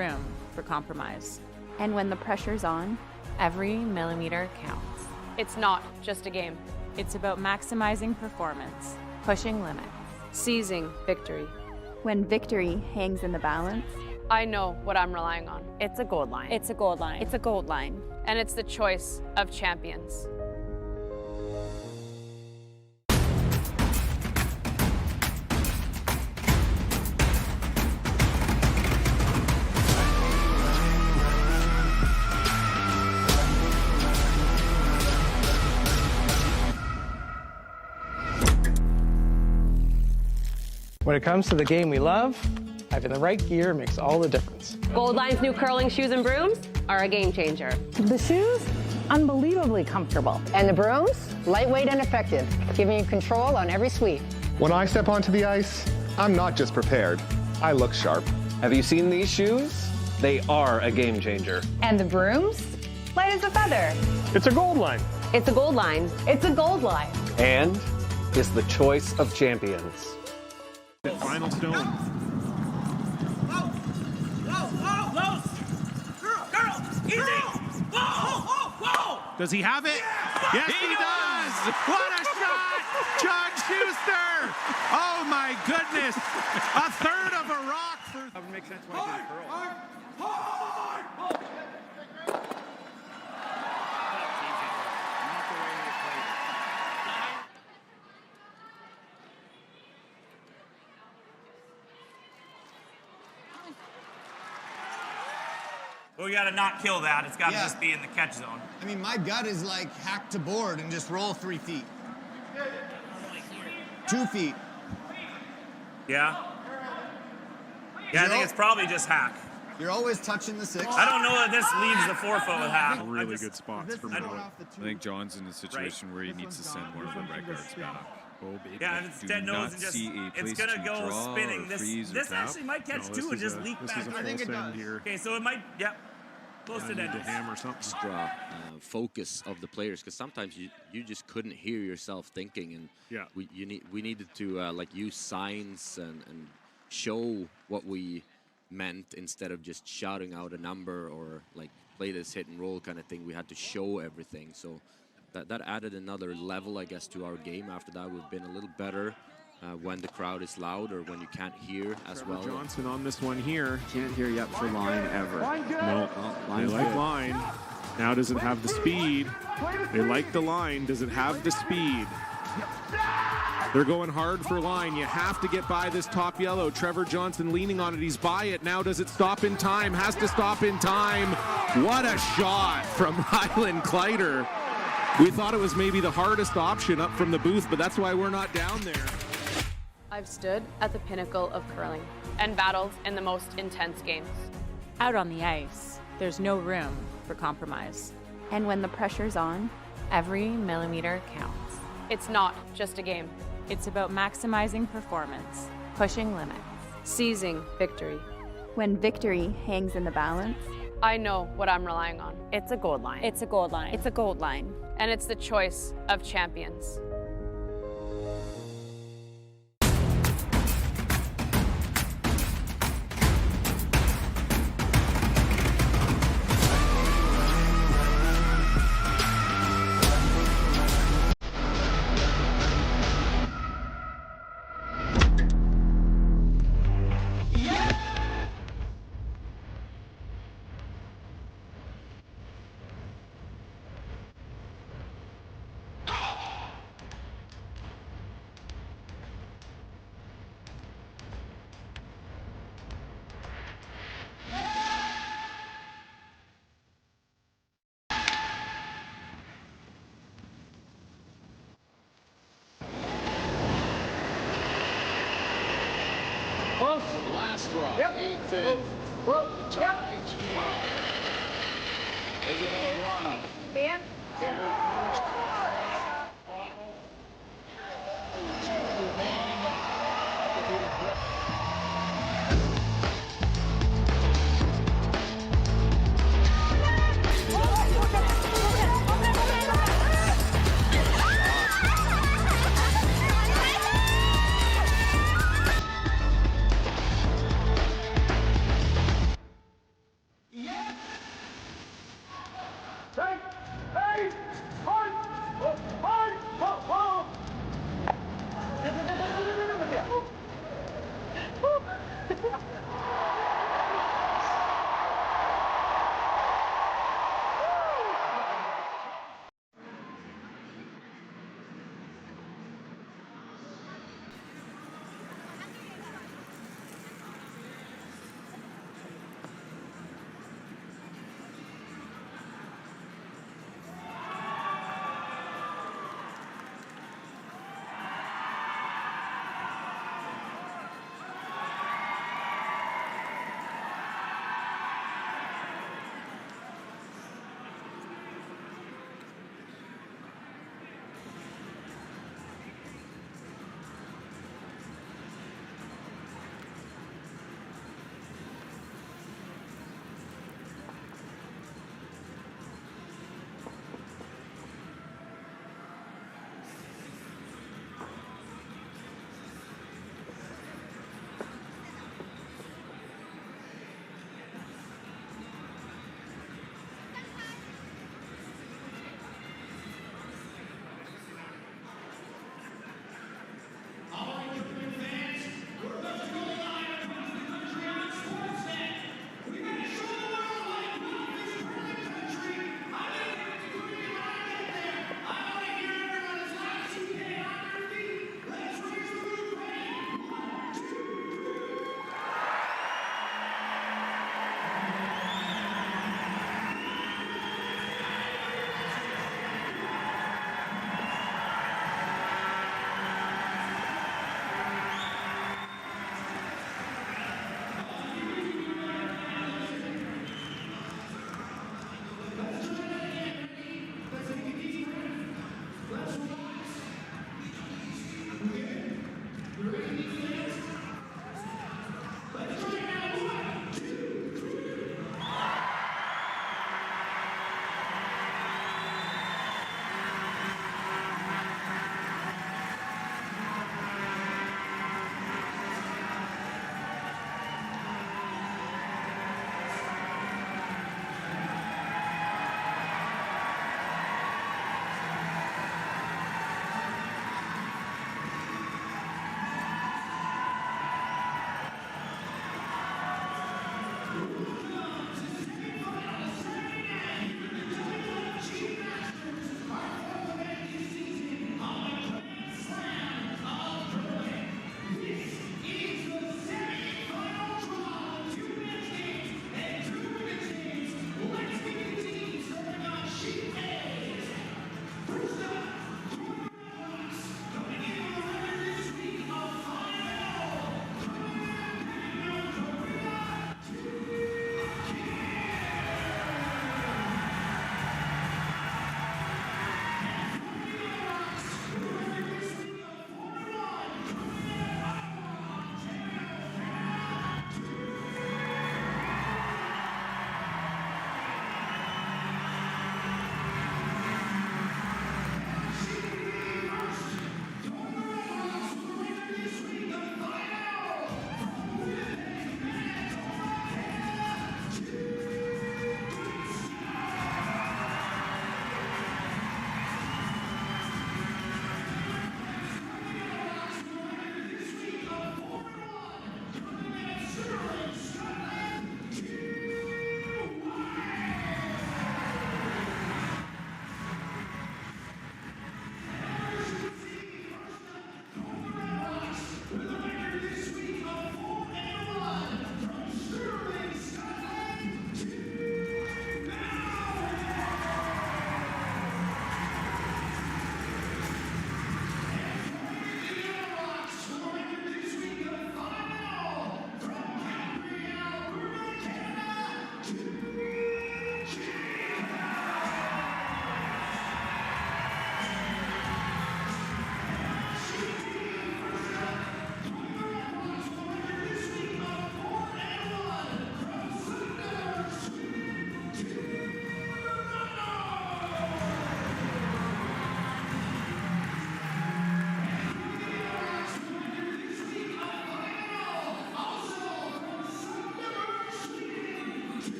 room for compromise. And when the pressure's on, every millimeter counts. It's not just a game. It's about maximizing performance, Pushing limits. Seizing victory. when victory hangs in the balance, I know what I'm relying on. It's a gold line. it's a gold line. It's a gold line. And it's the choice of champions. When it comes to the game we love, having the right gear makes all the difference. Gold Line's new curling shoes and brooms are a game changer. The shoes, unbelievably comfortable. And the brooms, lightweight and effective, giving you control on every sweep. When I step onto the ice, I'm not just prepared, I look sharp. Have you seen these shoes? They are a game changer. And the brooms, light as a feather. It's a gold line. It's a gold line. It's a gold line. And is the choice of champions. Final stone. Does he have it? Yes, he does! What a shot! John Schuster! Oh my goodness! A third of a rock for... That would make sense why he did curl. Well, we got to not kill that. It's got to just be in the catch zone. I mean, my gut is like hack to board and just roll 3 feet. 2 feet. Yeah? Yeah, I think it's probably just hack. You're always touching the 6. I don't know that this leaves the 4 foot with hack. Really good spots for Miller. I think John's in a situation where he needs to send one of the red guards back. Oh, baby. Yeah, and it's dead nose and just, it's going to go spinning. This actually might catch 2 and just leak back. This is a full send here. Okay, so it might, close to dead. Hammer something. Extra focus of the players, because sometimes you just couldn't hear yourself thinking, and we needed to like use signs and show what we meant instead of just shouting out a number or like play this hit and roll kind of thing. We had to show everything, so that added another level, I guess, to our game. After that, we've been a little better when the crowd is loud or when you can't hear as well. Johnson on this one here. Can't hear yet for line ever. No, they like line. Now does it have the speed? They like the line. Does it have the speed? They're going hard for line. You have to get by this top yellow. Trevor Johnson leaning on it. He's by it. Now does it stop in time? Has to stop in time. What a shot from Ryland Kleider. We thought it was maybe the hardest option up from the booth, but that's why we're not down there. I've stood at the pinnacle of curling and battled in the most intense games. Out on the ice, there's no room for compromise. and when the pressure's on, every millimeter counts. It's not just a game. It's about maximizing performance, pushing limits, seizing victory. When victory hangs in the balance, I know what I'm relying on. It's a gold line. It's a gold line. It's a gold line. And it's the choice of champions. Last drop, 8-5. Is it a run? Ben?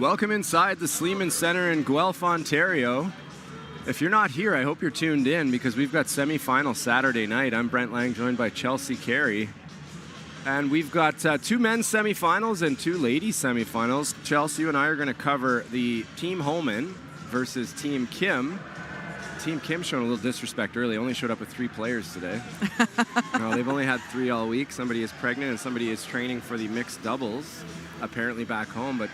Welcome inside the Sleeman Center in Guelph, Ontario. If you're not here, I hope you're tuned in because we've got semifinals Saturday night. I'm Brent Lang, joined by Chelsea Carey. And we've got 2 men's semifinals and 2 ladies semifinals. Chelsea, you and I are going to cover the Team Homan versus Team Kim. Team Kim showing a little disrespect early. Only showed up with 3 players today. They've only had 3 all week. Somebody is pregnant and somebody is training for the mixed doubles, apparently back home. But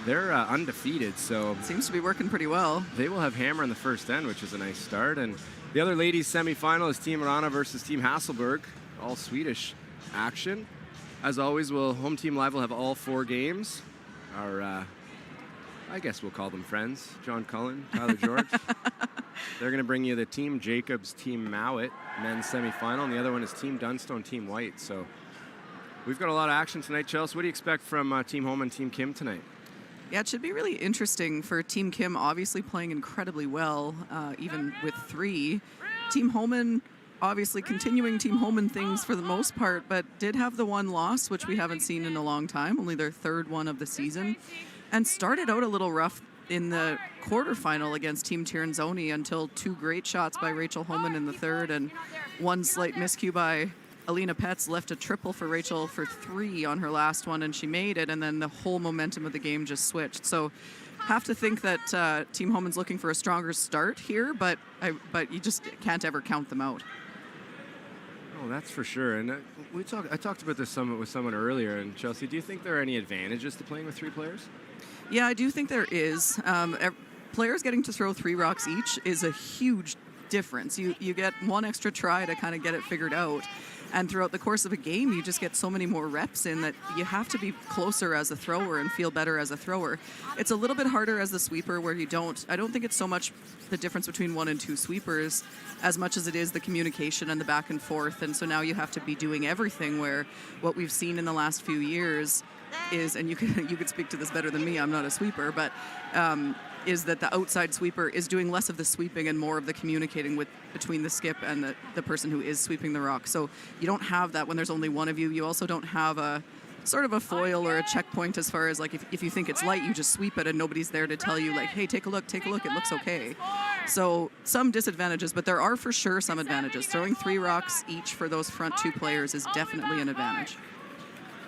they're undefeated, so seems to be working pretty well. They will have hammer in the first end, which is a nice start. And the other ladies semifinal is Team Rana versus Team Hasselberg, all Swedish action. As always, Home Team Live will have all 4 games. Our, I guess we'll call them friends, John Cullen, Tyler George. They're going to bring you the Team Jacobs, Team Mowat men's semifinal, and the other one is Team Dunstone, Team White. So we've got a lot of action tonight, Chelsea. What do you expect from Team Home and Team Kim tonight? Yeah, it should be really interesting for Team Kim, obviously playing incredibly well, even with 3. Team Homan, obviously continuing Team Homan things for the most part, but did have the 1 loss, which we haven't seen in a long time, only their 3rd one of the season, and started out a little rough in the quarterfinal against Team Tirinzoni until 2 great shots by Rachel Homan in the 3rd and 1 slight miscue by Alina Petz left a triple for Rachel for 3 on her last one, and she made it, and then the whole momentum of the game just switched. So have to think that Team Homan's looking for a stronger start here, but you just can't ever count them out. Oh, that's for sure. And I talked about this with someone earlier. And Chelsea, do you think there are any advantages to playing with 3 players? Yeah, I do think there is. Players getting to throw 3 rocks each is a huge difference. You get 1 extra try to kind of get it figured out. And throughout the course of a game, you just get so many more reps in that you have to be closer as a thrower and feel better as a thrower. It's a little bit harder as the sweeper where I don't think it's so much the difference between 1 and 2 sweepers as much as it is the communication and the back and forth. And so now you have to be doing everything, where what we've seen in the last few years is, and you could speak to this better than me, I'm not a sweeper, but is that the outside sweeper is doing less of the sweeping and more of the communicating between the skip and the person who is sweeping the rock. So you don't have that when there's only 1 of you. You also don't have a sort of a foil or a checkpoint as far as like if you think it's light, you just sweep it and nobody's there to tell you like, hey, take a look, it looks okay. So some disadvantages, but there are for sure some advantages. Throwing 3 rocks each for those front 2 players is definitely an advantage.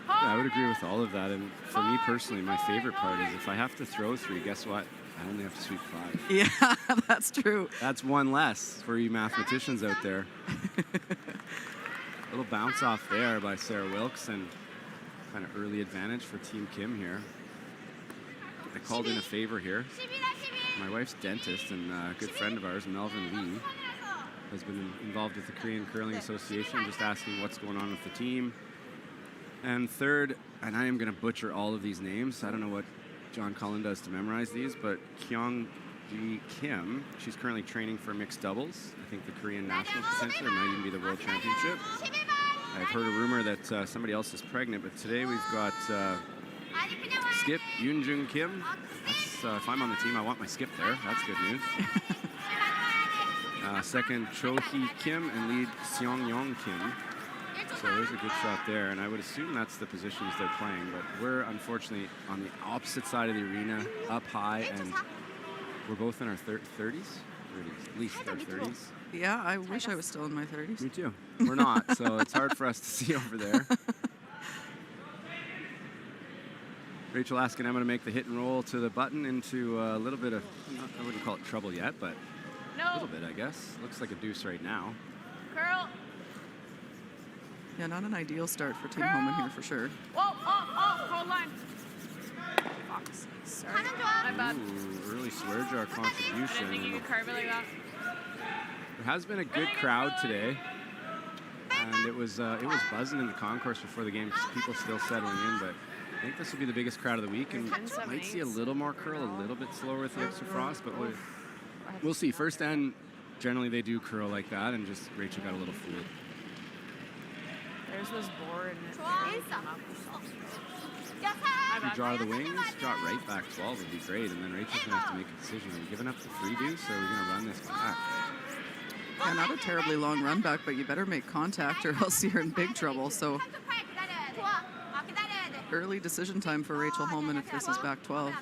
Yeah, I would agree with all of that. And for me personally, my favorite part is if I have to throw 3, guess what? I only have to sweep 5. Yeah, that's true. That's 1 less for you mathematicians out there. A little bounce off there by Sarah Wilkes, and kind of early advantage for Team Kim here. I called in a favor here. My wife's dentist and a good friend of ours, Melvin Lee, has been involved with the Korean Curling Association, just asking what's going on with the team. And 3rd, and I am going to butcher all of these names. I don't know what John Cullen does to memorize these, but Kyung Ji Kim, she's currently training for mixed doubles. I think the Korean national potentially, might even be the World Championship. I've heard a rumor that somebody else is pregnant, but today we've got skip Yoonjung Kim. That's, if I'm on the team, I want my skip there. That's good news. 2nd, Cho Hee Kim, and lead Seong Yong Kim. So there's a good shot there, and I would assume that's the positions they're playing, but we're unfortunately on the opposite side of the arena, up high, and we're both in our 30s, at least our 30s. Yeah, I wish I was still in my 30s. Me too. We're not, so it's hard for us to see over there. Rachel asking Emma to make the hit and roll to the button into a little bit of, I wouldn't call it trouble yet, but a little bit, I guess. Looks like a deuce right now. Curl. Yeah, not an ideal start for Team Homan here for sure. Hold line. Sorry. My bad. Ooh, early Swerjar contribution. I didn't think you could carve it like that. There has been a good crowd today, and it was buzzing in the concourse before the game. People still settling in, but I think this will be the biggest crowd of the week, and might see a little more curl, a little bit slower with the extra frost, but we'll see. First end, generally they do curl like that, and just Rachel got a little fooled. Theirs was bored. If you draw the wings, draw it right back 12 would be great, and then Rachel's going to have to make a decision. Are you giving up the free deuce, or are we going to run this back? Yeah, not a terribly long run back, but you better make contact or else you're in big trouble. So early decision time for Rachel Homan if this is back 12.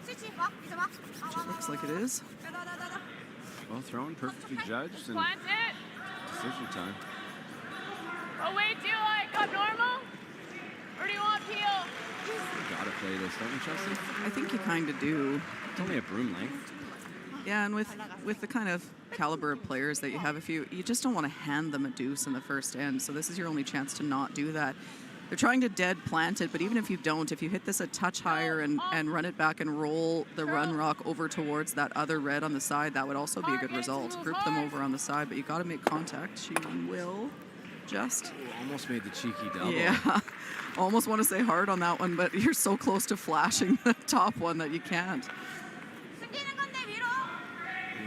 It looks like it is. Well thrown, perfectly judged, and Plant it. decision time. Oh, wait, do you like up normal? Or do you want peel? You gotta play this, don't you, Chelsea? I think you kind of do. It's only a broom length. Yeah, and with the kind of caliber of players that you have, if you just don't want to hand them a deuce in the first end, so this is your only chance to not do that. They're trying to dead plant it, but even if you don't, if you hit this a touch higher and run it back and roll the run rock over towards that other red on the side, that would also be a good result. Group them over on the side, but you got to make contact. She will just. Almost made the cheeky double. Yeah, almost want to say hard on that one, but you're so close to flashing the top one that you can't.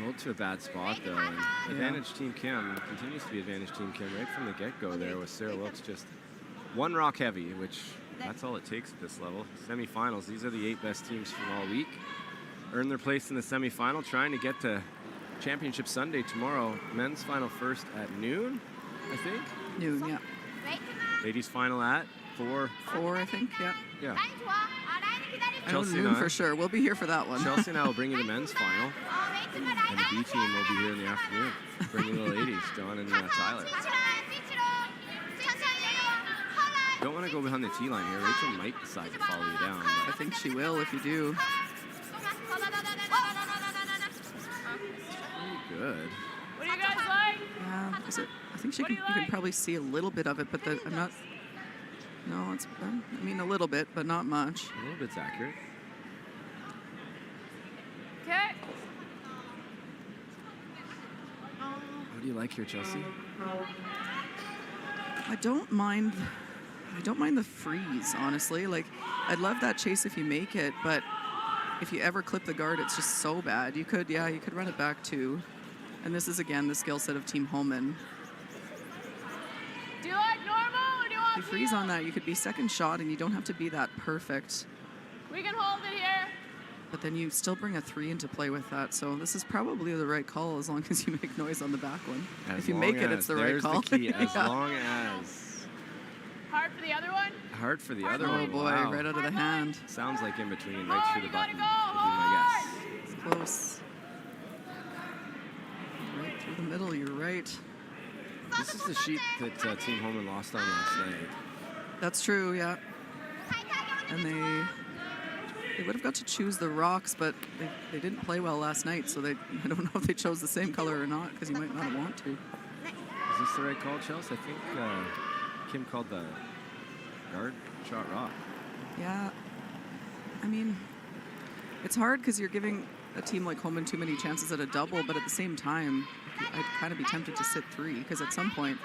Rolled to a bad spot though. And advantage Team Kim continues to be advantage Team Kim right from the get-go there with Sarah Wilkes just one rock heavy, which that's all it takes at this level. Semifinals, these are the 8 best teams from all week. Earn their place in the semifinal, trying to get to Championship Sunday tomorrow. Men's final first at noon, I think. Noon, yeah. Ladies final at 4. 4, I think, yeah. Yeah. I know noon for sure. We'll be here for that one. Chelsea and I will bring you the men's final. And the B team will be here in the afternoon, bringing the ladies, Dawn and Tyler. Don't want to go behind the tee line here. Rachel might decide to follow you down. I think she will if you do. Pretty good. What do you guys like? Yeah, I think you can probably see a little bit of it, but I'm not. No, it's. I mean, a little bit, but not much. A little bit's accurate. Okay. What do you like here, Chelsea? I don't mind the freeze, honestly. Like, I'd love that chase if you make it, but if you ever clip the guard, it's just so bad. You could run it back too. And this is, again, the skill set of Team Homan. Do you like normal or do you want If you freeze on that, you could be second shot, and you don't have to be that perfect. We can hold it here. But then you still bring a 3 into play with that. So this is probably the right call as long as you make noise on the back one. If you make it, it's the right call. The key, as long as. Hard for the other one? Hard for the other one. Oh boy, wow. right out of the hand. Sounds like in between, right through the button, would be my guess. It's close. Right through the middle, you're right. This is the sheet that Team Homan lost on last night. That's true, yeah. And they would have got to choose the rocks, but they didn't play well last night, so I don't know if they chose the same color or not, because you might not want to. Is this the right call, Chelsea? I think Kim called the guard shot rock. Yeah. I mean, it's hard because you're giving a team like Homan too many chances at a double, but at the same time, I'd kind of be tempted to sit 3, because at some point,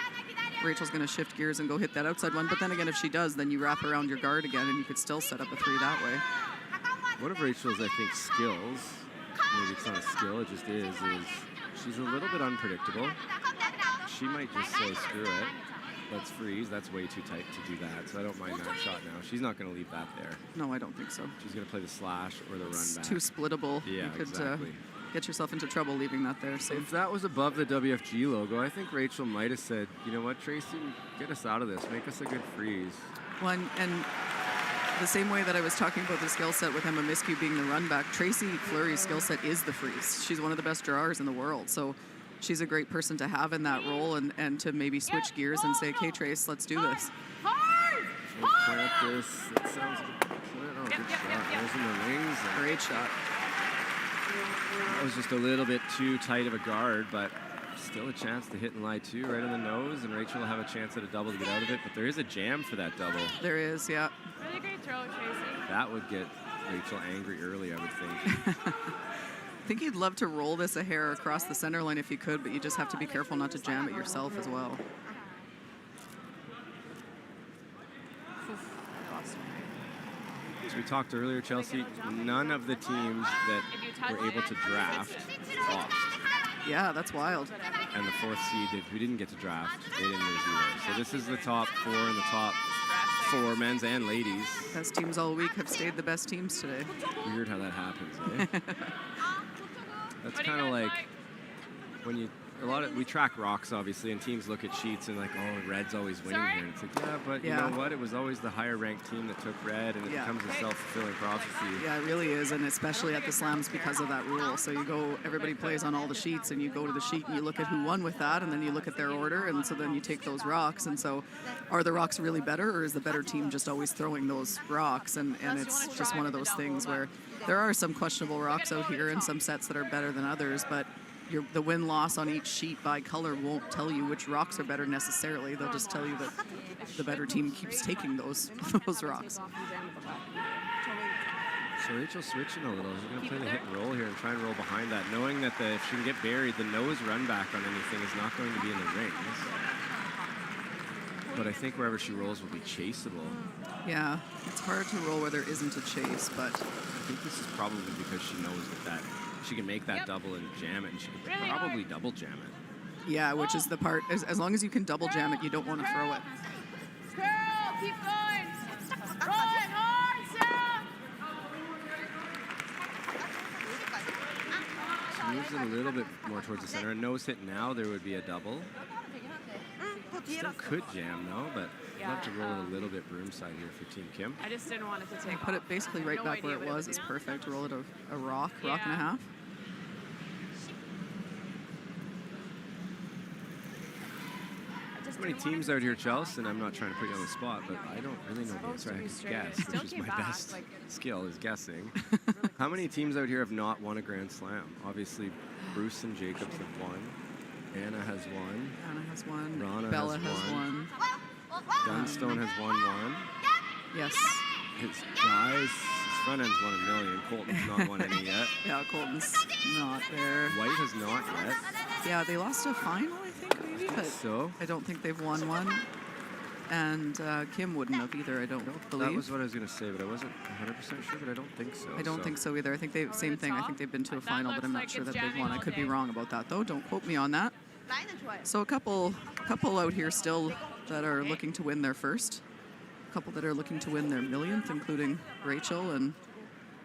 Rachel's going to shift gears and go hit that outside one. But then again, if she does, then you wrap around your guard again, and you could still set up a 3 that way. One of Rachel's, I think, skills, maybe it's not a skill, it just is she's a little bit unpredictable. She might just say, screw it, let's freeze. That's way too tight to do that, so I don't mind that shot now. She's not going to leave that there. No, I don't think so. She's going to play the slash or the run back. It's too splittable. Yeah, you could, exactly. Get yourself into trouble leaving that there. So if that was above the WFG logo, I think Rachel might have said, you know what, Tracy, get us out of this. Make us a good freeze. Well, and the same way that I was talking about the skill set with Emma Miskew being the run back, Tracy Fleury's skill set is the freeze. She's one of the best drawers in the world. So she's a great person to have in that role and to maybe switch gears and say, okay, Trace, let's do this. Plant this. That sounds good shot. There's in the wings. Great shot. That was just a little bit too tight of a guard, but still a chance to hit in line 2 right on the nose, and Rachel will have a chance at a double to get out of it, but there is a jam for that double. There is, yeah. Really great throw, Tracy. That would get Rachel angry early, I would think. I think you'd love to roll this a hair across the center line if you could, but you just have to be careful not to jam it yourself as well. As we talked earlier, Chelsea, none of the teams that were able to draft lost. Yeah, that's wild. And the 4th seed who didn't get to draft, they didn't lose either. So this is the top 4 and the top 4 men's and ladies. Best teams all week have stayed the best teams today. Weird how that happens, eh? That's kind of like when you we track rocks obviously, and teams look at sheets and like, oh, red's always winning here. And it's like, yeah, but you know what? It was always the higher ranked team that took red, and it becomes a self-fulfilling prophecy. Yeah, it really is, and especially at the slams because of that rule. So you go, everybody plays on all the sheets, and you go to the sheet and you look at who won with that, and then you look at their order, and so then you take those rocks. And so, are the rocks really better, or is the better team just always throwing those rocks? And it's just one of those things where there are some questionable rocks out here, and some sets that are better than others, but the win-loss on each sheet by color won't tell you which rocks are better necessarily. They'll just tell you that the better team keeps taking those rocks. So Rachel's switching a little. She's going to play the hit and roll here and try and roll behind that, knowing that if she can get buried, the nose run back on anything is not going to be in the rings. But I think wherever she rolls will be chaseable. Yeah, it's hard to roll where there isn't a chase, but I think this is probably because she knows that she can make that double and jam it, and she can probably double jam it. Yeah, which is the part, as long as you can double jam it, you don't want to throw it. Girl, keep going. Rolling hard, Sarah. She moves it a little bit more towards the center. A nose hit now, there would be a double. Still could jam though, but I'll have to roll it a little bit broom side here for Team Kim. I just didn't want it to take Put it basically right back where it was. It's perfect. Roll it a rock and a half. How many teams out here, Chelsea? And I'm not trying to put you on the spot, but I don't really know the answer. I can guess, which is my best skill, is guessing. How many teams out here have not won a Grand Slam? Obviously, Bruce and Jacobs have won. Anna has won. Anna has won. Rana Bella has won. Dunstone has won one. Yes. His guys, his front end's won 1 million. Colton's not won any yet. Yeah, Colton's not there. White has not yet. Yeah, they lost a final, I think, maybe. But so I don't think they've won one. And Kim wouldn't have either, I don't believe. That was what I was going to say, but I wasn't 100% sure, but I don't think so. I don't think so either. I think same thing. I think they've been to a final, but I'm not sure that they've won. I could be wrong about that, though. Don't quote me on that. So a couple out here still that are looking to win their first. A couple that are looking to win their millionth, including Rachel and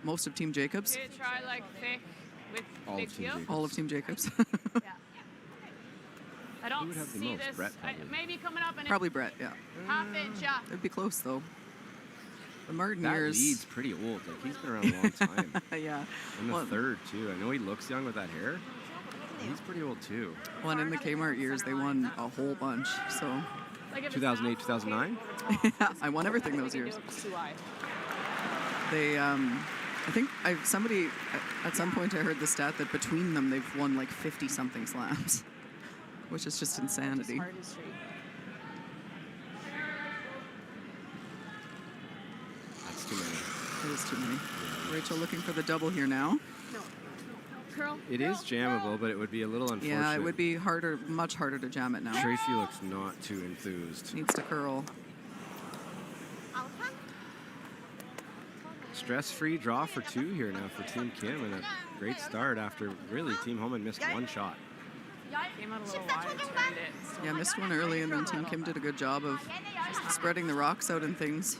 most of Team Jacobs. Try like thick with big field. All of Team Jacobs. I don't would have the see most? this. Brett, Maybe coming up and Probably Brett, yeah. half inch up. It'd be close though. The Martin that years. lead's pretty old. Like he's been around a long time. Yeah. And the third too. I know he looks young with that hair. He's pretty old too. Well, and in the Kmart years, they won a whole bunch. So. 2008, 2009. Yeah, I won everything those years. They, I think somebody at some point I heard the stat that between them they've won like 50-something slams, which is just insanity. That's too many. It is too many. Rachel looking for the double here now. It is jammable, but it would be a little unfortunate. Yeah, it would be harder, much harder to jam it now. Tracy looks not too enthused. Needs to curl. Stress-free draw for 2 here now for Team Kim, and a great start after really Team Homan missed one shot. Came out a little wide, turned it. Yeah, missed one early, and then Team Kim did a good job of spreading the rocks out and things.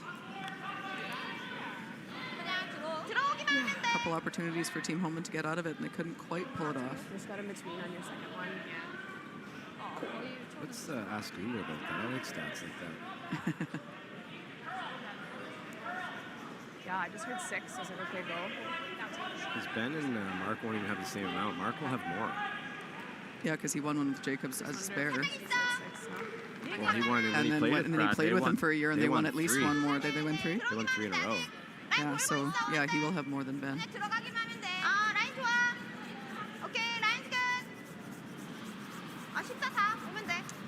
Couple opportunities for Team Homan to get out of it, and they couldn't quite pull it off. Just got in between on your second one. Let's ask Google about that. I like stats like that. Yeah, I just heard 6. Is it okay, go? Because Ben and Mark won't even have the same amount. Mark will have more. Yeah, because he won one with Jacobs as a spare. Well, he won, and then he played with him for a year, and they won at least 3. one more. Did they win 3? They won 3 in a row. Yeah, so yeah, he will have more than Ben.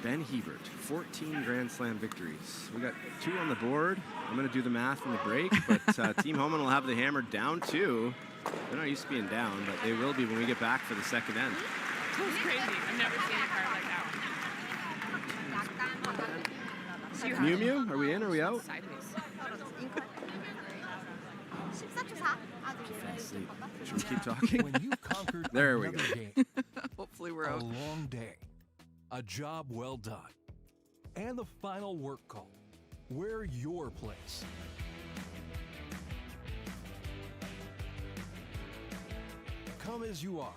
Ben Hebert, 14 Grand Slam victories. We got 2 on the board. I'm going to do the math in the break, but Team Homan will have the hammer down 2. They're not used to being down, but they will be when we get back for the second end. That was crazy. I've never seen a card like that. Mew Mew, are we in? Are we out? Should we keep talking? When you conquered there we go. Game, hopefully we're out. A long day, a job well done, and the final work call. Where your place? Come as you are.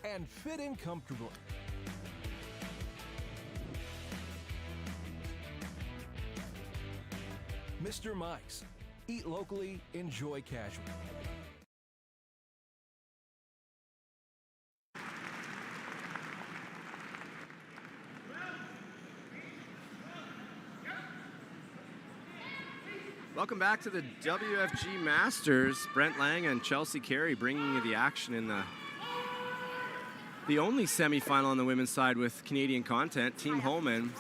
and fit in comfortably. Mr. Mike's. Eat locally, enjoy casual. Welcome back to the WFG Masters. Brent Lang and Chelsea Carey bringing you the action in the only semifinal on the women's side with Canadian content. Team Homan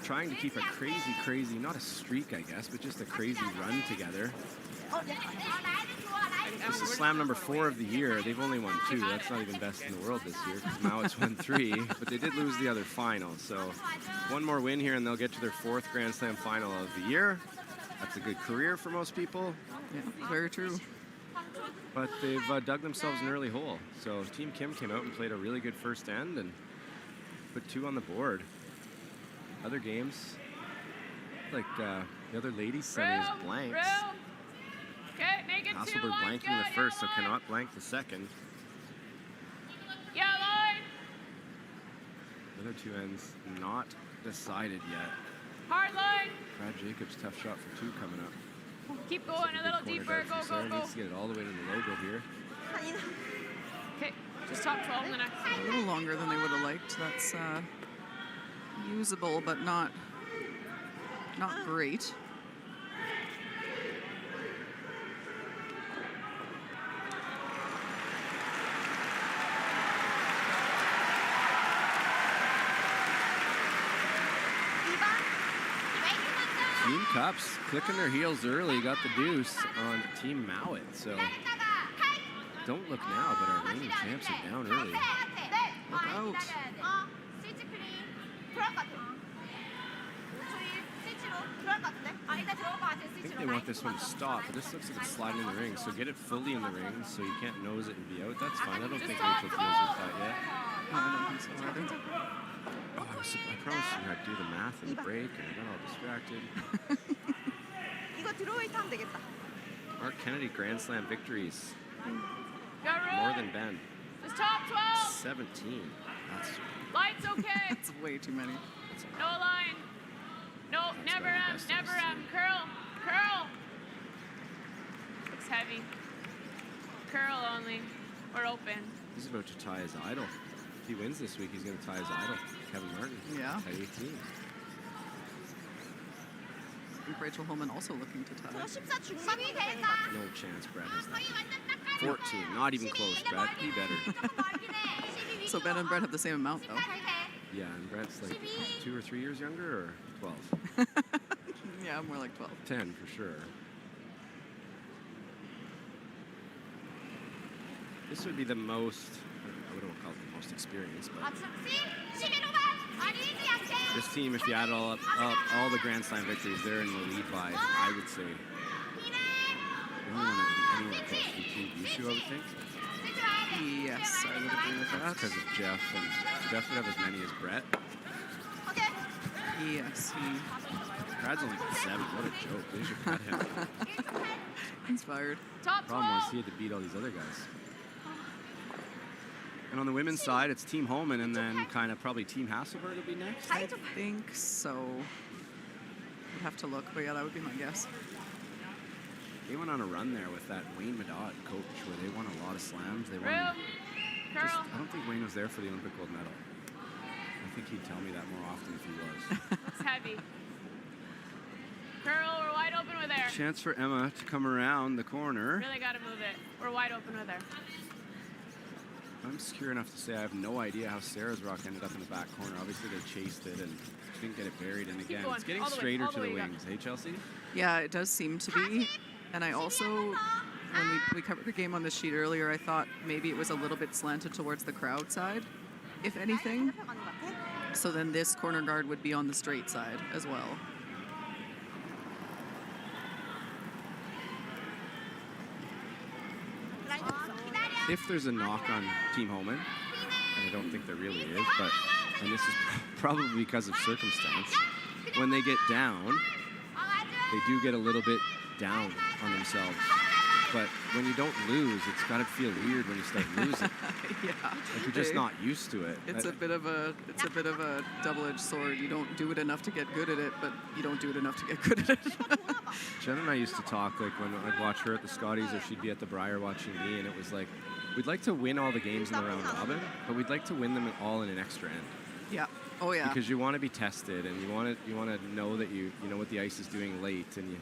trying to keep a crazy, not a streak, I guess, but just a crazy run together. This is slam number 4 of the year. They've only won 2. That's not even best in the world this year, because Mowat's won 3, but they did lose the other final. So one more win here and they'll get to their 4th Grand Slam final of the year. That's a good career for most people. Yeah, very true. But they've dug themselves an early hole. So Team Kim came out and played a really good first end and put 2 on the board. Other games, like the other ladies semi is blanks. Okay, make it Hasselberg blanking the first, so cannot blank the second. Yeah, line. The other 2 ends not decided yet. Hard line. Brad Jacobs, tough shot for 2 coming up. Keep going a little deeper. Go, go, go. Needs to get it all the way to the logo here. Okay, just top 12 in the next. A little longer than they would have liked. That's usable, but not great. Team Cups clicking their heels early, got the deuce on Team Mowat. So don't look now, but our reigning champs are down early. Look out. I think they want this one to stop, but this looks like it's sliding in the ring. So get it fully in the ring so you can't nose it and be out. That's fine. I don't think Rachel deals with that yet. No, I don't think so either. Oh, I promised you I'd do the math and the break, and I got all distracted. Mark Kennedy Grand Slam victories. More than Ben. Just top 12. 17. That's Lights okay. That's way too many. No line. No, never M, never M. Curl, curl. Looks heavy. Curl only, or open. He's about to tie his idol. If he wins this week, he's going to tie his idol, Kevin Martin. Yeah. Tie 18. I think Rachel Homan also looking to tie. No chance, Brett has that. 14, not even close, Brett. Be better. So Ben and Brett have the same amount, though. Yeah, and Brett's like 2 or 3 years younger, or 12? Yeah, more like 12. 10 for sure. This would be the most, I wouldn't call it the most experienced, but this team, if you add all the Grand Slam victories, they're in the lead by, I would say, the only one that would be anywhere close to Team Yushu, I would think. Yes, I would agree with that. Because of Jeff, and Jeff would have as many as Brett. Yes, Brad's only got 7. What a joke. They should cut him. Inspired. Problem was he had to beat all these other guys. And on the women's side, it's Team Homan, and then kind of probably Team Hasselberg will be next. I think so. We'd have to look, but yeah, that would be my guess. They went on a run there with that Wayne Madot coach where they won a lot of slams. They won. I don't think Wayne was there for the Olympic gold medal. I think he'd tell me that more often if he was. It's heavy. Curl, we're wide open with air. Chance for Emma to come around the corner. Really got to move it. We're wide open with air. I'm secure enough to say I have no idea how Sarah's rock ended up in the back corner. Obviously, they chased it and didn't get it buried. And again, it's getting straighter to the wings. Hey, Chelsea? Yeah, it does seem to be. And I also, when we covered the game on the sheet earlier, I thought maybe it was a little bit slanted towards the crowd side, if anything. So then this corner guard would be on the straight side as well. If there's a knock on Team Homan, and I don't think there really is, but, and this is probably because of circumstance, when they get down, they do get a little bit down on themselves. but when you don't lose, it's got to feel weird when you start losing. Yeah. Like you're just not used to it. It's a bit of a double-edged sword. You don't do it enough to get good at it, but you don't do it enough to get good at it. Jen and I used to talk like when I'd watch her at the Scotties or she'd be at the Briar watching me, and it was like, we'd like to win all the games in the round robin, but we'd like to win them all in an extra end. Yeah. Oh yeah. Because you want to be tested, and you want to know that you know what the ice is doing late, and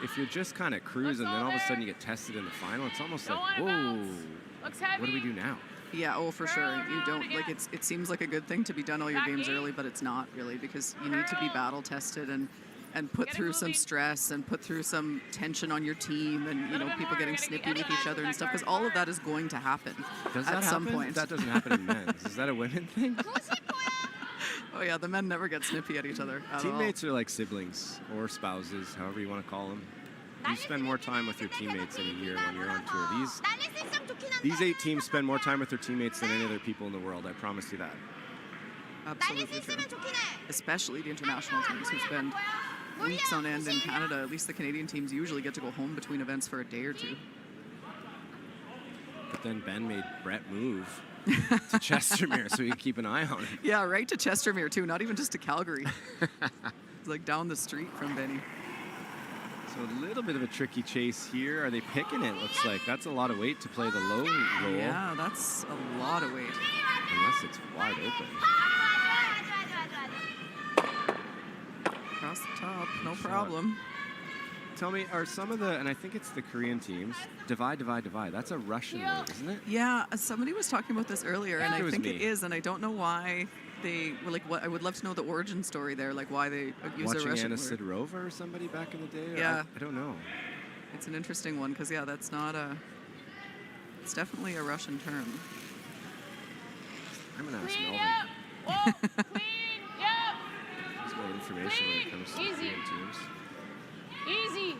if you're just kind of cruising, then all of a sudden you get tested in the final. It's almost like, whoa, what do we do now? Yeah, oh, for sure. You don't, like, it seems like a good thing to be done all your games early, but it's not really, because you need to be battle tested and put through some stress and put through some tension on your team, and, you know, people getting snippy with each other and stuff, because all of that is going to happen at some point. That doesn't happen in men's. Is that a women thing? Oh yeah, the men never get snippy at each other at Teammates are like siblings or spouses, however you want to call them. You spend more time with your teammates in a year when you're on tour. These 8 teams spend more time with their teammates than any other people in the world. I promise you that. Absolutely true. Especially the international teams who spend weeks on end in Canada. At least the Canadian teams usually get to go home between events for a day or two. But then Ben made Brett move to Chestermere so we can keep an eye on him. Yeah, right to Chestermere too, not even just to Calgary. It's like down the street from Benny. So a little bit of a tricky chase here. Are they picking it? Looks like that's a lot of weight to play the low roll. Yeah, that's a lot of weight. Unless it's wide open. Across the top, no problem. Tell me, are some of the, and I think it's the Korean teams, divide. That's a Russian word, isn't it? Yeah, somebody was talking about this earlier, and I think me. it is, and I don't know why they were like. What I would love to know the origin story there, like why they use a Russian word. Watching Anna Sidorova or somebody back in the day? Yeah, I don't know. It's an interesting one because that's not a. It's definitely a Russian term. I'm gonna ask Melvin. There's more information when it comes to Korean teams. Easy.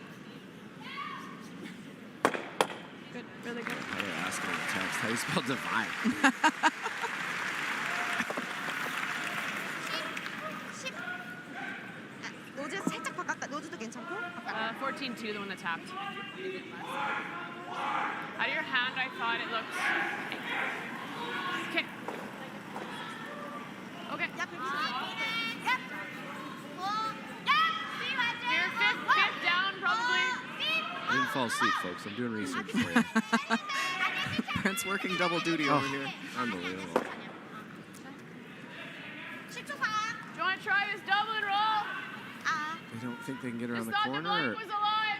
Good, really good. I didn't ask him in the text. How do you spell divide? 14-2, the one that tapped. Out of your hand, I thought it looked. Okay. Okay. You're fifth down, probably. I didn't fall asleep, folks. I'm doing research for you. Brent's working double duty over here. Unbelievable. Do you want to try this double and roll? They don't think they can get around the corner? The blank was alive.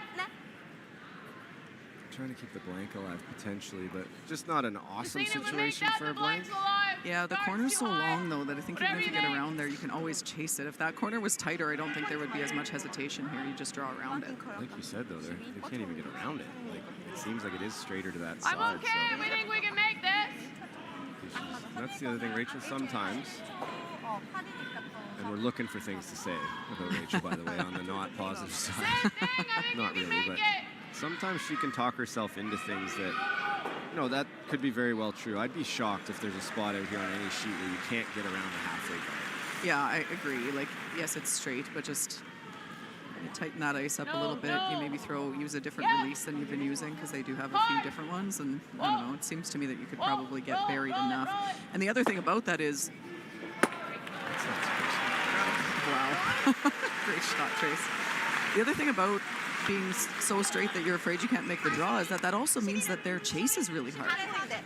Trying to keep the blank alive potentially, but just not an awesome situation for a blank. Yeah, the corner's so long though that I think even if you get around there, you can always chase it. If that corner was tighter, I don't think there would be as much hesitation here. You just draw around it. Like you said though, they can't even get around it. Like it seems like it is straighter to that side. I'm okay. So. We think we can make this. That's the other thing, Rachel. Sometimes, and we're looking for things to say about Rachel, by the way, on the not positive side. Not really, but. Sometimes she can talk herself into things that, that could be very well true. I'd be shocked if there's a spot out here on any sheet where you can't get around the halfway guard. Yeah, I agree. Like, yes, it's straight, but just tighten that ice up a little bit. You maybe use a different release than you've been using because they do have a few different ones. And I don't know, it seems to me that you could probably get buried enough. And the other thing about that is, wow, great shot, Trace. The other thing about being so straight that you're afraid you can't make the draw is that also means that their chase is really hard.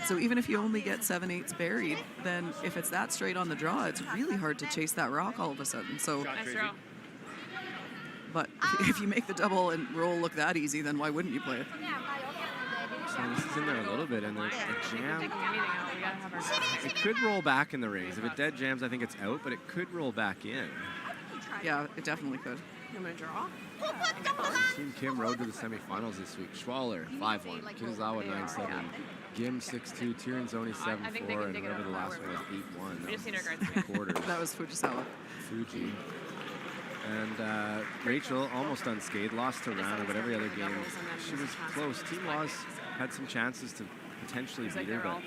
So even if you only get 7/8 buried, then if it's that straight on the draw, it's really hard to chase that rock all of a sudden. So, but if you make the double and roll look that easy, then why wouldn't you play it? So this is in there a little bit, and the jam. It could roll back in the rings. If it dead jams, I think it's out, but it could roll back in. Yeah, it definitely could. You want me to draw? Team Kim rode to the semifinals this week. Schwaller 5-1, Kitazawa 9-7, Gim 6-2, Tiranzoni 7-4, and whatever the last one was 8-1. We just need our guards. Quarters. That was Fujisawa. Fuji. And Rachel almost unscathed, lost to Rana, but every other game she was close. Team Laws had some chances to potentially beat her, but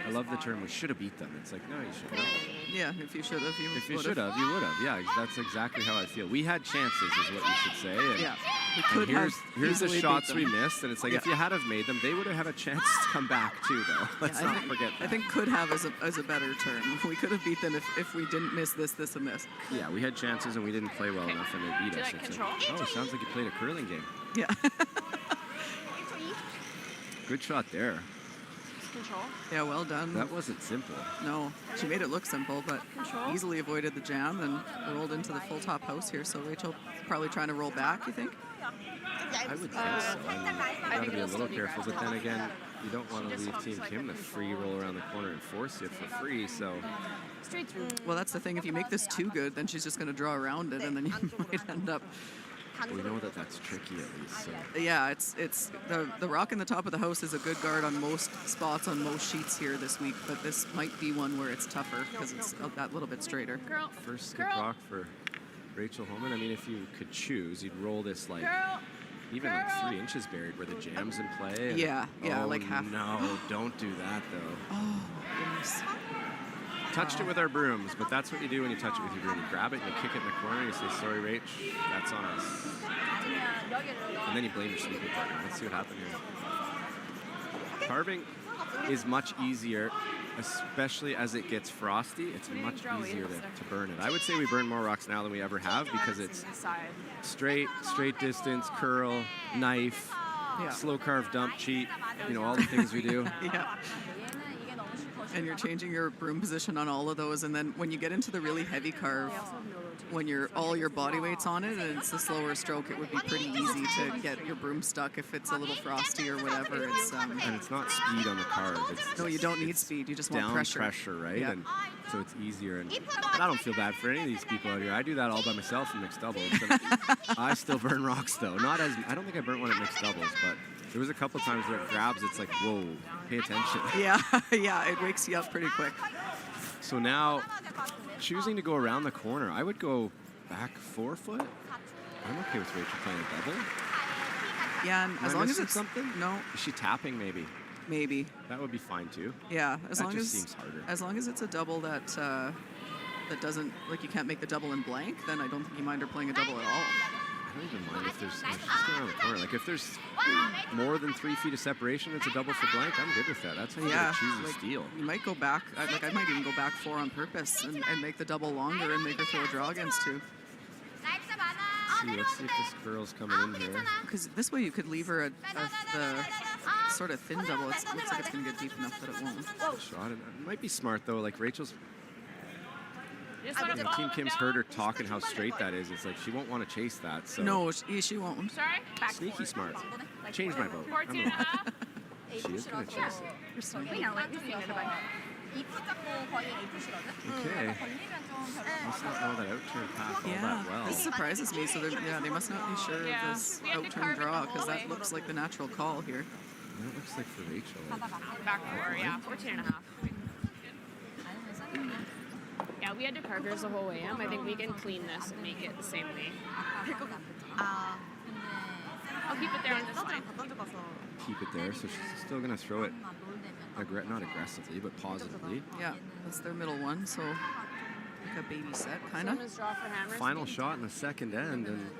I love the term, we should have beat them. It's like, no, you should have. Yeah, if you should have, you would have. Yeah, that's exactly how I feel. We had chances, is what you should say. And yeah. We could here's the easily shots beat we them. missed, and it's like if you had have made them, they would have had a chance to come back too, though. Let's not forget that. I think could have as a better term. We could have beat them if we didn't miss this, and this. Yeah, we had chances and we didn't play well enough, and they beat us. It's like, oh, sounds like you played a curling game. Yeah. Good shot there. Control. Yeah, well done. That wasn't simple. No, she made it look simple, but easily avoided the jam and rolled into the full top house here. So Rachel probably trying to roll back, you think? I would think so. I mean, you gotta be a little careful, but then again, you don't want to leave Team Kim to free roll around the corner and force it for free, so. Straight through. Well, that's the thing. If you make this too good, then she's just going to draw around it, and then you might end up. We know that that's tricky at least. So. Yeah, it's the rock in the top of the house is a good guard on most spots on most sheets here this week, but this might be one where it's tougher because it's that little bit straighter. First good rock for Rachel Homan. I mean, if you could choose, you'd roll this like even like 3 inches buried where the jam's in play. Yeah, oh, like half. No, don't do that though. Oh goodness. Touched it with our brooms, but that's what you do when you touch it with your broom. You grab it and you kick it in the corner and you say, sorry, Rach, that's on us. And then you blame your sweeping partner. Let's see what happened here. Carving is much easier, especially as it gets frosty. It's much easier to burn it. I would say we burn more rocks now than we ever have because it's straight distance, curl, knife, slow carve, dump, cheat, you know, all the things we do. Yeah. And you're changing your broom position on all of those, and then when you get into the really heavy carve, when all your body weight's on it and it's a slower stroke, it would be pretty easy to get your broom stuck if it's a little frosty or whatever. And it's not speed on the carve. No, you don't need speed. You just want down pressure. Right? Yeah. And so it's easier. And I don't feel bad for any of these people out here. I do that all by myself in mixed doubles. And I still burn rocks though. I don't think I burnt one at mixed doubles, but there was a couple times where it grabs. It's like, whoa, pay attention. Yeah, it wakes you up pretty quick. So now, choosing to go around the corner, I would go back 4 foot. I'm okay with Rachel playing a double. Yeah, and as long as it's something. No. Is she tapping maybe? Maybe. That would be fine too. Yeah, that just seems harder. As long as it's a double that doesn't, like, you can't make the double in blank, then I don't think you mind her playing a double at all. I don't even mind if there's she's going around the corner. Like if there's more than 3 feet of separation, it's a double for blank. I'm good with that. That's how you choose a steal. You might go back. I might even go back 4 on purpose and make the double longer and make her throw a draw against 2. Let's see if this girl's coming in here. Because this way you could leave her the sort of thin double. It looks like it's going to get deep enough that it won't. Shot. It might be smart though. Like Rachel's. Team Kim's heard her talking how straight that is. It's like she won't want to chase that. So. No, she won't. Sneaky smart. Change my vote. She is going to chase it. Okay. Must not know that out-turn path all that well. This surprises me. So they must not be sure of this out-turn draw because that looks like the natural call here. And it looks like for Rachel. Back 4, yeah, 14.5. Yeah, we had to carve yours the whole way. I think we can clean this and make it the same way. I'll keep it there on this line. Keep it there, so she's still going to throw it, not aggressively, but positively. Yeah, that's their middle one, so like a baby set, kind of. Final shot in the second end, and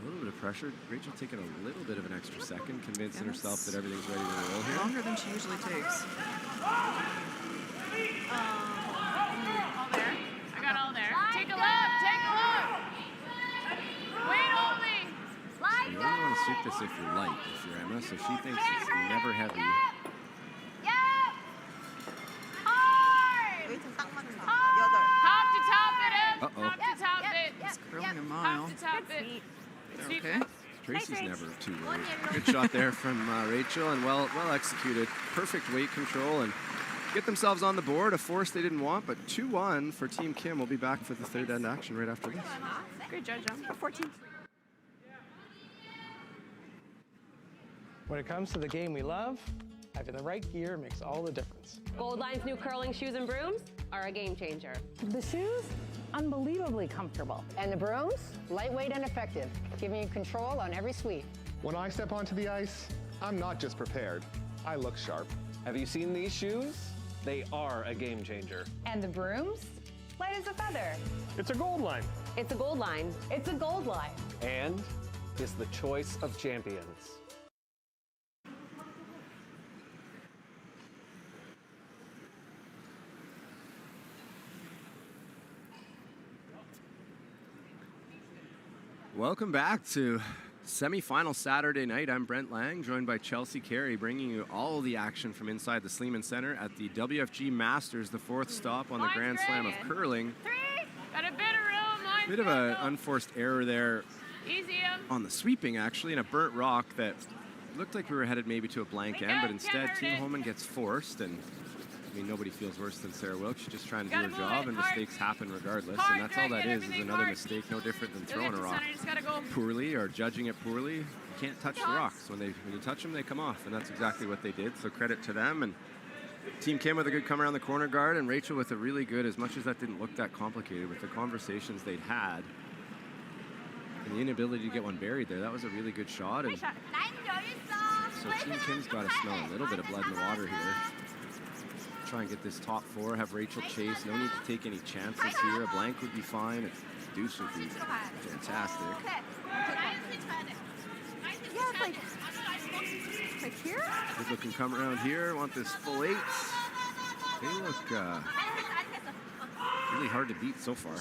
a little bit of pressure. Rachel taking a little bit of an extra second, convincing herself that everything's ready to roll here. Longer than she usually takes. All there. I got all there. Take a look. Take a look. Wait only. So you only want to shoot this if you're light, if you're Emma. So she thinks it's never heavy. Hop to top it, Em. Uh-oh. Hop to top it. It's curling a mile. Hop to top it. Okay. Tracy's never too worried. Good shot there from Rachel, and well executed. Perfect weight control, and get themselves on the board. A force they didn't want, but 2-1 for Team Kim. We'll be back for the third end action right after this. Great judge, Em. 14. When it comes to the game we love, having the right gear makes all the difference. Gold Line's new curling shoes and brooms are a game changer. The shoes, unbelievably comfortable. And the brooms, lightweight and effective, giving you control on every sweep. When I step onto the ice, I'm not just prepared, I look sharp. Have you seen these shoes? They are a game changer. And the brooms? Light as a feather. It's a Gold Line. It's a Gold Line. It's a Gold Line. and is the choice of champions. Welcome back to semifinal Saturday night. I'm Brent Lang, joined by Chelsea Carey, bringing you all the action from inside the Sleeman Center at the WFG Masters, the 4th stop on the Grand Slam of curling. Got a bit of room. Bit of an unforced error there on the sweeping, actually, and a burnt rock that looked like we were headed maybe to a blank end, but instead Team Homan gets forced, and I mean, nobody feels worse than Sarah Wilkes. She's just trying to do her job, and mistakes happen regardless, and that's all that is another mistake, no different than throwing a rock poorly or judging it poorly. You can't touch the rocks. When you touch them, they come off, and that's exactly what they did, so credit to them. And Team Kim with a good come around the corner guard, and Rachel with a really good, as much as that didn't look that complicated, with the conversations they'd had and the inability to get one buried there. That was a really good shot, and so Team Kim's got to smell a little bit of blood in the water here. Try and get this top 4, have Rachel chase. No need to take any chances here. A blank would be fine. A deuce would be fantastic. Yeah, like here? Good looking come around here. Want this full 8. They look really hard to beat so far.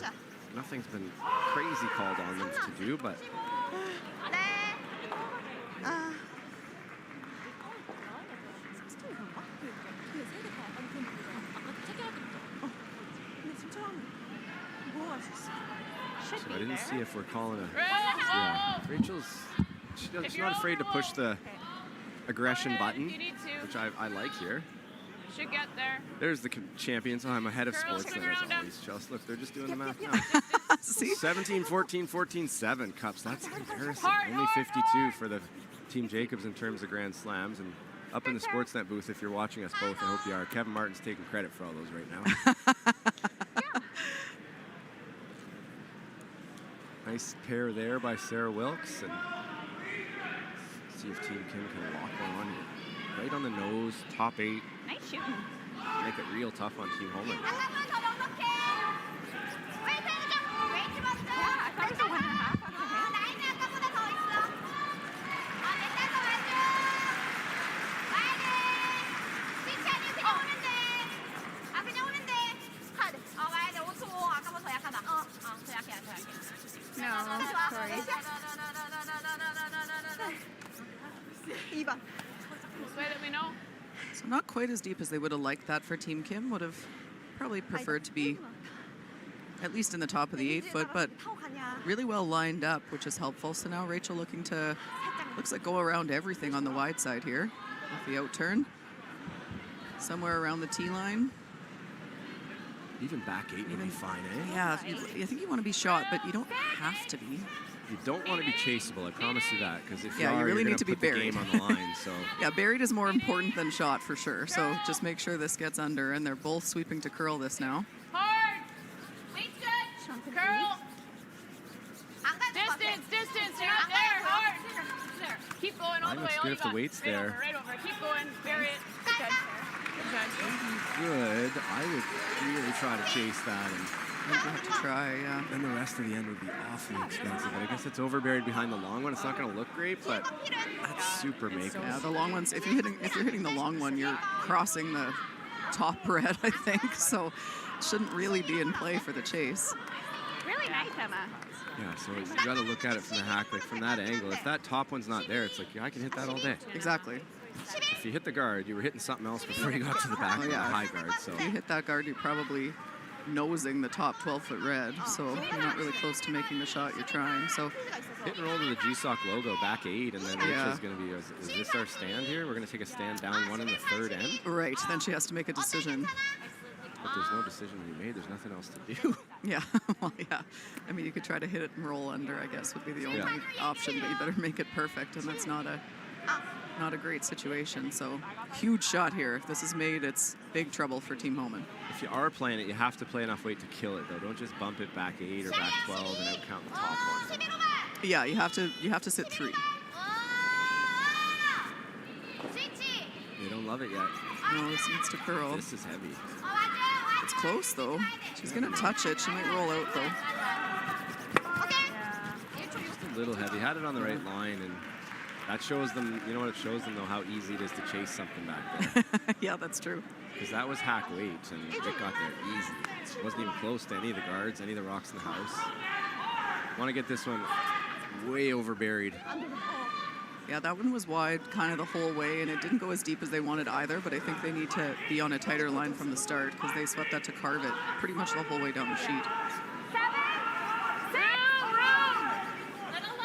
Nothing's been crazy called on them to do, but so I didn't see if we're calling a... Yeah, she's not afraid to push the aggression button, which I like here. Should get there. There's the champions. Oh, I'm ahead of Sportsnet as always. Just look, they're just doing the math now. See? 17-14, 14-7 cups. That's embarrassing. Only 52 for the Team Jacobs in terms of Grand Slams. And up in the Sportsnet booth, if you're watching us both, I hope you are. Kevin Martin's taking credit for all those right now. Nice pair there by Sarah Wilkes. And see if Team Kim can lock one on here. Right on the nose, top 8. Nice shooting. Make it real tough on Team Homan. This way that we know. So not quite as deep as they would have liked that for Team Kim. Would have probably preferred to be at least in the top of the 8-foot, but really well lined up, which is helpful. So now Rachel looking to, looks like go around everything on the wide side here with the out turn. Somewhere around the tee line. Even back 8 would be fine, eh? Yeah, I think you want to be shot, but you don't have to be. You don't want to be chaseable, I promise you that, because if you really need to be buried. The game on the line, so. Yeah, buried is more important than shot for sure. So just make sure this gets under, and they're both sweeping to curl this now. Hard. Wait, good. Curl. Distance. You're not there. Hard. Keep going all the way. Good if the weight's there. Right over. Keep going. Bury it. Good. I would really try to chase that, and you have to try, yeah. And the rest of the end would be awfully expensive. But I guess it's over buried behind the long one. It's not going to look great, but that's super makeable. Yeah, the long ones. If you're hitting the long one, you're crossing the top red, I think. So it shouldn't really be in play for the chase. Really nice, Emma. Yeah, so you got to look at it from the hack, like from that angle. If that top one's not there, it's like, yeah, I can hit that all day. Exactly. If you hit the guard, you were hitting something else before you got to the back of the high guard. So if you hit that guard, you're probably nosing the top 12-foot red, so you're not really close to making the shot you're trying. So hit and roll to the GSOC logo, back 8, and then Rachel's going to be, is this our stand here? We're going to take a stand down 1 in the 3rd end? Right, then she has to make a decision. But there's no decision to be made. There's nothing else to do. Yeah, well, yeah. I mean, you could try to hit it and roll under, I guess, would be the only option, but you better make it perfect, and that's not a great situation. So huge shot here. If this is made, it's big trouble for Team Homan. If you are playing it, you have to play enough weight to kill it, though. Don't just bump it back 8 or back 12 and outcount the top one. Yeah, you have to sit 3. They don't love it yet. No, this needs to curl. This is heavy. It's close, though. She's going to touch it. She might roll out, though. Just a little heavy. Had it on the right line, and that shows them, you know what it shows them, though, how easy it is to chase something back there. Yeah, that's true. Because that was hack weight, and it got there easy. It wasn't even close to any of the guards, any of the rocks in the house. Want to get this one way over buried. Yeah, that one was wide kind of the whole way, and it didn't go as deep as they wanted either, but I think they need to be on a tighter line from the start because they swept that to carve it pretty much the whole way down the sheet.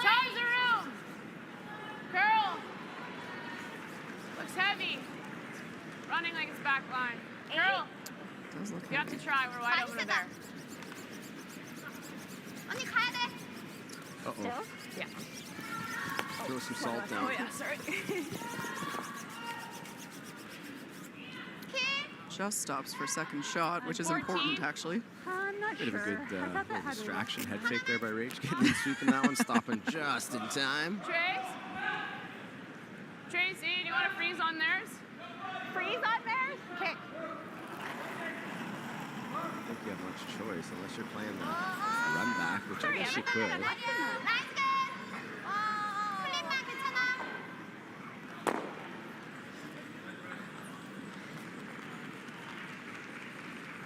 Time's a room. Curl. Looks heavy. Running like it's back line. Curl. Does look You have to try. We're wide open there. Uh-oh. Yeah. Throw some salt down. Oh, yeah, sorry. Just stops for second shot, which is important, actually. I'm not Bit of a sure. good I thought that little had distraction head fake there by Rach. Getting sweeping that one, stopping just in time. Tracy, do you want to freeze on theirs? Freeze on theirs? Okay. I don't think you have much choice unless you're playing the run back, which I guess you could.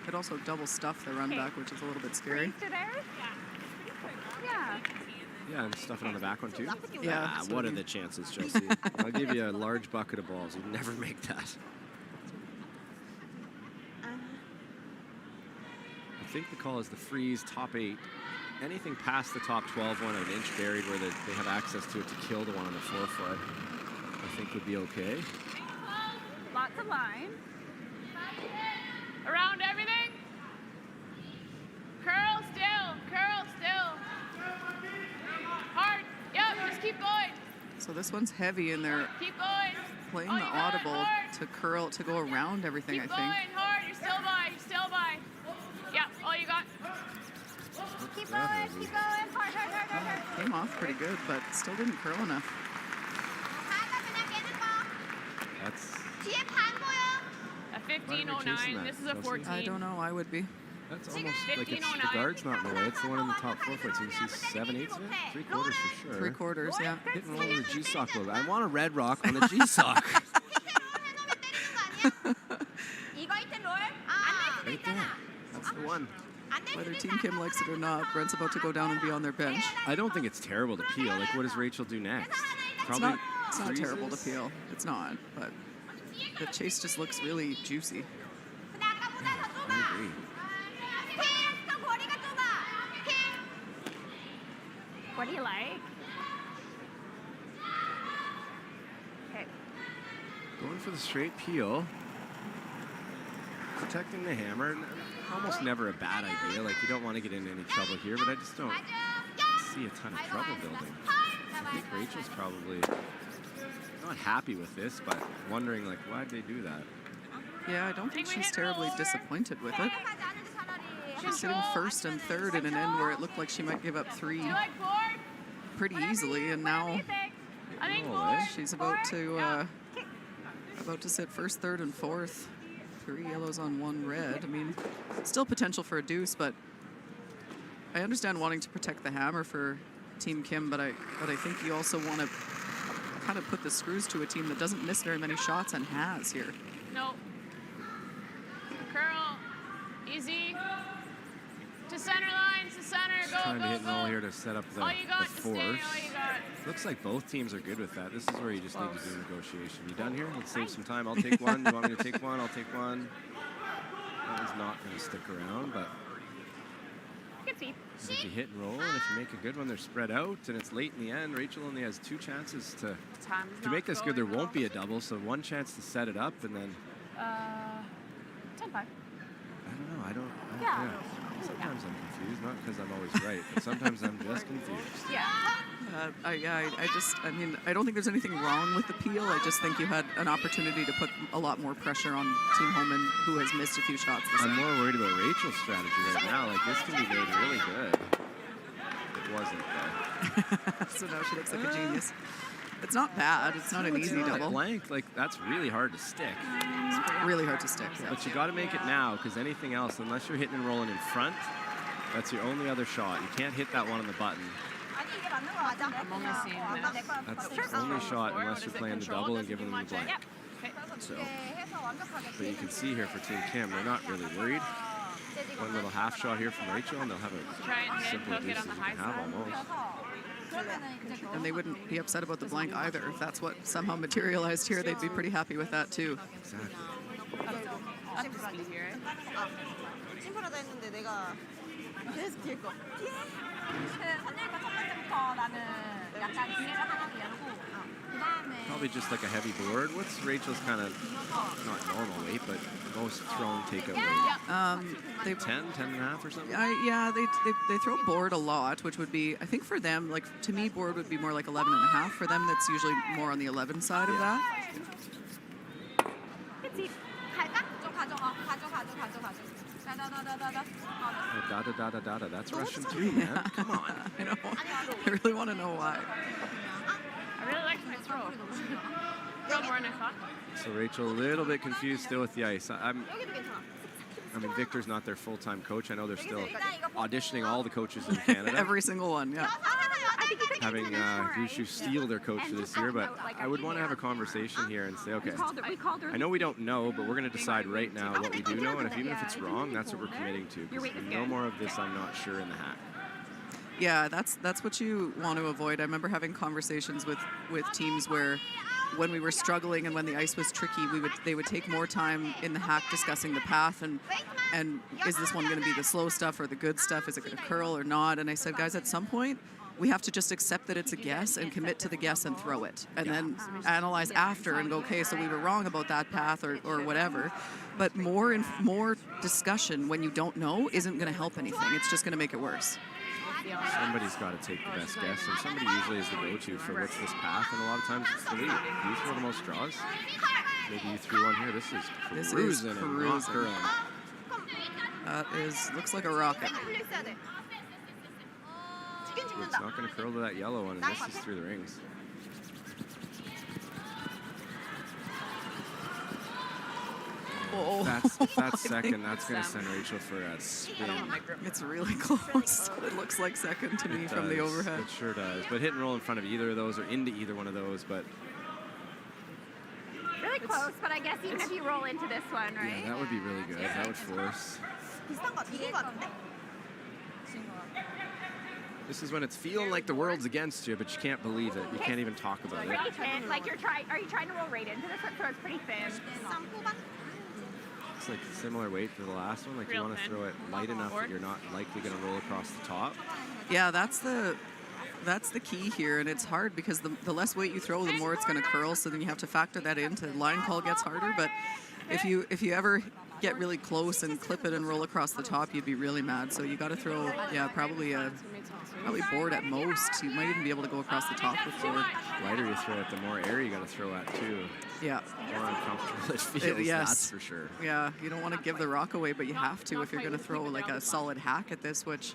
Could also double stuff the run back, which is a little bit scary. Yeah. Yeah, and stuff it on the back one too. Yeah. Ah, what are the chances, Chelsea? I'll give you a large bucket of balls. You'd never make that. I think the call is the freeze top 8. Anything past the top 12 one, an inch buried where they have access to it to kill the one on the forefoot, I think would be okay. Lots of line. Around everything. Curl still. Curl still. Hard. Yep, just keep going. So this one's heavy, and they're Keep going. playing Oh, the you got it, audible hard. to curl, to go around everything, Keep I going think. hard. You're still by. You're still by. Yeah, all you got. Keep going, keep going. Hard, hard, hard, hard, hard. Came off pretty good, but still didn't curl enough. That's A 15:09. This is a 14. I don't know, I would be. That's almost like it's, the guard's not in the way. It's the one in the top forefoot. So you see 7/8 of it? 3/4 for sure. 3/4, yeah. Hit and roll with the G-Sock logo. I want a red rock on the G-Sock. Right there. That's the one. Whether Team Kim likes it or not, Brent's about to go down and be on their bench. I don't think it's terrible to peel. Like, what does Rachel do next? Probably It's not terrible to freezes? peel. It's not, but the chase just looks really juicy. I agree. What do you like? Okay. Going for the straight peel. Protecting the hammer. Almost never a bad idea. Like, you don't want to get into any trouble here, but I just don't see a ton of trouble building. I think Rachel's probably not happy with this, but wondering, like, why'd they do that? Yeah, I don't think she's terribly disappointed with it. She's sitting first and third in an end where it looked like she might give up 3 pretty easily, and now she's about to sit first, third, and fourth. 3 yellows on 1 red. I mean, still potential for a deuce, but I understand wanting to protect the hammer for Team Kim, but I think you also want to kind of put the screws to a team that doesn't miss very many shots and has here. No. Curl. Easy. To center lines, to center. Go, Trying to go, hit and roll go. here to set up the All you got to force. stay, all you got. Looks like both teams are good with that. This is where you just need to do negotiation. You done here? Let's save some time. I'll take one. You want me to take one? I'll take one. That one's not going to stick around, but if you hit and roll, and if you make a good one, they're spread out, and it's late in the end. Rachel only has 2 chances to make this good. There won't be a double, so 1 chance to set it up, and then 10-5. I don't know. Yeah. Sometimes I'm confused, not because I'm always right, but sometimes I'm just confused. Yeah. I mean, I don't think there's anything wrong with the peel. I just think you had an opportunity to put a lot more pressure on Team Homan, who has missed a few shots this I'm end. more worried about Rachel's strategy right now. Like, this can be made really good. It wasn't, though. So now she looks like a genius. It's not bad. It's not an easy double. Blank, like, that's really hard to stick. It's really hard to stick. Yeah. But you got to make it now, because anything else, unless you're hitting and rolling in front, that's your only other shot. You can't hit that one on the button. I'm only seeing this. That's the only shot unless you're playing the double and giving them the blank. So, but you can see here for Team Kim, they're not really worried. One little half shot here from Rachel, and they'll have a simple deuce as you can have almost. And they wouldn't be upset about the blank either. If that's what somehow materialized here, they'd be pretty happy with that too. Exactly. Probably just like a heavy board. What's Rachel's kind of not normal weight, but most thrown takeout weight? 10 and a half or something? Yeah, they throw board a lot, which would be, I think for them, like to me, board would be more like 11 and a half. For them, that's usually more on the 11 side of that. Da. That's Russian too, man. Come on. I know. I really want to know why. I really like my throw. Throw more than I thought. So Rachel, a little bit confused still with the ice. I mean, Victor's not their full-time coach. I know they're still auditioning all the coaches in Canada. Every single one, yeah. Having Gushu steal their coach for this year, but I would want to have a conversation here and say, okay, I know we don't know, but we're going to decide right now what we do know, and even if it's wrong, that's what we're committing to. Because no more of this, I'm not sure in the hack. Yeah, that's what you want to avoid. I remember having conversations with teams where when we were struggling and when the ice was tricky, they would take more time in the hack discussing the path and is this one going to be the slow stuff or the good stuff? Is it going to curl or not? And I said, guys, at some point, we have to just accept that it's a guess and commit to the guess and throw it. And then analyze after and go, okay, so we were wrong about that path or whatever. But more discussion when you don't know isn't going to help anything. It's just going to make it worse. Somebody's got to take the best guess, and somebody usually is the go-to for what's this path, and a lot of times it's the lead. You throw the most draws. Maybe you threw one here. This is cruising and not curling. That looks like a rocket. It's not going to curl to that yellow one, and this is through the rings. If that's second, that's going to send Rachel for a spin. It's really close. It looks like second to me from the overhead. It sure does. But hit and roll in front of either of those or into either one of those, but... Really close, but I guess even if you roll into this one, right? Yeah, that would be really good. That would force. This is when it's feeling like the world's against you, but you can't believe it. You can't even talk about it. Like are you trying to roll right into this one so it's pretty thin? It's like similar weight to the last one. Like you want to throw it light enough that you're not likely going to roll across the top. Yeah, that's the key here, and it's hard because the less weight you throw, the more it's going to curl. So then you have to factor that into line call gets harder. But if you ever get really close and clip it and roll across the top, you'd be really mad. So you got to throw, probably board at most. You might even be able to go across the top with board. The lighter you throw it, the more air you got to throw at too. Yeah. The more uncomfortable it feels, that's for sure. Yeah, you don't want to give the rock away, but you have to if you're going to throw like a solid hack at this, which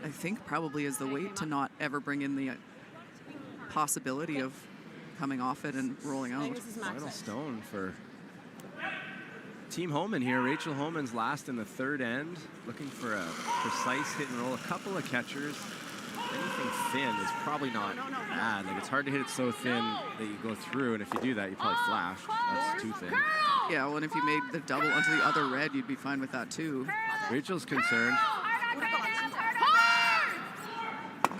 I think probably is the weight to not ever bring in the possibility of coming off it and rolling out. Final stone for Team Homan here. Rachel Homan's last in the third end, looking for a precise hit and roll. A couple of catchers. Anything thin is probably not bad. Like it's hard to hit it so thin that you go through, and if you do that, you probably flash. That's too thin. Yeah, well, and if you made the double onto the other red, you'd be fine with that too. Rachel's concerned.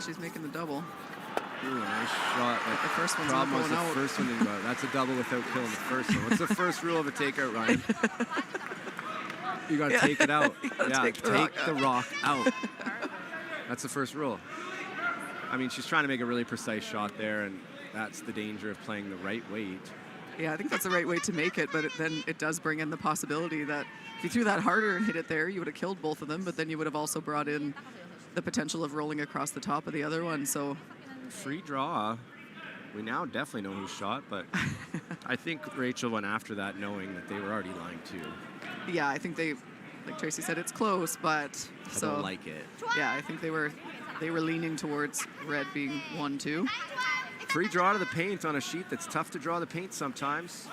She's making the double. Ooh, nice shot. Like the first one's problem not was going the out. first one didn't go out. That's a double without killing the first one. What's the first rule of a takeout, Ryan? You got to take it out. Take the rock out. That's the first rule. I mean, she's trying to make a really precise shot there, and that's the danger of playing the right weight. Yeah, I think that's the right way to make it, but then it does bring in the possibility that if you threw that harder and hit it there, you would have killed both of them, but then you would have also brought in the potential of rolling across the top of the other one. So free draw. We now definitely know who shot, but I think Rachel went after that knowing that they were already lying too. Yeah, I think they, like Tracy said, it's close, but I don't like it. Yeah, I think they were leaning towards red being 1-2. Free draw to the paint on a sheet that's tough to draw the paint sometimes.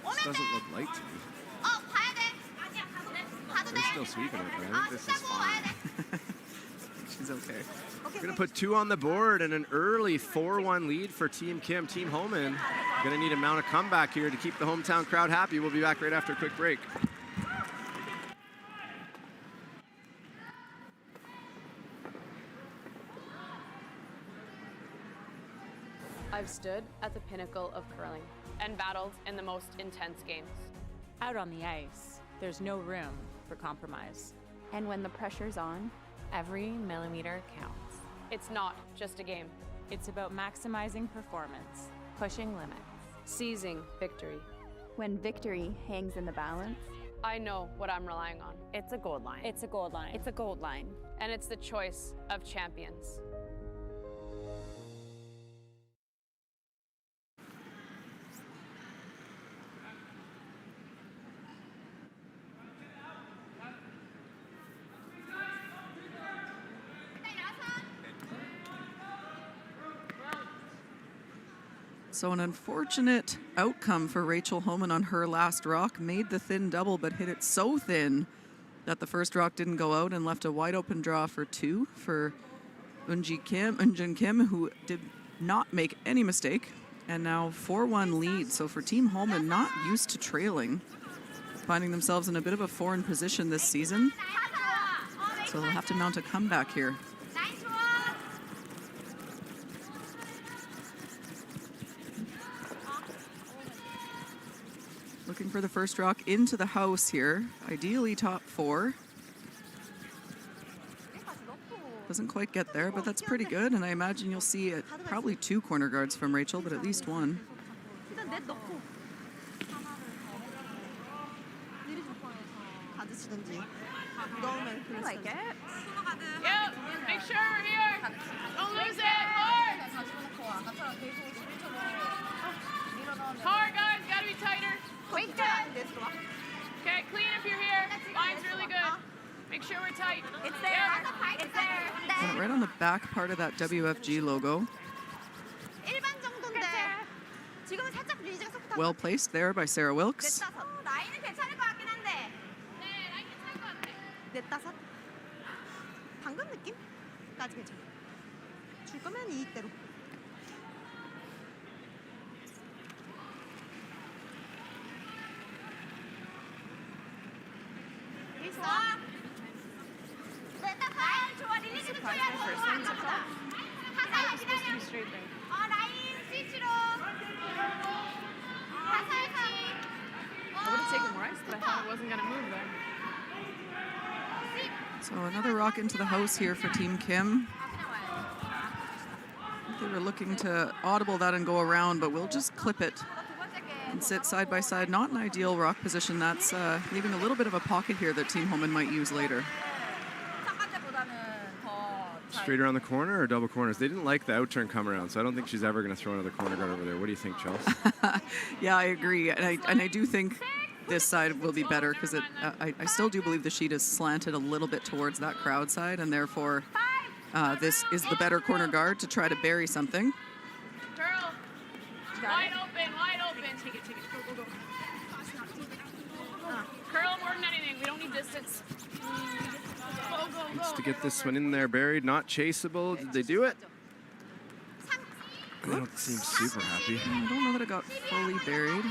This doesn't look light to me. They're still sweeping it, but I think this is fine. She's okay. We're going to put 2 on the board and an early 4-1 lead for Team Kim. Team Homan going to need a mount of comeback here to keep the hometown crowd happy. We'll be back right after a quick break. I've stood at the pinnacle of curling and battled in the most intense games. Out on the ice, there's no room for compromise. And when the pressure's on, every millimeter counts. It's not just a game. It's about maximizing performance, Pushing limits. Seizing victory. When victory hangs in the balance, I know what I'm relying on. it's a gold line. it's a gold line. It's a gold line. And it's the choice of champions. So an unfortunate outcome for Rachel Homan on her last rock. Made the thin double, but hit it so thin that the first rock didn't go out and left a wide open draw for 2 for Eunjin Kim, who did not make any mistake. And now 4-1 lead. So for Team Homan, not used to trailing, finding themselves in a bit of a foreign position this season. So they'll have to mount a comeback here. Looking for the first rock into the house here. Ideally top 4. Doesn't quite get there, but that's pretty good. And I imagine you'll see probably 2 corner guards from Rachel, but at least 1. I like it. Yep, make sure we're here. Don't lose it. Hard. Hard, guys. Gotta be tighter. Wait, good. Okay, clean if you're here. Line's really good. Make sure we're tight. It's there. It's there. And right on the back part of that WFG logo. 1반 정도인데. 지금은 살짝 리즈가 속도가 Well placed there by Sarah Wilkes. 라인은 괜찮을 것 같긴 한데. 네, 라인 괜찮을 것 같아. 넷다섯. 방금 느낌까지 괜찮아. 줄 거면 이익대로. 있어. 라인 좋아. 릴리즈도 좋아야 돼. 하사야 기다려. 라인 스위치로. 하사야지. I would have taken more ice, but I thought it wasn't going to move then. So another rock into the house here for Team Kim. They were looking to audible that and go around, but we'll just clip it and sit side by side. Not an ideal rock position. That's leaving a little bit of a pocket here that Team Homan might use later. Straight around the corner or double corners? They didn't like the out-turn come around, so I don't think she's ever going to throw another corner guard over there. What do you think, Chelsea? Yeah, I agree. And I do think this side will be better because I still do believe the sheet is slanted a little bit towards that crowd side, and therefore this is the better corner guard to try to bury something. Girl, wide open, wide open. Take it. Go. Curl more than anything. We don't need distance. Go. Needs to get this one in there buried, not chaseable. Did they do it? They don't seem super happy. I don't know that it got fully buried.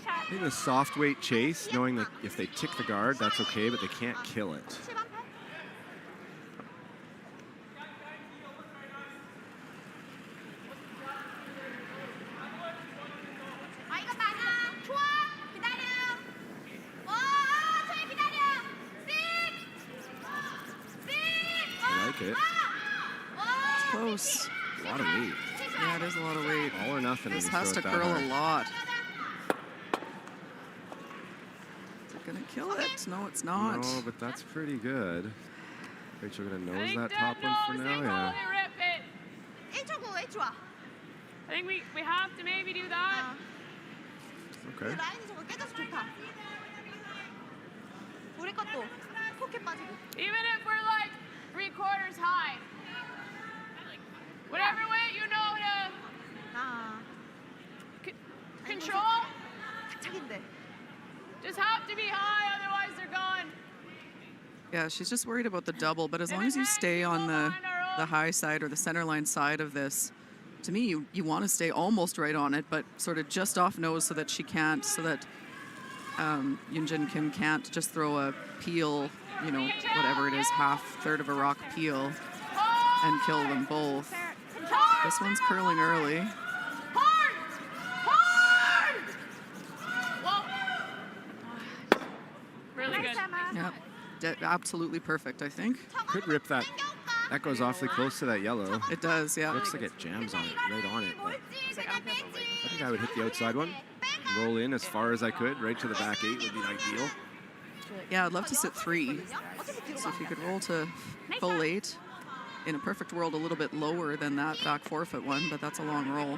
I think the soft weight chase, knowing that if they tick the guard, that's okay, but they can't kill it. I like it. It's close. A lot of weight. Yeah, it is a lot of weight. All or nothing. This when you has to throw it that curl hard. a lot. Is it gonna kill it? No, it's not. No, but that's pretty good. Rachel gonna nose think that that top one for nose, now, they yeah. totally rip it. I think we have to maybe do that. Okay. 라인이 저거 깨져서 좋다. 우리 것도 포켓 빠지고. Even if we're like 3/4 high. Whatever way you know to control. Yeah, she's just worried about the double, but as long as you stay on the high side or the center line side of this, to me, you want to stay almost right on it, but sort of just off nose so that she can't, so that Yoonjin Kim can't just throw a peel, you know, whatever it is, third of a rock peel and kill them both. This one's curling early. Really good. Yeah, absolutely perfect, I think. Could rip that. That goes awfully close to that yellow. It does, yeah. Looks like it jams on it, right on it. But I think I would hit the outside one, roll in as far as I could, right to the back 8 would be ideal. Yeah, I'd love to sit 3. So if you could roll to full 8, in a perfect world, a little bit lower than that back 4-foot one, but that's a long roll.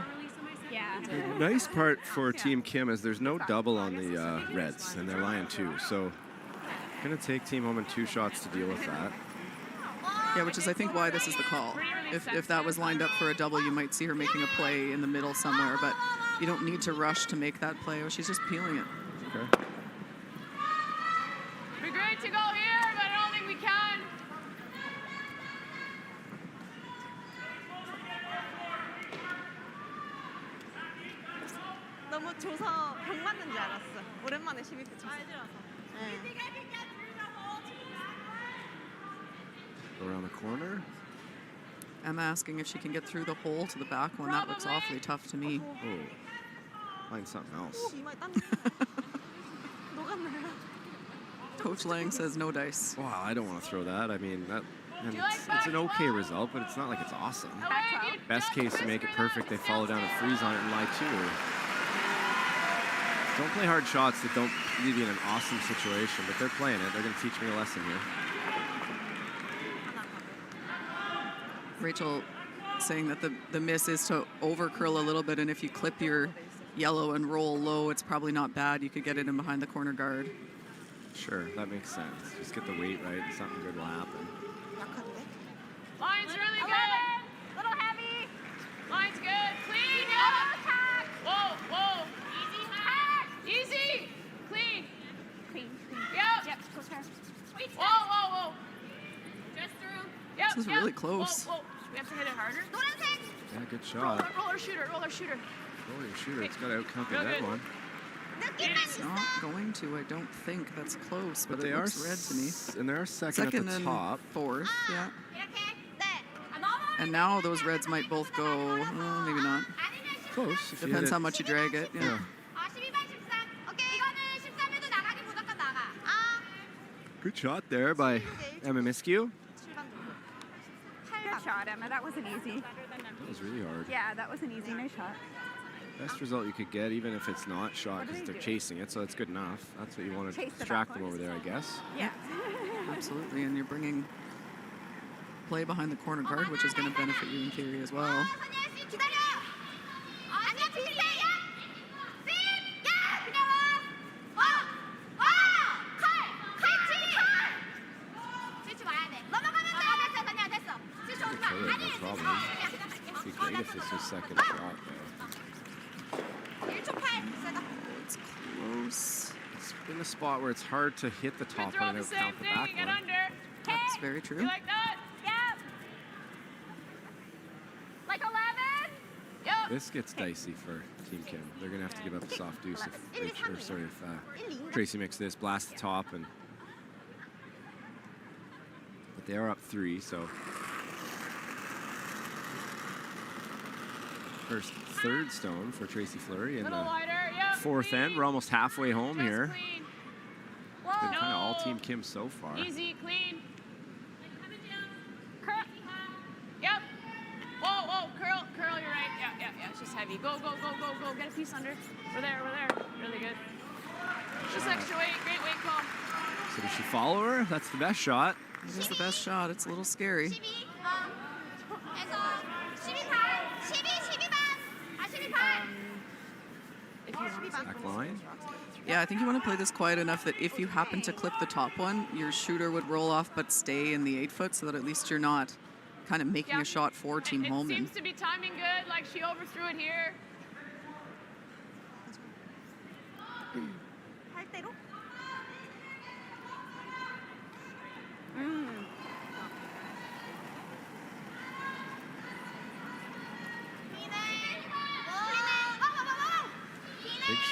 The nice part for Team Kim is there's no double on the Reds, and they're lying 2. So going to take Team Homan 2 shots to deal with that. Yeah, which is, I think, why this is the call. If that was lined up for a double, you might see her making a play in the middle somewhere, but you don't need to rush to make that play. Oh, she's just peeling it. Okay. We're great to go here, but I don't think we can. 너무 줘서 벽 맞는 줄 알았어. 오랜만에 12대 쳤어. Go around the corner. Emma asking if she can get through the hole to the back one. That looks awfully tough to me. Oh, find something else. Coach Lang says no dice. Wow, I don't want to throw that. I mean, and it's an okay result, but it's not like it's awesome. Best case, you make it perfect. They follow down and freeze on it and lie 2. Don't play hard shots that don't leave you in an awesome situation, but they're playing it. They're going to teach me a lesson here. Rachel saying that the miss is to over curl a little bit, and if you clip your yellow and roll low, it's probably not bad. You could get it in behind the corner guard. Sure, that makes sense. Just get the weight right and something good will happen. Line's really good. Little heavy. Line's good. Clean. Yeah. Whoa, whoa. Easy, hard. Easy. Clean. Clean. Yep. Goes her. Whoa, whoa, whoa. Just through. Yep. This is really close. Whoa, whoa. We have to hit it harder. Yeah, good shot. Roller shooter. Roller shooter. Roller shooter. It's got to outcount the red one. It's not going to. I don't think that's close, but they it are looks red to me. And they're second at the top. 4th, yeah. And now those reds might both go, well, maybe not. Close. Depends how much you drag it. Yeah. Good shot there by Emma Miskew. Good shot, Emma. That wasn't easy. That was really hard. Yeah, that was an easy. Nice shot. Best result you could get, even if it's not shot, because they're chasing it, so that's good enough. That's what you want to distract them over there, I guess. Yeah. Absolutely, and you're bringing play behind the corner guard, which is going to benefit you in theory as well. No problem. It'd be great if this was second shot, though. It's close. It's in a spot where it's hard to hit the top one and count the back one. That's very true. You like that? Yep. Like 11? Yep. This gets dicey for Team Kim. They're going to have to give up a soft deuce if Tracy makes this, blast the top, and but they are up 3, so first third stone for Tracy Fleury in the 4th end. We're almost halfway home here. It's been kind of all Team Kim so far. Easy, clean. Curl. Yep. Whoa, whoa, curl, you're right. Yeah. It's just heavy. Go. Get a piece under. We're there. Really good. Just extra weight. Great weight call. So does she follow her? That's the best shot. It is the best shot. It's a little scary. Back line. Yeah, I think you want to play this quiet enough that if you happen to clip the top one, your shooter would roll off but stay in the 8-foot, so that at least you're not kind of making a shot for Team Homan. It seems to be timing good, like she overthrew it here.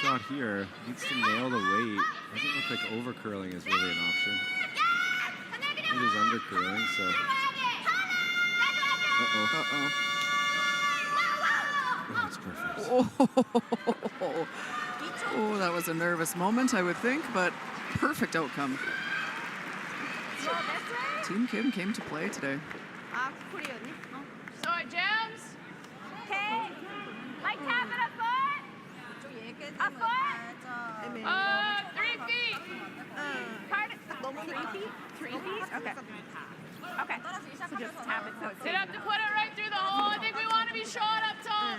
shot here. Needs to nail the weight. Doesn't look like over curling is really an option. It is under curling, so. Uh-oh. Oh, that's perfect. Oh, that was a nervous moment, I would think, but perfect outcome. Team Kim came to play today. So it jams. Okay. Like tapping a foot. A foot. 3 feet. Pardon? 3 feet? 3 feet? Okay. Okay. So just tap it so it's Did have to put it right through the hole. I think we want to be shot up top.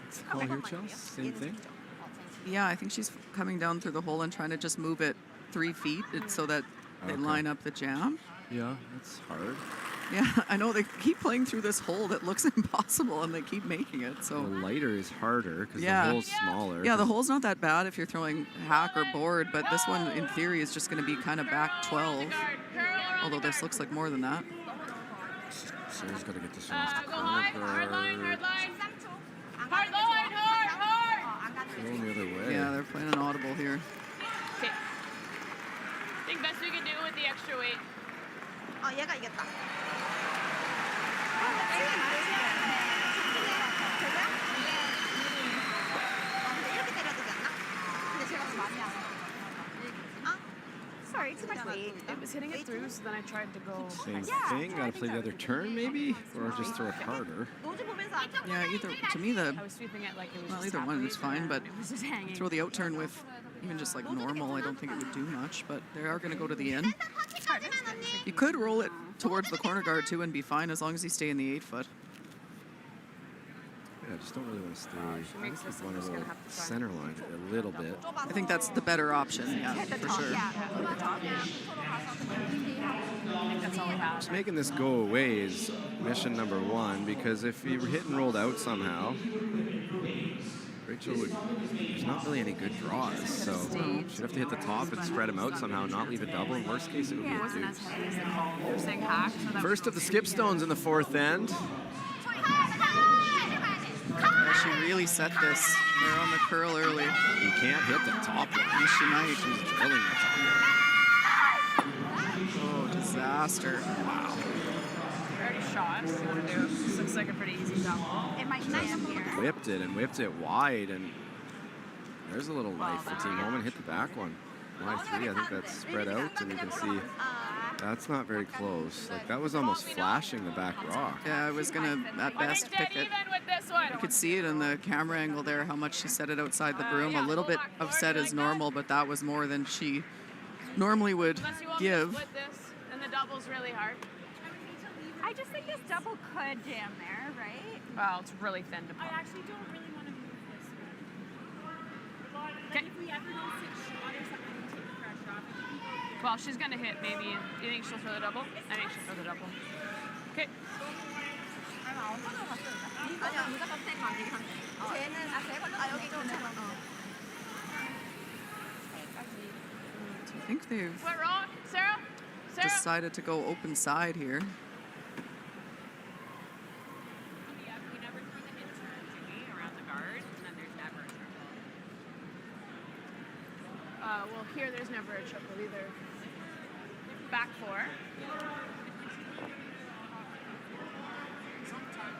What's the call here, Chelsea? Same thing? Yeah, I think she's coming down through the hole and trying to just move it 3 feet so that they line up the jam. Yeah, that's hard. Yeah, I know they keep playing through this hole that looks impossible and they keep making it. So the lighter is harder because yeah. the hole's smaller. Yeah, the hole's not that bad if you're throwing hack or board, but this one in theory is just going to be kind of back 12. Although this looks like more than that. Sarah's got to get this one off the Go corner. hard line. Hard line, hard. Going the other way. Yeah, they're playing an audible here. Okay. I think best we can do with the extra weight. 얘가 이겼다. 이렇게 때려야 되지 않나? 근데 제가 좀 많이 하고. Sorry, too much weight. It was hitting it through, so then I tried to go. Same thing. Got to play the other turn, maybe, or just throw it harder. Yeah, either to me I was sweeping it like it was. well, just either one halfway, is fine, but it was just hanging. throw the out turn with even just like normal. I don't think it would do much, but they are going to go to the in. You could roll it towards the corner guard too and be fine as long as you stay in the 8 foot. Yeah, I just don't really want to stay. I just want to roll center line a little bit. I think that's the better option, yeah, for sure. I think that's all we have. Just making this go away is mission number 1, because if you hit and rolled out somehow, Rachel would, there's not really any good draws, so she'd have to hit the top and spread them out somehow, not leave a double. In worst case, it would be a deuce. First of the skip stones in the 4th end. Yeah, she really set this. They're on the curl early. You can't hit the top one. Yes, she might. She's drilling the top one. Oh, disaster. Wow. We already shot. See what to do. This looks like a pretty easy jump. It might jam here. Whipped it wide, and there's a little life for Team Homan. Hit the back one. Line 3, I think that's spread out, and you can see that's not very close. Like, that was almost flashing the back rock. Yeah, I was going to, at best, pick it. You could see it in the camera angle there, how much she set it outside the broom. A little bit of set is normal, but that was more than she normally would give. Split this, and the double's really hard. I just think this double could jam there, right? Well, it's really thin to pump. I actually don't really want to move this one. Like if we ever don't sit shot or something, we take the pressure off. Well, she's gonna hit maybe. You think she'll throw the double? I think she'll throw the double. Okay. I think they've What wrong, Sarah? decided to go open side here. We never threw the intern, do we, around the guard, and then there's never a triple. Well, here there's never a triple either. Back 4.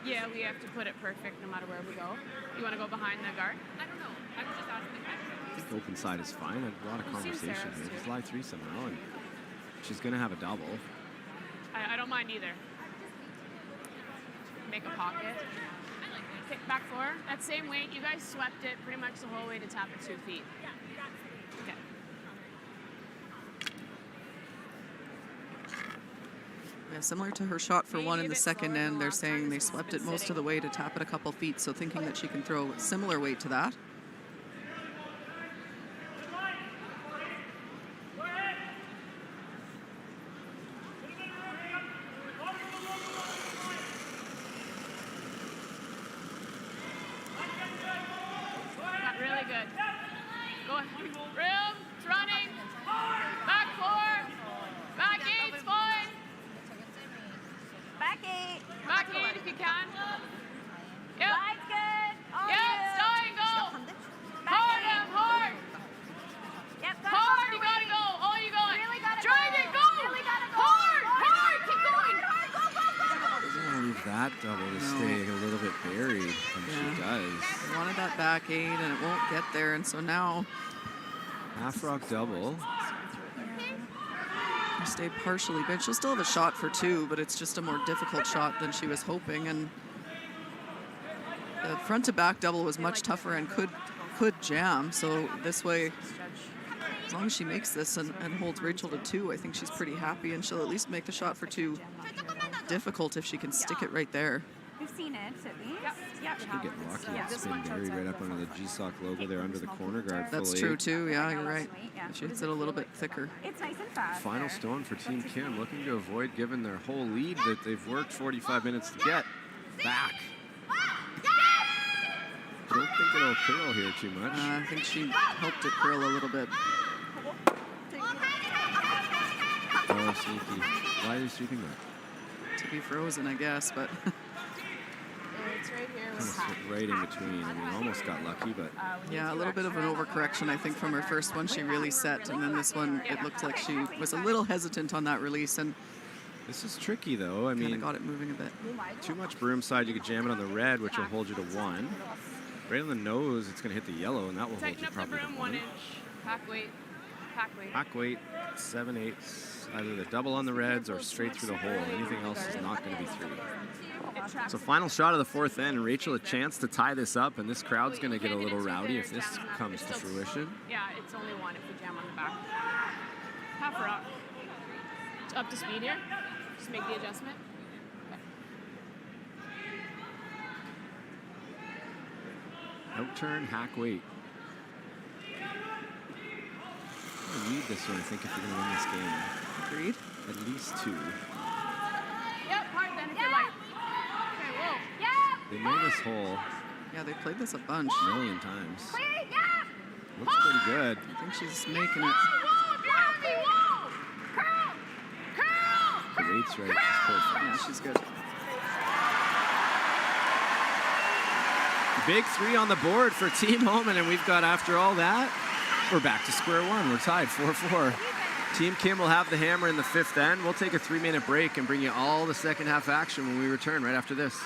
Yeah, we have to put it perfect no matter where we go. You want to go behind the guard? I don't know. I was just asking the question. I think open side is fine. A lot of conversation here. Just lie 3 somehow, and she's going to have a double. I don't mind either. Make a pocket. Okay, back 4. That same weight, you guys swept it pretty much the whole way to tap at 2 feet. Okay. Yeah, similar to her shot for 1 in the second end, they're saying they swept it most of the way to tap it a couple feet, so thinking that she can throw similar weight to that. Really good. Go ahead. Room. It's running. Back 4. Back 8's fine. Back 8. Back 8 if you can. Yep. Line's good. Oh, Yep. Starting. Go. that double to stay a little bit buried, and she does. They wanted that back 8, and it won't get there, and so now half rock double. Stayed partially bent. She'll still have a shot for 2, but it's just a more difficult shot than she was hoping. And the front to back double was much tougher and could jam. So this way, as long as she makes this and holds Rachel to 2, I think she's pretty happy, and she'll at least make the shot for 2 difficult if she can stick it right there. We've seen it at least. She could get lucky and spin buried right up under the GSOC logo there under the corner guard. That's true too, yeah, you're right. She hits it a little bit thicker. It's nice and fast. Final stone for Team Kim, looking to avoid giving their whole lead that they've worked 45 minutes to get back. I don't think it'll curl here too much. I think she helped it curl a little bit. Oh, sneaky. Why are you sweeping that? To be frozen, I guess, but... It's right here. Right in between. I mean, almost got lucky, but... Yeah, a little bit of an overcorrection, I think, from her first one. She really set, and then this one, it looked like she was a little hesitant on that release, and... This is tricky, though. I mean... got it moving a bit. Too much broom side, you could jam it on the red, which will hold you to 1. Right on the nose, it's going to hit the yellow, and that will hold you probably to 1. 1 inch. Pack weight. Pack weight. Pack weight, 7/8. Either the double on the reds or straight through the hole. Anything else is not going to be 3. So final shot of the 4th end. Rachel a chance to tie this up, and this crowd's going to get a little rowdy if this comes to fruition. Yeah, it's only 1 if we jam on the back. Half rock. Up to speed here. Just make the adjustment. Outturn, hack weight. You need this one, I think, if you're going to win this game. Agreed. At least 2. Yep, hard then if you like. Okay, whoa. Yeah. They know this hole. Yeah, they played this a bunch. A million times. Looks pretty good. I think she's making it. The weight's right. She's perfect. Yeah, she's good. Big 3 on the board for Team Homan, and we've got, after all that, we're back to square 1. We're tied 4-4. Team Kim will have the hammer in the 5th end. We'll take a 3-minute break and bring you all the second half action when we return right after this.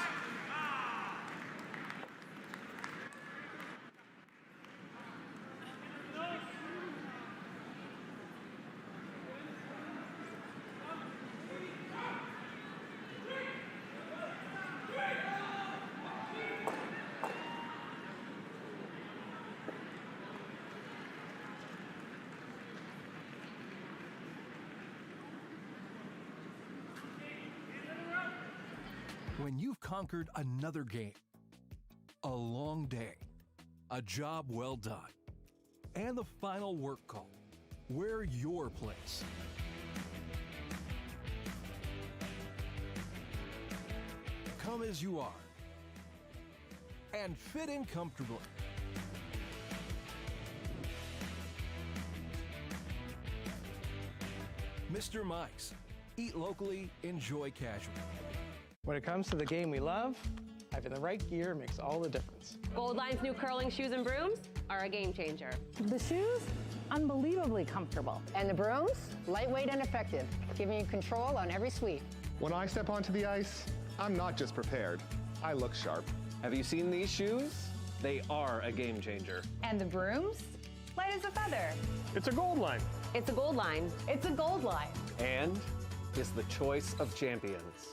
When you've conquered another game, a long day, a job well done, and the final work call, we're your place. Come as you are and fit in comfortably. Mr. Mike's. Eat locally, enjoy casual. When it comes to the game we love, having the right gear makes all the difference. Gold Line's new curling shoes and brooms are a game changer. The shoes, unbelievably comfortable. And the brooms, lightweight and effective, giving you control on every sweep. When I step onto the ice, I'm not just prepared. I look sharp. Have you seen these shoes? They are a game changer. And the brooms? Light as a feather. It's a Gold Line. It's a Gold Line. It's a Gold Line. And is the choice of champions.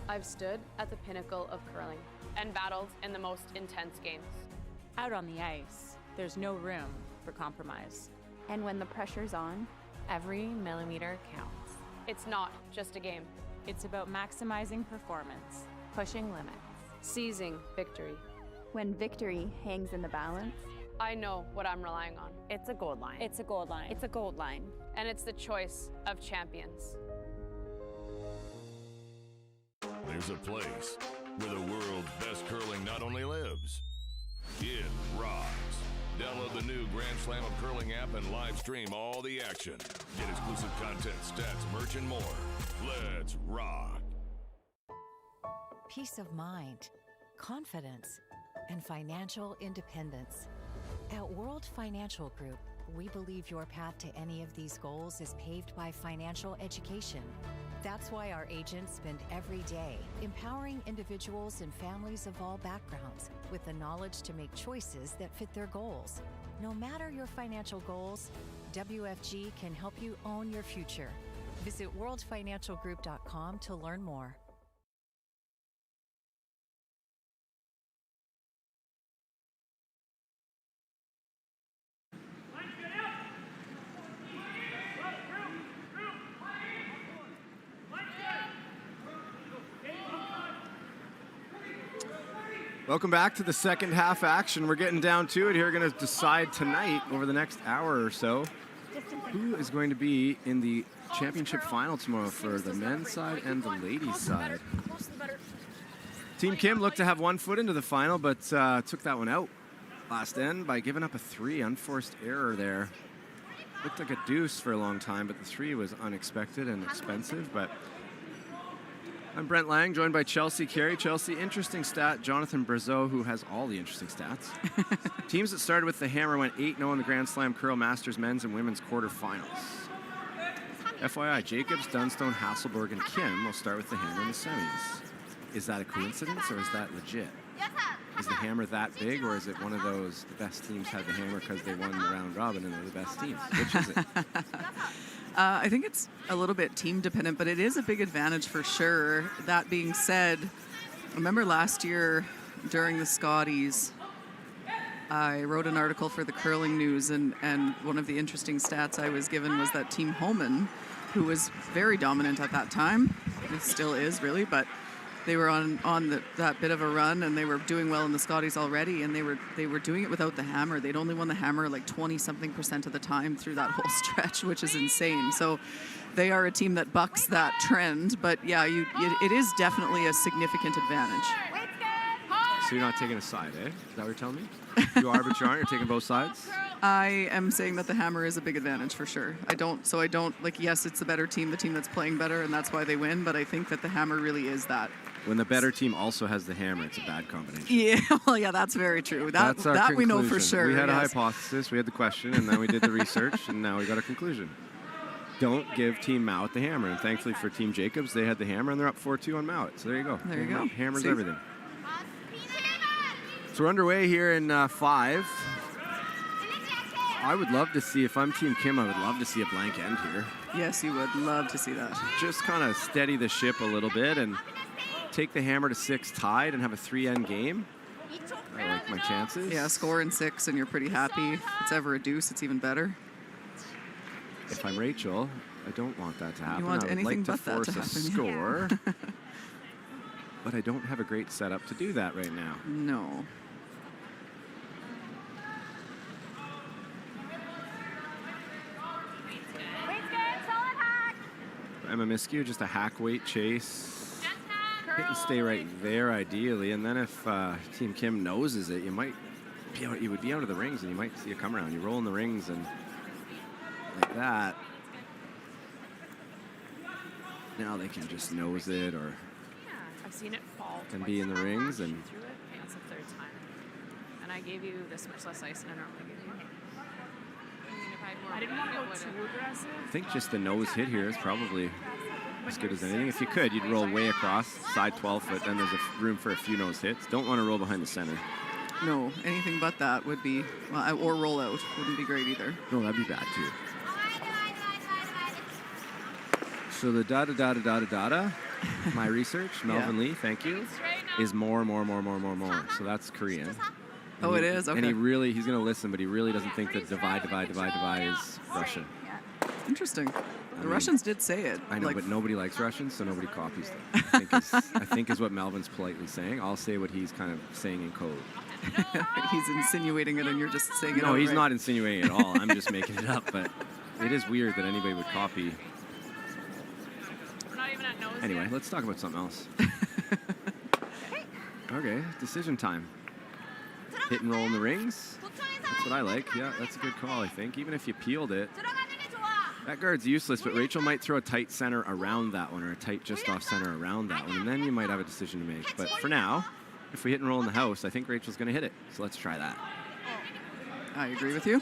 I've stood at the pinnacle of curling and battled in the most intense games. Out on the ice, there's no room for compromise. And when the pressure's on, every millimeter counts. It's not just a game. It's about maximizing performance, Pushing limits. Seizing victory. When victory hangs in the balance, I know what I'm relying on. it's a Gold Line. It's a Gold Line. It's a Gold Line. And it's the choice of champions. There's a place where the world's best curling not only lives, it rocks. Download the new Grand Slam of Curling app and live stream all the action. Get exclusive content, stats, merch, and more. Let's rock. Peace of mind, confidence, and financial independence. At World Financial Group, we believe your path to any of these goals is paved by financial education. That's why our agents spend every day empowering individuals and families of all backgrounds with the knowledge to make choices that fit their goals. No matter your financial goals, WFG can help you own your future. Visit worldfinancialgroup.com to learn more. Welcome back to the second half action. We're getting down to it here. Going to decide tonight over the next hour or so who is going to be in the championship final tomorrow for the men's side and the ladies' side. Team Kim looked to have one foot into the final, but took that one out last end by giving up a 3. Unforced error there. Looked like a deuce for a long time, but the 3 was unexpected and expensive. But I'm Brent Lang, joined by Chelsea Carey. Chelsea, interesting stat. Jonathan Brazeau, who has all the interesting stats. Teams that started with the hammer went 8-0 in the Grand Slam Curl Masters men's and women's quarterfinals. FYI, Jacobs, Dunstone, Hasselborg, and Kim will start with the hammer in the semis. Is that a coincidence or is that legit? Is the hammer that big, or is it one of those, the best teams had the hammer because they won the round robin and they're the best teams? Which is it? I think it's a little bit team dependent, but it is a big advantage for sure. That being said, remember last year during the Scotties, I wrote an article for the Curling News, and one of the interesting stats I was given was that Team Homan, who was very dominant at that time, it still is really, but they were on that bit of a run, and they were doing well in the Scotties already, and they were doing it without the hammer. They'd only won the hammer like 20-something% of the time through that whole stretch, which is insane. So they are a team that bucks that trend, but yeah, it is definitely a significant advantage. So you're not taking a side, eh? Is that what you're telling me? You are, but you aren't. You're taking both sides? I am saying that the hammer is a big advantage for sure. I don't, like, yes, it's the better team, the team that's playing better, and that's why they win, but I think that the hammer really is that. When the better team also has the hammer, it's a bad combination. Yeah, well, yeah, that's very true. That's our that we know conclusion. for sure. We had a yes. hypothesis, we had the question, and then we did the research, and now we got a conclusion. Don't give Team Mowat the hammer, and thankfully for Team Jacobs, they had the hammer, and they're up 4-2 on Mowat. So there you go. There you go. Hammer's See? everything. So we're underway here in 5. I would love to see, if I'm Team Kim, I would love to see a blank end here. Yes, you would love to see that. Just kind of steady the ship a little bit and take the hammer to 6 tied and have a 3-end game. I like my chances. Yeah, score in 6 and you're pretty happy. If it's ever a deuce, it's even better. If I'm Rachel, I don't want that to happen. You want I would anything like but to that force to happen. a score. But I don't have a great setup to do that right now. No. Emma Miskew, just a hack weight chase. Hit and stay right there, ideally. And then if Team Kim noses it, you would be out of the rings, and you might see a come around. You roll in the rings, and like that. Now they can just nose it, or I've seen it fall and be in the rings, and through it. That's the 3rd time. And I gave you this much less ice than I normally give you. I didn't want to go too aggressive. I think just the nose hit here is probably as good as anything. If you could, you'd roll way across, side 12 foot, then there's room for a few nose hits. Don't want to roll behind the center. No, anything but that would be, well, or roll out wouldn't be great either. No, that'd be bad too. So the da-da-da-da-da-da-da, my research, Melvin Lee, thank you, is more. So that's Korean. Oh, it is? Okay. And he's going to listen, but he really doesn't think that divide is Russian. Interesting. The Russians did say it. I know, but nobody likes Russians, so nobody copies them. I think is what Melvin's politely saying. I'll say what he's kind of saying in code. He's insinuating it, and you're just saying it. No, he's not insinuating it at all. I'm just making it up, but it is weird that anybody would copy. We're not even at nose Anyway, yet. let's talk about something else. Okay, decision time. Hit and roll in the rings. That's what I like. Yeah, that's a good call, I think. Even if you peeled it. That guard's useless, but Rachel might throw a tight center around that one, or a tight just off center around that one, and then you might have a decision to make. But for now, if we hit and roll in the house, I think Rachel's going to hit it. So let's try that. I agree with you.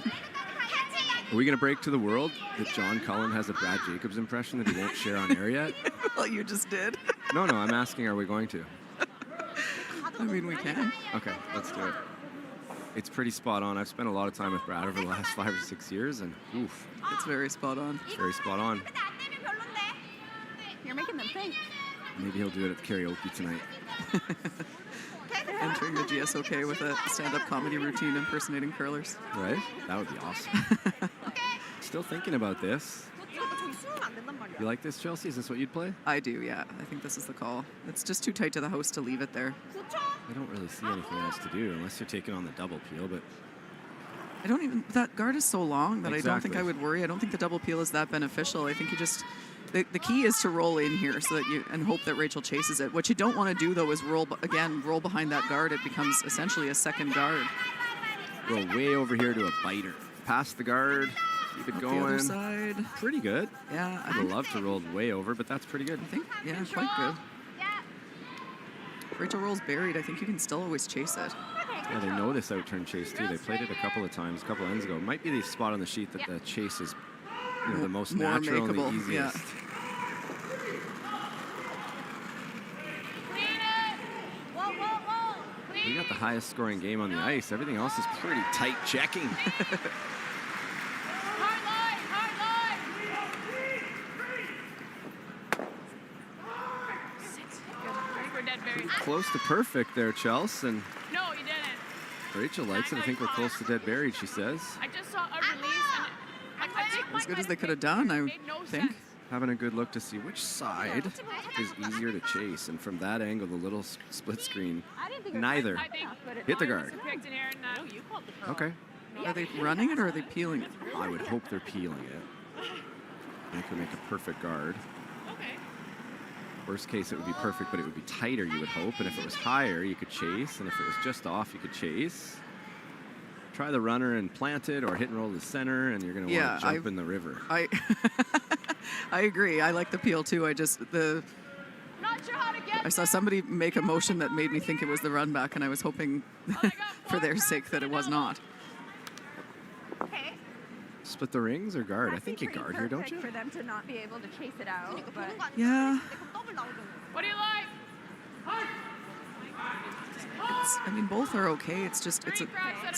Are we going to break to the world that John Cullen has a Brad Jacobs impression that he won't share on air yet? Well, you just did. No, I'm asking, are we going to? I mean, we can. Okay, let's do it. It's pretty spot on. I've spent a lot of time with Brad over the last 5 or 6 years, and oof. It's very spot on. It's very spot on. You're making them think. Maybe he'll do it at the karaoke tonight. Entering the GSOK with a stand-up comedy routine impersonating curlers. Right? That would be awesome. Still thinking about this. You like this, Chelsea? Is this what you'd play? I do, yeah. I think this is the call. It's just too tight to the house to leave it there. I don't really see anything else to do unless you're taking on the double peel, but I don't even, that guard is so long that I don't think Exactly. I would worry. I don't think the double peel is that beneficial. I think you just, the key is to roll in here so that you, and hope that Rachel chases it. What you don't want to do though is roll behind that guard. It becomes essentially a second guard. go way over here to a biter. Past the guard, keep it Up going. the other side. Pretty good. Yeah. I'd love to roll way over, but that's pretty good. I think, yeah, quite good. Rachel rolls buried. I think you can still always chase it. Yeah, they know this out-turn chase too. They played it a couple of times, a couple ends ago. It might be the spot on the sheet that the chase is the most More natural and the makeable, yeah. easiest. We got the highest scoring game on the ice. Everything else is pretty tight checking. Close to perfect there, Chelsea. And No, you didn't. Rachel likes it. I think we're close to dead buried, she says. I just saw a release and I think As good as they could have done, I think. Having a good look to see which side is easier to chase. And from that angle, the little split screen, neither. Hit the guard. Okay. Are they running it or are they peeling it? I would hope they're peeling it. They could make a perfect guard. Worst case, it would be perfect, but it would be tighter, you would hope. And if it was higher, you could chase. And if it was just off, you could chase. Try the runner and plant it, or hit and roll to the center, and you're going to want to jump in the river. I agree. I like the peel too. I saw somebody make a motion that made me think it was the run back, and I was hoping for their sake that it was not. Okay. Split the rings or guard? I think you guard here, don't you? For them to not be able to chase it out. But Yeah. What do you like? I mean, both are okay. It's just, it's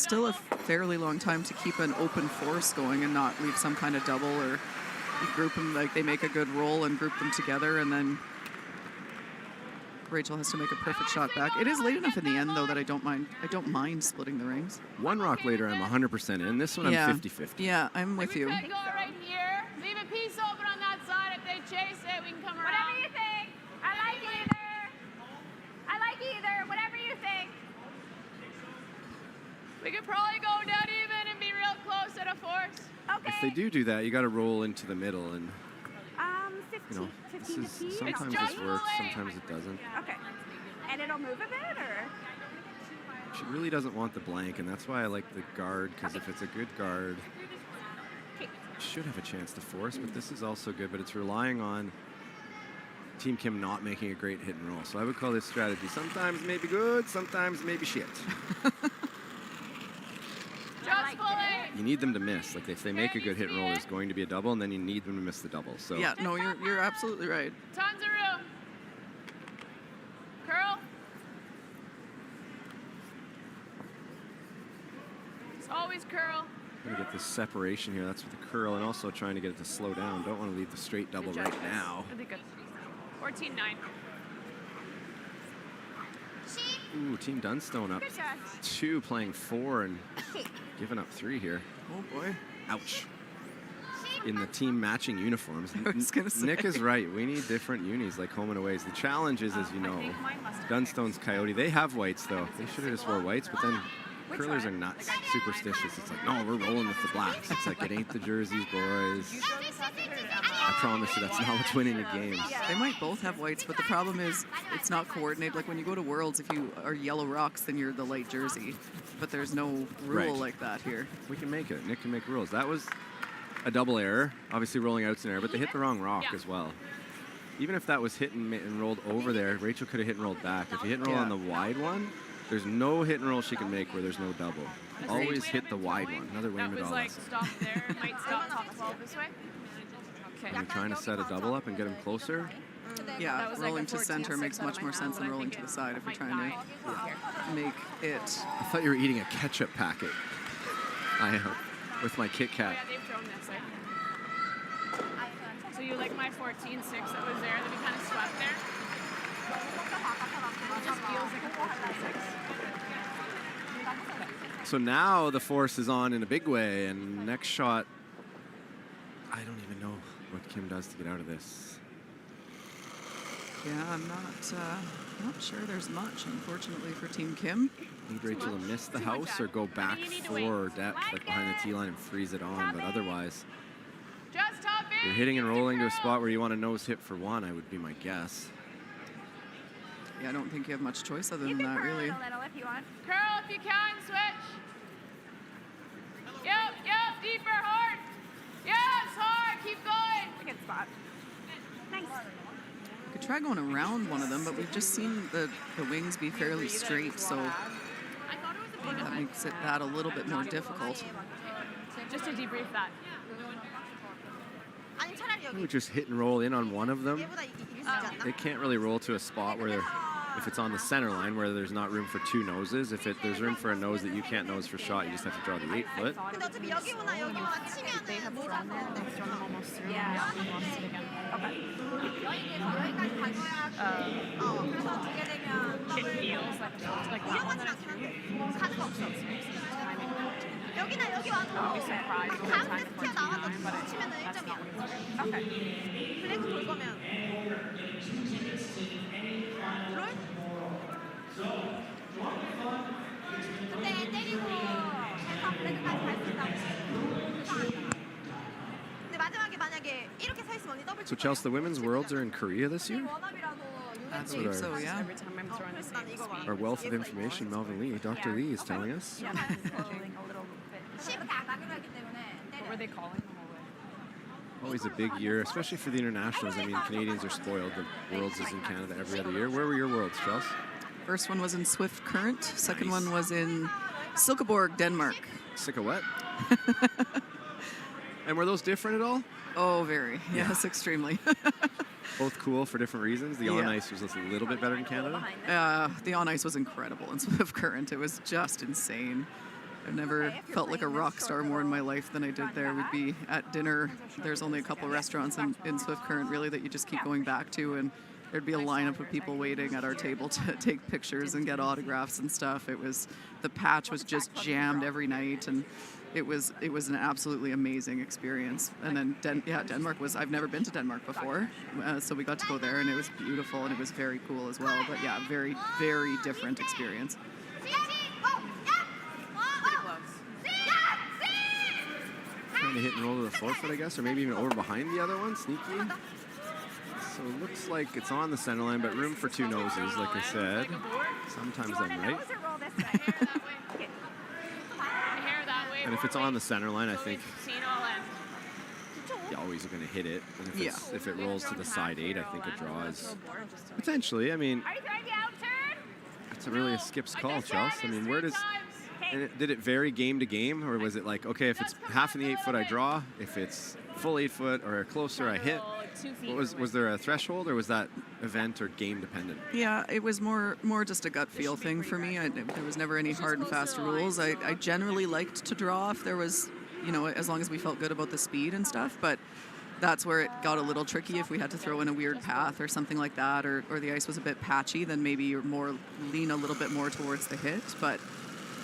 still a fairly long time to keep an open force going and not leave some kind of double, or you group them, like they make a good roll and group them together, and then Rachel has to make a perfect shot back. It is late enough in the end, though, that I don't mind splitting the rings. One rock later, I'm 100% in. This one, I'm 50-50. Yeah, I'm with you. Go right here. Leave a piece open on that side. If they chase it, we can come around. whatever you think. I like either. I like either. Whatever you think. We could probably go dead even and be real close at a force. If they do that, you got to roll into the middle, and 15, this 15 is, to keep. sometimes this works, sometimes it doesn't. Okay. And it'll move a bit, or? She really doesn't want the blank, and that's why I like the guard, because if it's a good guard, it should have a chance to force, but this is also good, but it's relying on Team Kim not making a great hit and roll. So I would call this strategy sometimes maybe good, sometimes maybe shit. You need them to miss. Like if they make a good hit and roll, there's going to be a double, and then you need them to miss the double. So Yeah, no, you're absolutely right. Tons of room. Curl. It's always curl. Trying to get this separation here. That's with the curl, and also trying to get it to slow down. Don't want to leave the straight double right now. Really good. 14-9. Ooh, Team Dunstone up 2, playing 4, and giving up 3 here. Oh boy. Ouch. In the team matching uniforms. I was gonna say. Nick is right. We need different unis like home and aways. The challenge is, as you know, Dunstone's Coyote. They have whites though. They should have just wore whites, but then curlers are not superstitious. It's like, no, we're rolling with the blacks. It's like, it ain't the jerseys, boys. I promise you, that's not what's winning your games. They might both have whites, but the problem is it's not coordinated. Like when you go to Worlds, if you are yellow rocks, then you're the light jersey. But there's no rule like that here. We can make it. Nick can make rules. That was a double error. Obviously rolling out's an error, but they hit the wrong rock as well. Even if that was hit and rolled over there, Rachel could have hit and rolled back. If you hit and roll on the wide one, there's no hit and roll she can make where there's no double. always hit the wide one. Another That wing was mid like stop there, might stop top 12 this way. Okay. You're trying to set a double up and get him closer. Yeah, was rolling like a to center 14-6 makes out of much my more hand, sense but than I rolling think to the it side if you're might trying to die. make it. I thought you were eating a ketchup packet. I am. With my Kit Oh, Kat. yeah, they've thrown this, eh? So you like my 14-6 that was there that we kind of swept there? It just feels like a 14-6. So now the force is on in a big way, and next shot, I don't even know what Kim does to get out of this. Yeah, I'm not sure there's much, unfortunately, for Team Kim. Need Rachel to miss the house or go back for depth, like behind the tee line and freeze it on, but otherwise, you're hitting and rolling to a spot where you want a nose hit for one, I would be my guess. Yeah, I don't think you have much choice other than that, really. A little if you want. Curl if you can, switch. Yep, deeper, hard. Yes, hard, keep going. Good spot. Nice. Could try going around one of them, but we've just seen the wings be fairly straight, so that makes it that a little bit more difficult. Just to debrief that. You just hit and roll in on one of them. They can't really roll to a spot where if it's on the center line where there's not room for two noses. If there's room for a nose that you can't nose for shot, you just have to draw the 8 foot. They have thrown there, they've thrown them almost through. Yeah, we lost it again. It feels like that one that I threw. I'll be surprised when it's time for 14-9, but that's not what it's doing. Okay. 블랙 돌 거면. 롤? 근데 때리고 해서 블랙까지 갈 수 있다고. 근데 마지막에 만약에 이렇게 서 있으면 언니 더블 So Chelsea, the women's worlds are in Korea this year? I believe so, yeah. Every time I'm throwing this game. Our wealth of information, Melvin Lee, Dr. Lee is telling us. Yeah, a little bit. What were they calling the whole way? Always a big year, especially for the internationals. I mean, Canadians are spoiled. The Worlds is in Canada every other year. Where were your Worlds, Chelsea? First one was in Swift Current. Second one was in Silkeborg, Denmark. Sick of what? And were those different at all? Oh, very. Yes, extremely. Both cool for different reasons. The on ice was a little bit better in Canada. The on ice was incredible in Swift Current. It was just insane. I've never felt like a rock star more in my life than I did there. We'd be at dinner. There's only a couple of restaurants in Swift Current, really, that you just keep going back to, and there'd be a lineup of people waiting at our table to take pictures and get autographs and stuff. The patch was just jammed every night, and it was an absolutely amazing experience. And then Denmark was, I've never been to Denmark before, so we got to go there, and it was beautiful, and it was very cool as well. But yeah, very, very different experience. Trying to hit and roll to the 4 foot, I guess, or maybe even over behind the other one, sneaky. So it looks like it's on the center line, but room for two noses, like I said. Sometimes I'm right. And if it's on the center line, I think you always are going to hit it. And if it rolls to the side 8, I think a draw is potentially. I mean, it's really a skip's call, Chelsea. I mean, did it vary game to game, or was it like, okay, if it's half in the 8 foot, I draw. If it's full 8 foot or closer, I hit. Was there a threshold, or was that event or game dependent? Yeah, it was more just a gut feel thing for me. There was never any hard and fast rules. I generally liked to draw if there was, as long as we felt good about the speed and stuff, but that's where it got a little tricky. If we had to throw in a weird path or something like that, or the ice was a bit patchy, then maybe you're lean a little bit more towards the hit. But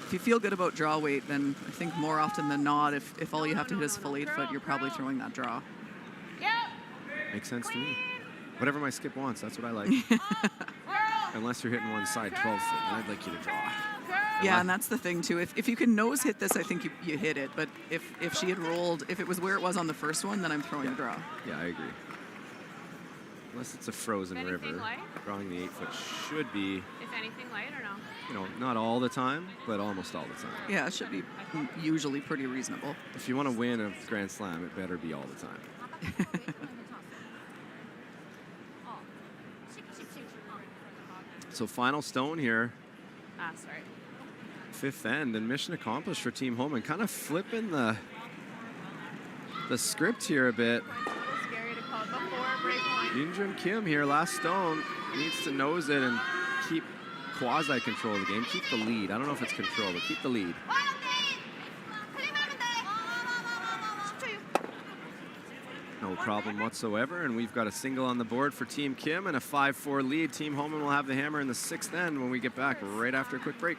if you feel good about draw weight, then I think more often than not, if all you have to hit is full 8 foot, you're probably throwing that draw. Makes sense to me. Whatever my skip wants, that's what I like. Unless you're hitting one side 12 foot, then I'd like you to draw. Yeah, and that's the thing too. If you can nose hit this, I think you hit it. But if she had rolled, if it was where it was on the first one, then I'm throwing a draw. Yeah, I agree. Unless it's a frozen river, drawing the 8 foot should be, If anything, light or no? not all the time, but almost all the time. Yeah, it should be usually pretty reasonable. If you want to win a Grand Slam, it better be all the time. So final stone here. Sorry. fifth end, and mission accomplished for Team Homan. Kind of flipping the script here a bit. Scary to call before break point. Yunjun Kim here, last stone, needs to nose it and keep quasi-control of the game. Keep the lead. I don't know if it's control, but keep the lead. No problem whatsoever, and we've got a single on the board for Team Kim and a 5-4 lead. Team Homan will have the hammer in the sixth end when we get back right after a quick break.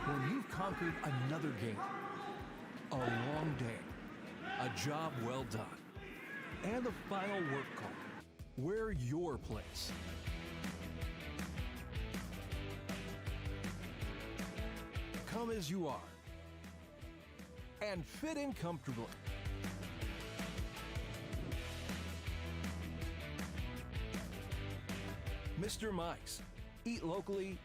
When you've conquered another game, a long day, a job well done, and the final work call, where your place. Come as you are and fit in comfortably. Mr. Mike's. Eat locally.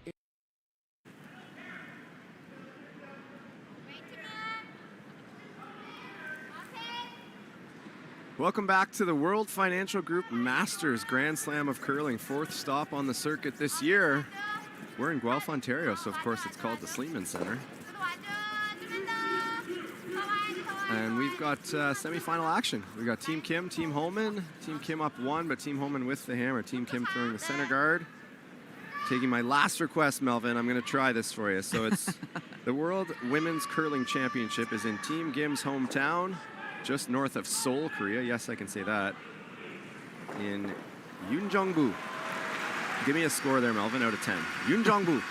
Welcome back to the World Financial Group Masters Grand Slam of Curling, fourth stop on the circuit this year. We're in Guelph, Ontario, so of course it's called the Sleeman Center. And we've got semifinal action. We've got Team Kim, Team Homan. Team Kim up 1, but Team Homan with the hammer. Team Kim throwing the center guard. Taking my last request, Melvin, I'm going to try this for you. So it's the World Women's Curling Championship is in Team Kim's hometown, just north of Seoul, Korea. Yes, I can say that. In Yeonjongbu. Give me a score there, Melvin, out of 10. Yeonjongbu.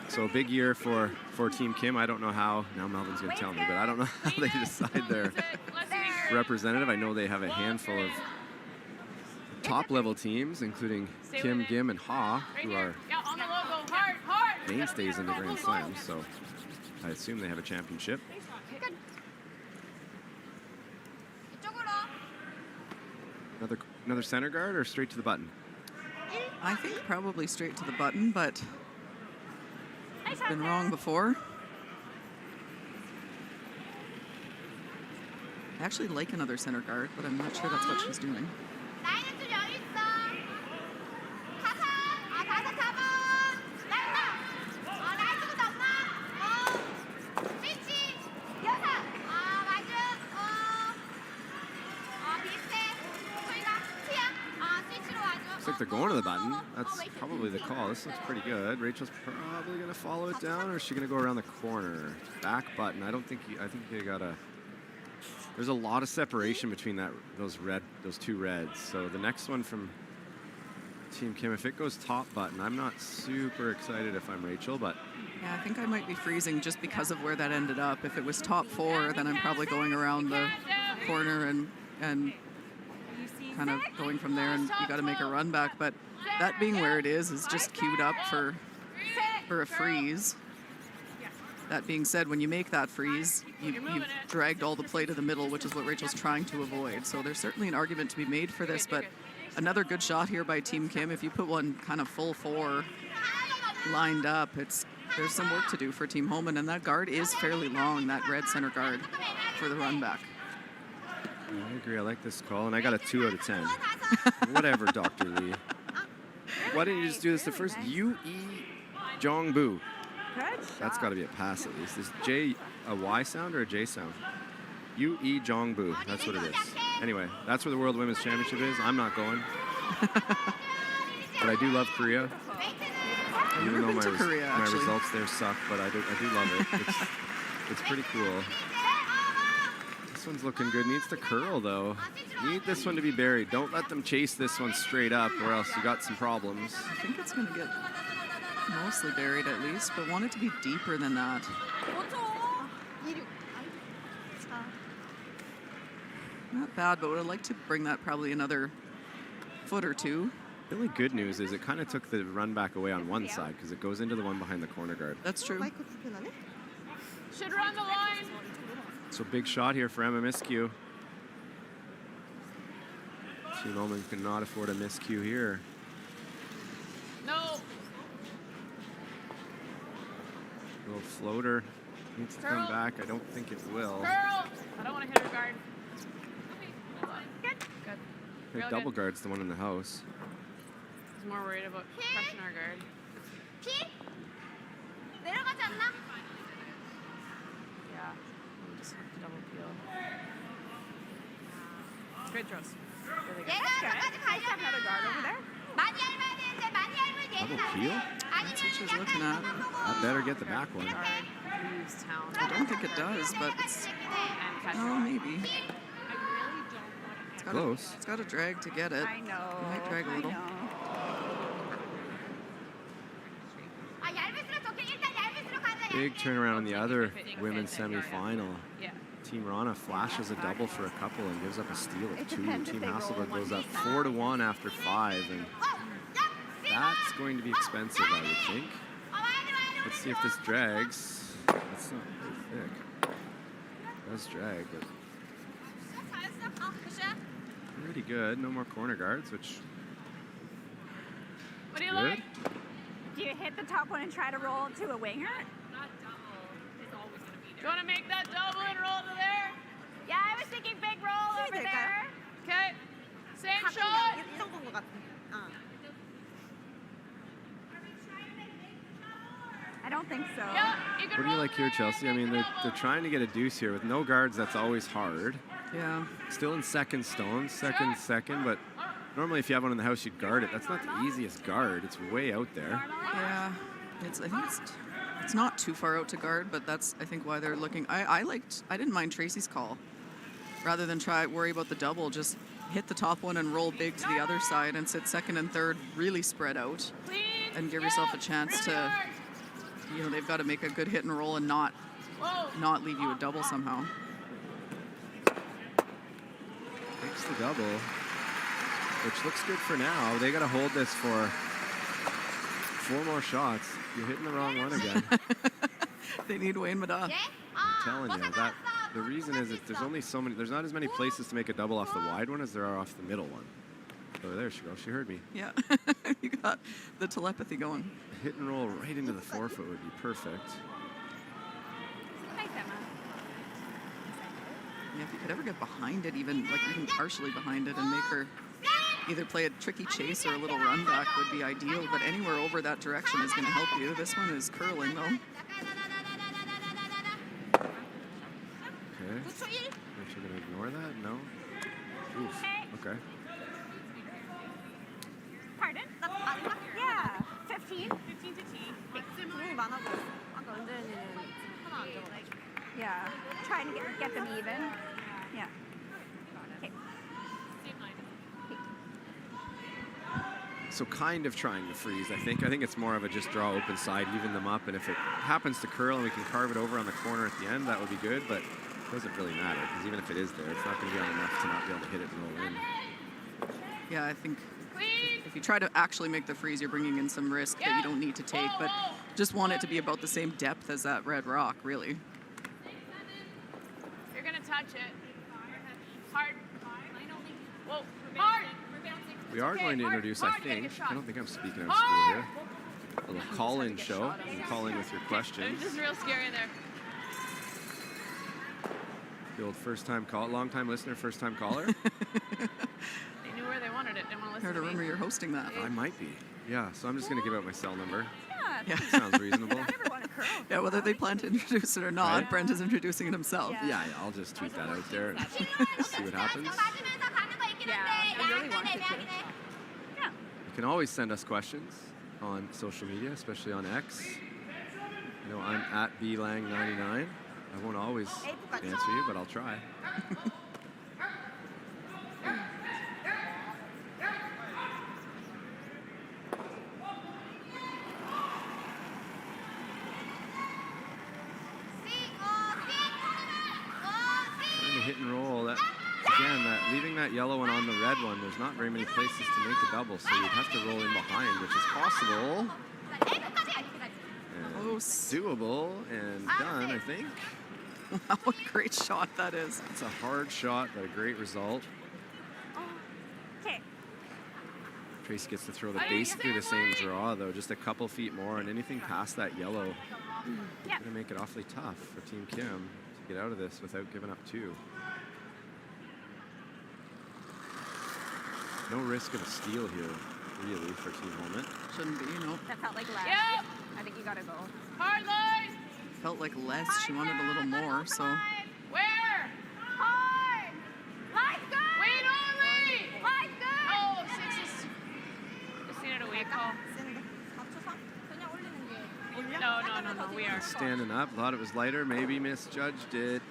So a big year for Team Kim. I don't know how, now Melvin's going to tell me, but I don't know how they decide their representative. I know they have a handful of top-level teams, including Kim, Gim, and Ha, who are mainstays in the Grand Slam. So I assume they have a championship. Another center guard or straight to the button? I think probably straight to the button, but I've been wrong before. I actually like another center guard, but I'm not sure that's what she's doing. Looks like they're going to the button. That's probably the call. This looks pretty good. Rachel's probably going to follow it down, or is she going to go around the corner? Back button. I think they got a... There's a lot of separation between those two reds. So the next one from Team Kim, if it goes top button, I'm not super excited if I'm Rachel, but... Yeah, I think I might be freezing just because of where that ended up. If it was top 4, then I'm probably going around the corner and kind of going from there, and you got to make a run back. But that being where it is just queued up for a freeze. That being said, when you make that freeze, you've dragged all the play to the middle, which is what Rachel's trying to avoid. So there's certainly an argument to be made for this, but another good shot here by Team Kim. If you put one kind of full 4 lined up, there's some work to do for Team Homan, and that guard is fairly long, that red center guard for the run back. I agree. I like this call, and I got a 2 out of 10. Whatever, Dr. Lee. Why didn't you just do this the first? Yeonjongbu. That's got to be a pass at least. Is J a Y sound or a J sound? Yeonjongbu. That's what it is. Anyway, that's where the World Women's Championship is. I'm not going. But I do love Korea. Even though my results there suck, but I do love it. It's pretty cool. This one's looking good. Needs to curl, though. Need this one to be buried. Don't let them chase this one straight up, or else you got some problems. I think it's going to get mostly buried at least, but want it to be deeper than that. Not bad, but would have liked to bring that probably another foot or 2. The only good news is it kind of took the run back away on one side because it goes into the one behind the corner guard. That's true. Should run the line. So big shot here for Emma Miscue. Team Homan cannot afford a miscue here. No. Little floater needs to come back. I don't think it will. Girl. I don't want to hit her guard. Good. Good. Her Real double good. guard's the one in the house. I was more worried about crushing our guard. Yeah. We'll just have to double peel. Great throws. Really good. That's good. Nice to have another guard over there. Double peel? That's what she's looking at. That better get the back one. Leaves town. I don't think it does, but it's... Oh, maybe. It's got Close. It's got a drag to get it. I know. It might drag a little. Big turnaround in the other women's semifinal. Yeah. Team Rana flashes a double for a couple and gives up a steal of It 2. depends if Team they roll Hasselberg one goes up piece. 4-1 after 5, and that's going to be expensive, I would think. Let's see if this drags. It's not very thick. It does drag, but pretty good. No more corner guards, which What do you good. like? Do you hit the top one and try to roll to a winger? You want to make that double and roll to there? Yeah, I was thinking big roll over there. Okay. Same shot. I don't think so. Yeah, you can What do you like here, Chelsea? I mean, they're trying to get a deuce here. With no guards, that's always hard. Yeah. Still in second stone, second, but normally if you have one in the house, you'd guard it. That's not the easiest guard. It's way out there. Yeah. I think it's not too far out to guard, but that's, I think, why they're looking. I didn't mind Tracy's call. Rather than worry about the double, just hit the top one and roll big to the other side and sit second and third really spread out and give yourself a chance to, they've got to make a good hit and roll and not leave you a double somehow. Makes the double, which looks good for now. They got to hold this for 4 more shots. You're hitting the wrong one again. They need Wayne Mada. I'm telling you, that the reason is that there's not as many places to make a double off the wide one as there are off the middle one. So there she goes. She heard me. Yeah, you got the telepathy going. Hit and roll right into the forefoot would be perfect. Yeah, if you could ever get behind it, even partially behind it, and make her either play a tricky chase or a little run back would be ideal, but anywhere over that direction is going to help you. This one is curling, though. Okay. Is she going to ignore that? No? Oof. Okay. Pardon? Yeah. 15? 15 to T. Yeah. Trying to get them even. Yeah. Okay. So kind of trying to freeze, I think. I think it's more of a just draw open side, even them up, and if it happens to curl and we can carve it over on the corner at the end, that would be good, but it doesn't really matter, because even if it is there, it's not going to be on enough to not be able to hit it and roll in. Yeah, I think if you try to actually make the freeze, you're bringing in some risk that you don't need to take, but just want it to be about the same depth as that red rock, really. You're going to touch it. Hard. Whoa. Hard. We are going to introduce, I think, I don't think I'm speaking out of school here, a little call-in show. You can call in with your questions. This is real scary in there. The old first-time call, long-time listener, first-time caller. They knew where they wanted it. They want to listen Heard a rumor you're hosting that. I might be. Yeah, so I'm just going to give out my cell number. Yeah. Sounds reasonable. Yeah, whether they plan to introduce it or not, Right. Brent is introducing it himself. Yeah, I'll just tweet that out there and see what happens. Yeah, I really want it to. You can always send us questions on social media, especially on X. You know, I'm at blang99. I won't always answer you, but I'll try. Trying to hit and roll. That again, leaving that that yellow one on the red one, there's not very many places to make a double, so you'd have to roll in behind, which is possible. And doable and done, I think. Wow, what a great shot that is. It's a hard shot, but a great result. Okay. Trace gets to throw basically the same draw, though, just a couple feet more, and anything past that yellow is going to make it awfully tough for Team Kim to get out of this without giving up 2. No risk of a steal here, really, for Team Homan. Shouldn't be, you know. That felt like less. Yep. I think you gotta go. Hard line. Felt like less. She wanted a little more, so. Where? Hard. Line's good. Wait only. Line's good. Oh, 6 is. Just needed a wait call. No. We are. Standing up, thought it was lighter, maybe misjudged it.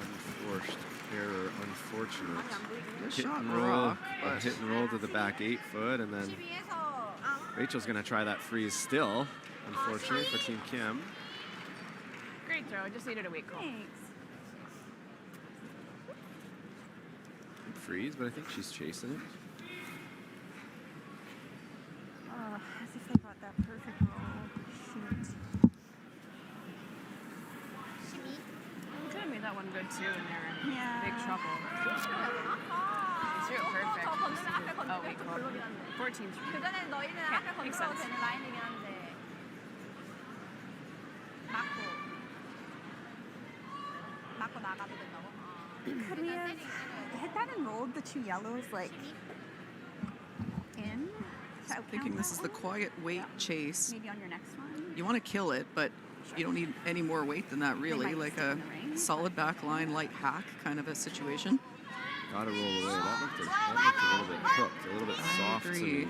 Unforced error, unfortunate. Good shot, and roll, rock, a hit and roll to the back 8 foot, and then Rachel's going to try that freeze still, unfortunately for Team Kim. Great throw. Just needed a wait call. Freeze, but I think she's chasing it. As if they got that perfect roll. Shoot. We could have made that one good too, and they're in big trouble. It's real perfect. Oh, wait, call. 14. 그전에 너희는 앞에 makes 건드려도 sense. 되는 라인이긴 한데. 맞고 나가도 된다고? Could we have hit that and rolled the 2 yellows like in? I'm thinking this is the quiet weight chase. Maybe on your next one? You want to kill it, but you don't need any more weight than that, really. Like a solid back line, light hack kind of a situation. Gotta roll away. That looked a little bit cooked, a little bit soft to me.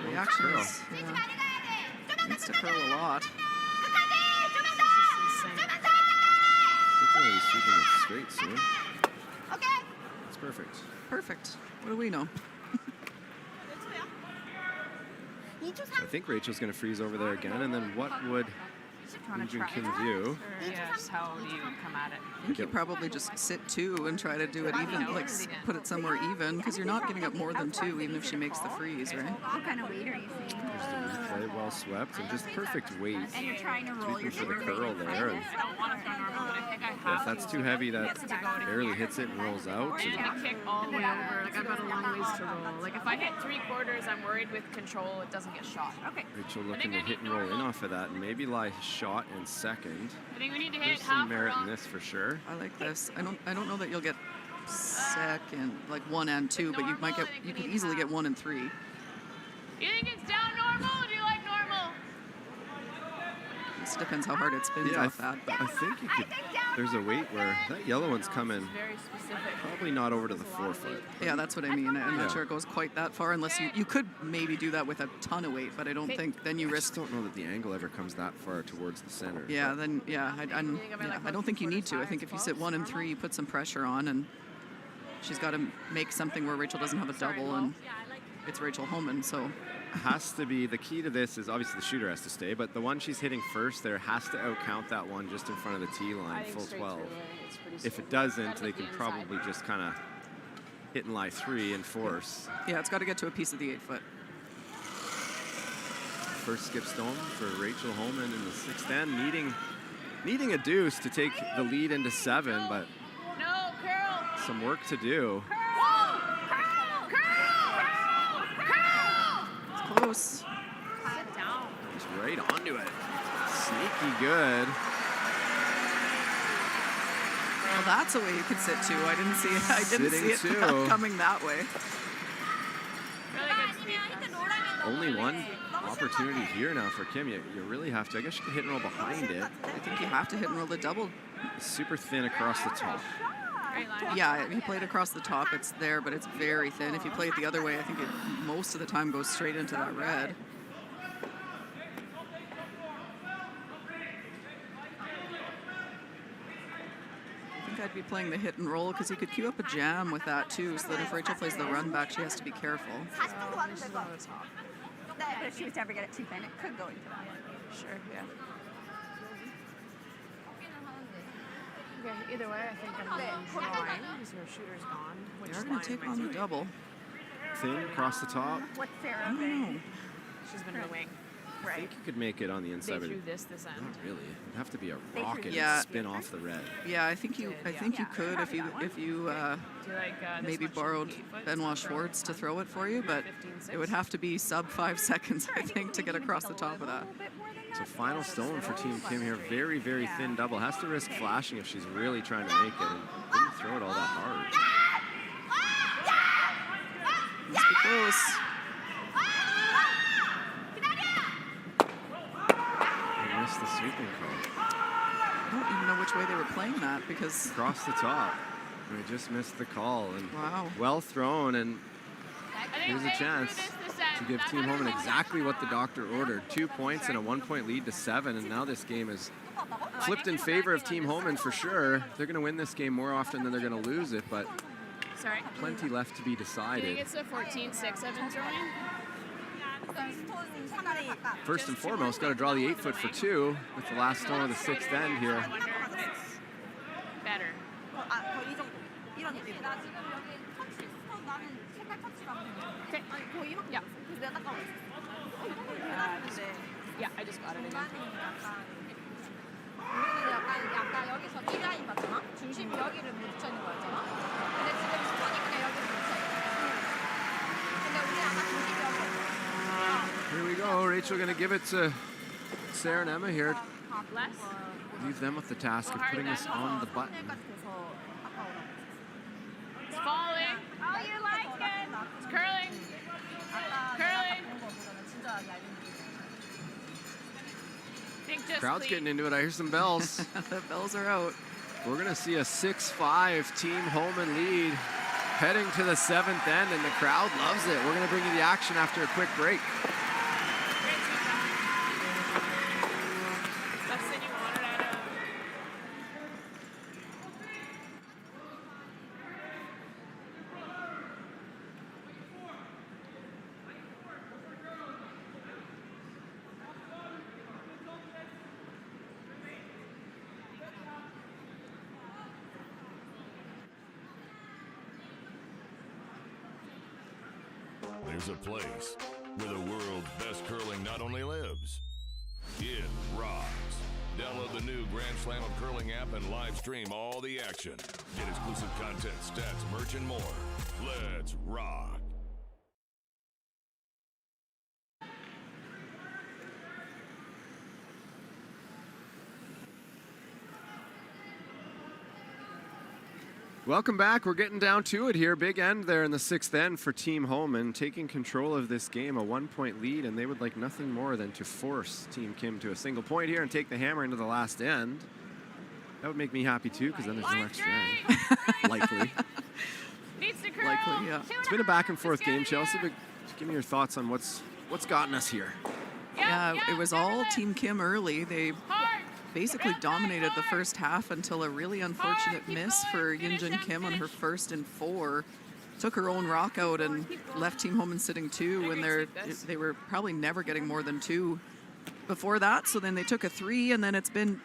Reaction is, needs to curl a lot. Particularly sweeping it straight soon. It's perfect. Perfect. What do we know? I think Rachel's going to freeze over there again, and then what would Jun Kim do? Yeah, just how do you come at it? I think you probably just sit 2 and try to do it even, like put it somewhere even, because you're not giving up more than 2, even if she makes the freeze, right? What kind of weight are you seeing? There's the replay, well swept, and just perfect weight. And you're trying to roll your For the curl there. And I don't want to throw normal, but I think I have if that's too heavy, that barely hits it and rolls out. Or you can kick all the way over. Like, I've got a long ways to roll. Like, if I hit 3/4, I'm worried with control it doesn't get shot. Okay. Rachel looking to hit and roll in off of that, and maybe lie shot in second. I think we need to There's hit some half merit in around. this for sure. I like this. I don't know that you'll get second, like 1 and 2, but you might get, you could easily get 1 and 3. You think it's down normal, or do you like normal? It depends how hard it spins Yeah, off that. I think you could. There's a weight where that yellow one's coming. Very specific. Probably not over to the 4 foot. Yeah, that's what I mean. I'm Yeah. not sure it goes quite that far unless you could maybe do that with a ton of weight, but I don't think then you I risk. just don't know that the angle ever comes that far towards the center. Yeah, then I don't think you need to. I think if you sit 1 and 3, you put some pressure on, and she's got to make something where Rachel doesn't have a double, and it's Rachel Homan, so. Has to be, the key to this is obviously the shooter has to stay, but the one she's hitting first there has to outcount that one just in front of the tee line, full 12. If it doesn't, they can probably just kind of hit and lie 3 and force. Yeah, it's got to get to a piece of the 8 foot. First skip stone for Rachel Homan in the 6th end, needing a deuce to take the lead into 7, but No, curl. some work to do. Close. Sit down. Just right onto it. Sneaky good. Well, that's a way you could sit 2. I didn't see it. I didn't see it Sitting 2. coming that way. Really good speed. Only one opportunity here now for Kim. You really have to. I guess you can hit and roll behind it. I think you have to hit and roll the double. Super thin across the top. Great line. Yeah, if you play it across the top, it's there, but it's very thin. If you play it the other way, I think it most of the time goes straight into that red. I think I'd be playing the hit and roll because you could queue up a jam with that too, so that if Rachel plays the run back, she has to be careful. But if she was to ever get it too thin, it could go into that one. Sure, yeah. Okay, either way, I think I'm drawing because her shooter's gone. They're going to take on the double. Thin across the top. What's Sarah I don't know. She's been in the wing. I think you could make it on the inside. They but threw this end. Not really. It'd have to be a They rocket threw- and Yeah. spin off the red. Yeah, I think you could if you Do you like maybe borrowed Benoit Schwartz to throw it for you, but it would have to be sub 5 seconds, I think, to get across the top of that. So final stone for Team Kim here. Very, very thin double. Has to risk flashing if she's really trying to make it. And didn't throw it all that hard. Must be close. They missed the sweeping call. I don't even know which way they were playing that because Across the top. They just missed the call. And wow. Well thrown. And here's a chance to give Team Homan exactly what the doctor ordered. 2 points and a 1-point lead to 7. And now this game is flipped in favor of Team Homan for sure. They're going to win this game more often than they're going to lose it, but Sorry. plenty left to be Do you think decided. it's a 14-6 I've been throwing? First and foremost, got to draw the 8-foot for 2 with the last stone of the 6th end here. I wonder if it's better. Okay. Yeah. Yeah, I just got it again. 약간 여기서 이 라인 맞잖아? 중심이 여기를 묻혀 있는 거였잖아? 근데 지금 스포니까 여기를 묻혀 있어. 근데 우리 아마 중심이 여기 Here we go. Rachel going to give it to Sarah and Emma here. Less? Leave them with the task of putting this on the button. It's falling. Oh, you like it. It's curling. Curling. Think just Crowd's clean. getting into it. I hear some bells. The bells are out. We're going to see a 6-5 Team Homan lead heading to the 7th end, and the crowd loves it. We're going to bring you the action after a quick break. Best thing you wanted out of. There's a place where the world's best curling not only lives, it rocks. Download the new Grand Slam of Curling app and live stream all the action. Get exclusive content, stats, merch, and more. Let's rock. Welcome back. We're getting down to it here. Big end there in the 6th end for Team Homan, taking control of this game, a 1-point lead, and they would like nothing more than to force Team Kim to a single point here and take the hammer into the last end. That would make me happy too, because then there's no extra end. Likely. Needs to curl. Likely, yeah. It's been a back and forth game, Chelsea, but give me your thoughts on what's gotten us here. Yeah, it was all Team Kim early. They basically dominated the first half until a really unfortunate miss for Yinjin Kim on her 1st and 4. Took her own rock out and left Team Homan sitting 2 when they were probably never getting more than 2 before that. So then they took a 3, and then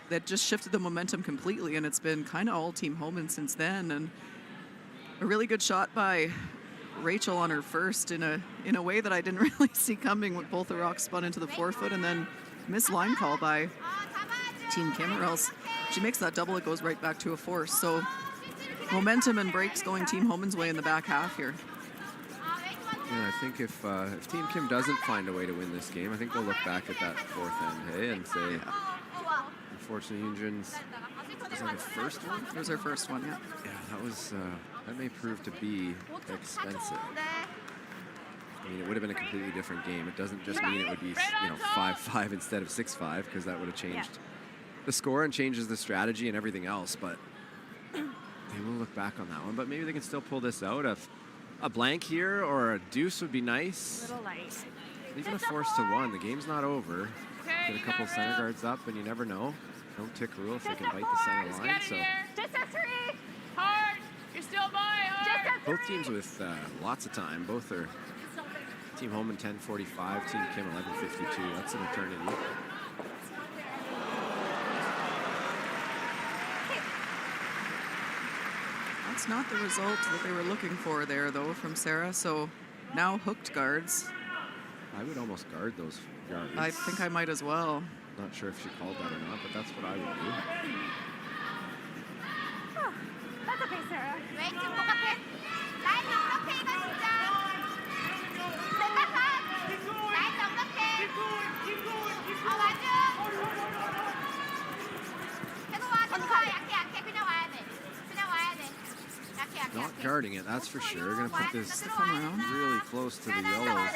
that just shifted the momentum completely, and it's been kind of all Team Homan since then. And a really good shot by Rachel on her 1st in a way that I didn't really see coming, with both the rocks spun into the 4-foot, and then missed line call by Team Kim, or else she makes that double, it goes right back to a force. So momentum and breaks going Team Homan's way in the back half here. Yeah, I think if Team Kim doesn't find a way to win this game, I think they'll look back at that 4th end, hey, and say, unfortunately, Yunjin's was that her first one? It was her first one, yeah. Yeah, that was that may prove to be expensive. I mean, it would have been a completely different game. It doesn't just mean it would be 5-5 instead of 6-5, because that would have changed the score and changes the strategy and everything else. But they will look back on that one. But maybe they can still pull this out. A blank here or a deuce would be nice. Little light. Even a force to 1. The game's not over. Get a couple center guards up, and you never know. Don't tick rule if they can bite the center line. So Just a 3! Hard! You're still by hard! both teams with lots of time. Both are Team Homan 10:45, Team Kim 11:52. That's an eternity. It's not the result that they were looking for there, though, from Sarah. So now hooked guards. I would almost guard those guards. I think I might as well. Not sure if she called that or not, but that's what I would do. That's okay, Sarah. 왜 지금 똑같아? 라인 넉넉해 이거 진짜. 라인 넉넉해. 맞아. 계속 와 계속 와. 약해. 그냥 와야 돼. 그냥 와야 돼. 약해. Not guarding it, that's for sure. Going to put this really close to the yellows.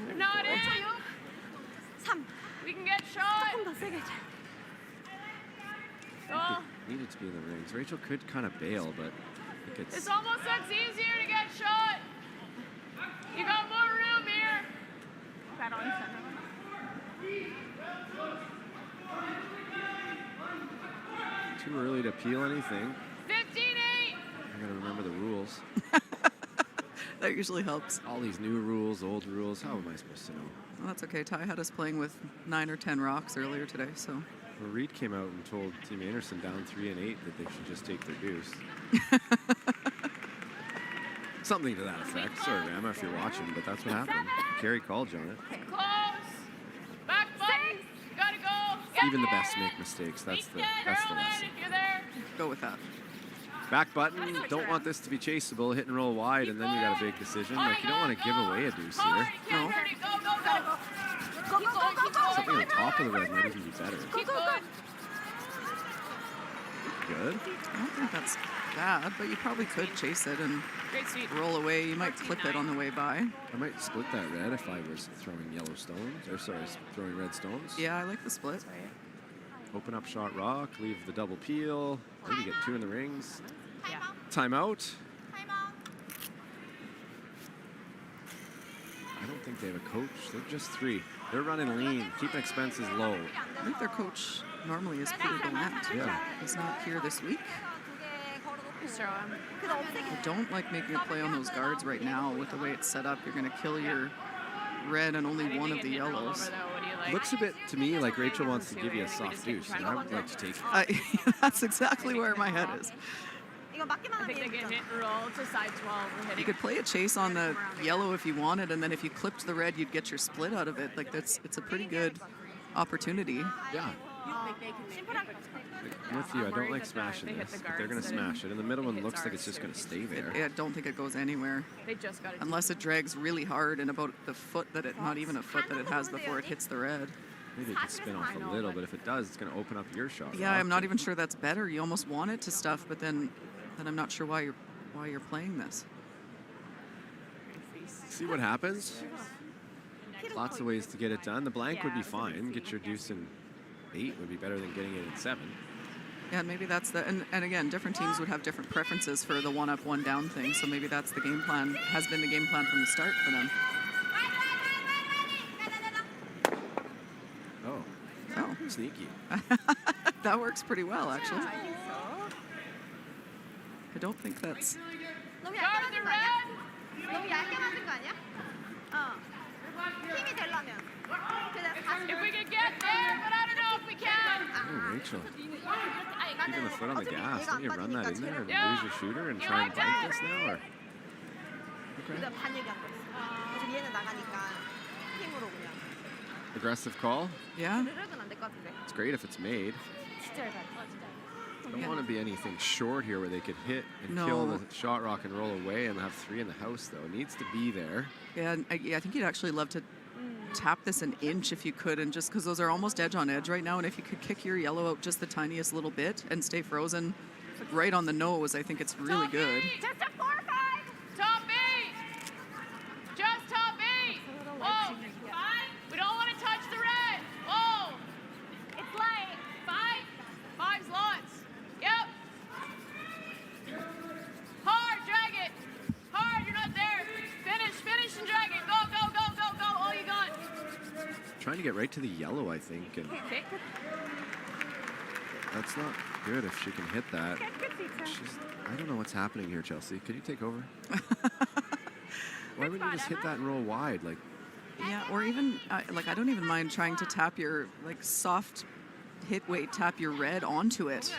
But Not in. 3. We can get shot. 조금 더 세게. Oh, needed to be in the rings. Rachel could kind of bail, but I think it's almost looks easier to get shot. You got more room here. Battle in center. too early to peel anything. 15-8. I gotta remember the rules. That usually helps. All these new rules, old rules. How am I supposed to know? Well, that's okay. Ty had us playing with 9 or 10 rocks earlier today, so. Well, Reed came out and told Team Anderson down 3 and 8 that they should just take their deuce. Something to that effect. Sorry, Rama, if you're watching, but that's what happened. Carrie called you on it. Close. Back button. Gotta go. Even the best make mistakes. That's the lesson. You're there. Go with that. Back button. Don't want this to be chaseable. Hit and roll wide, and then you got a big decision. Like, you don't want to give away a deuce here. No. Something on top of the red might even be better. Keep going. Good. I don't think that's bad, but you probably could chase it and roll away. You might clip it on the way by. I might split that red if I was throwing yellow stones, or sorry, throwing red stones. Yeah, I like the split. Open up shot rock, leave the double peel, maybe get 2 in the rings. Timeout. I don't think they have a coach. They're just 3. They're running lean, keeping expenses low. I think their coach normally is Peter Burnett. Yeah. He's not here this week. I don't like making a play on those guards right now with the way it's set up. You're going to kill your red and only one of the yellows. Looks a bit to me like Rachel wants to give you a soft deuce, and I would like to take it. That's exactly where my head is. I think they get hit and roll to side 12. You could play a chase on the yellow if you wanted, and then if you clipped the red, you'd get your split out of it. Like it's a pretty good opportunity. Yeah. I'm with you. I don't like smashing this, but they're going to smash it. And the middle one looks like it's just going to stay there. I don't think it goes anywhere. They just got unless it drags really hard and about the foot that it, not even a foot that it has before it hits the red. Maybe it can spin off a little, but if it does, it's going to open up your shot. Yeah, I'm not even sure that's better. You almost want it to stuff, but then I'm not sure why you're playing this. See what happens. Lots of ways to get it done. The blank would be fine. Get your deuce in 8 would be better than getting it in 7. Yeah, maybe that's and again, different teams would have different preferences for the 1 up, 1 down thing. So maybe that's the game plan, has been the game plan from the start for them. Oh, sneaky. That works pretty well, actually. I don't think that's. 너무 얇게 만든 거 아니야? 너무 얇게 만든 거 아니야? 힘이 되려면. If we could get there, but I don't know if we can. Oh, Rachel. Keeping the foot on the gas. Don't you run that in there and lose your shooter and try and bite this now? Or? Okay. 반 얘기한 거였어. 지금 얘는 나가니까 힘으로 그냥. Aggressive call? Yeah. 르륵은 안 될 것 같은데. It's great if it's made. 진짜 얇아. Don't want to be anything short here where they could hit and No. kill the shot rock and roll away and have 3 in the house, though. It needs to be there. Yeah, I think you'd actually love to tap this an inch if you could, and just because those are almost edge on edge right now, and if you could kick your yellow out just the tiniest little bit and stay frozen right on the nose, I think it's really good. Just a 4-5. Top 8. Just top 8. Whoa. 5. We don't want to touch the red. Whoa. It's light. 5. 5's lots. Yep. Hard, drag it. Hard, you're not there. Finish and drag it. Go. All you got. Trying to get right to the yellow, I think. And that's not good if she can hit that. I don't know what's happening here, Chelsea. Could you take over? Why wouldn't you just hit that and roll wide? Like, Yeah, or even like I don't even mind trying to tap your like soft hit weight, tap your red onto it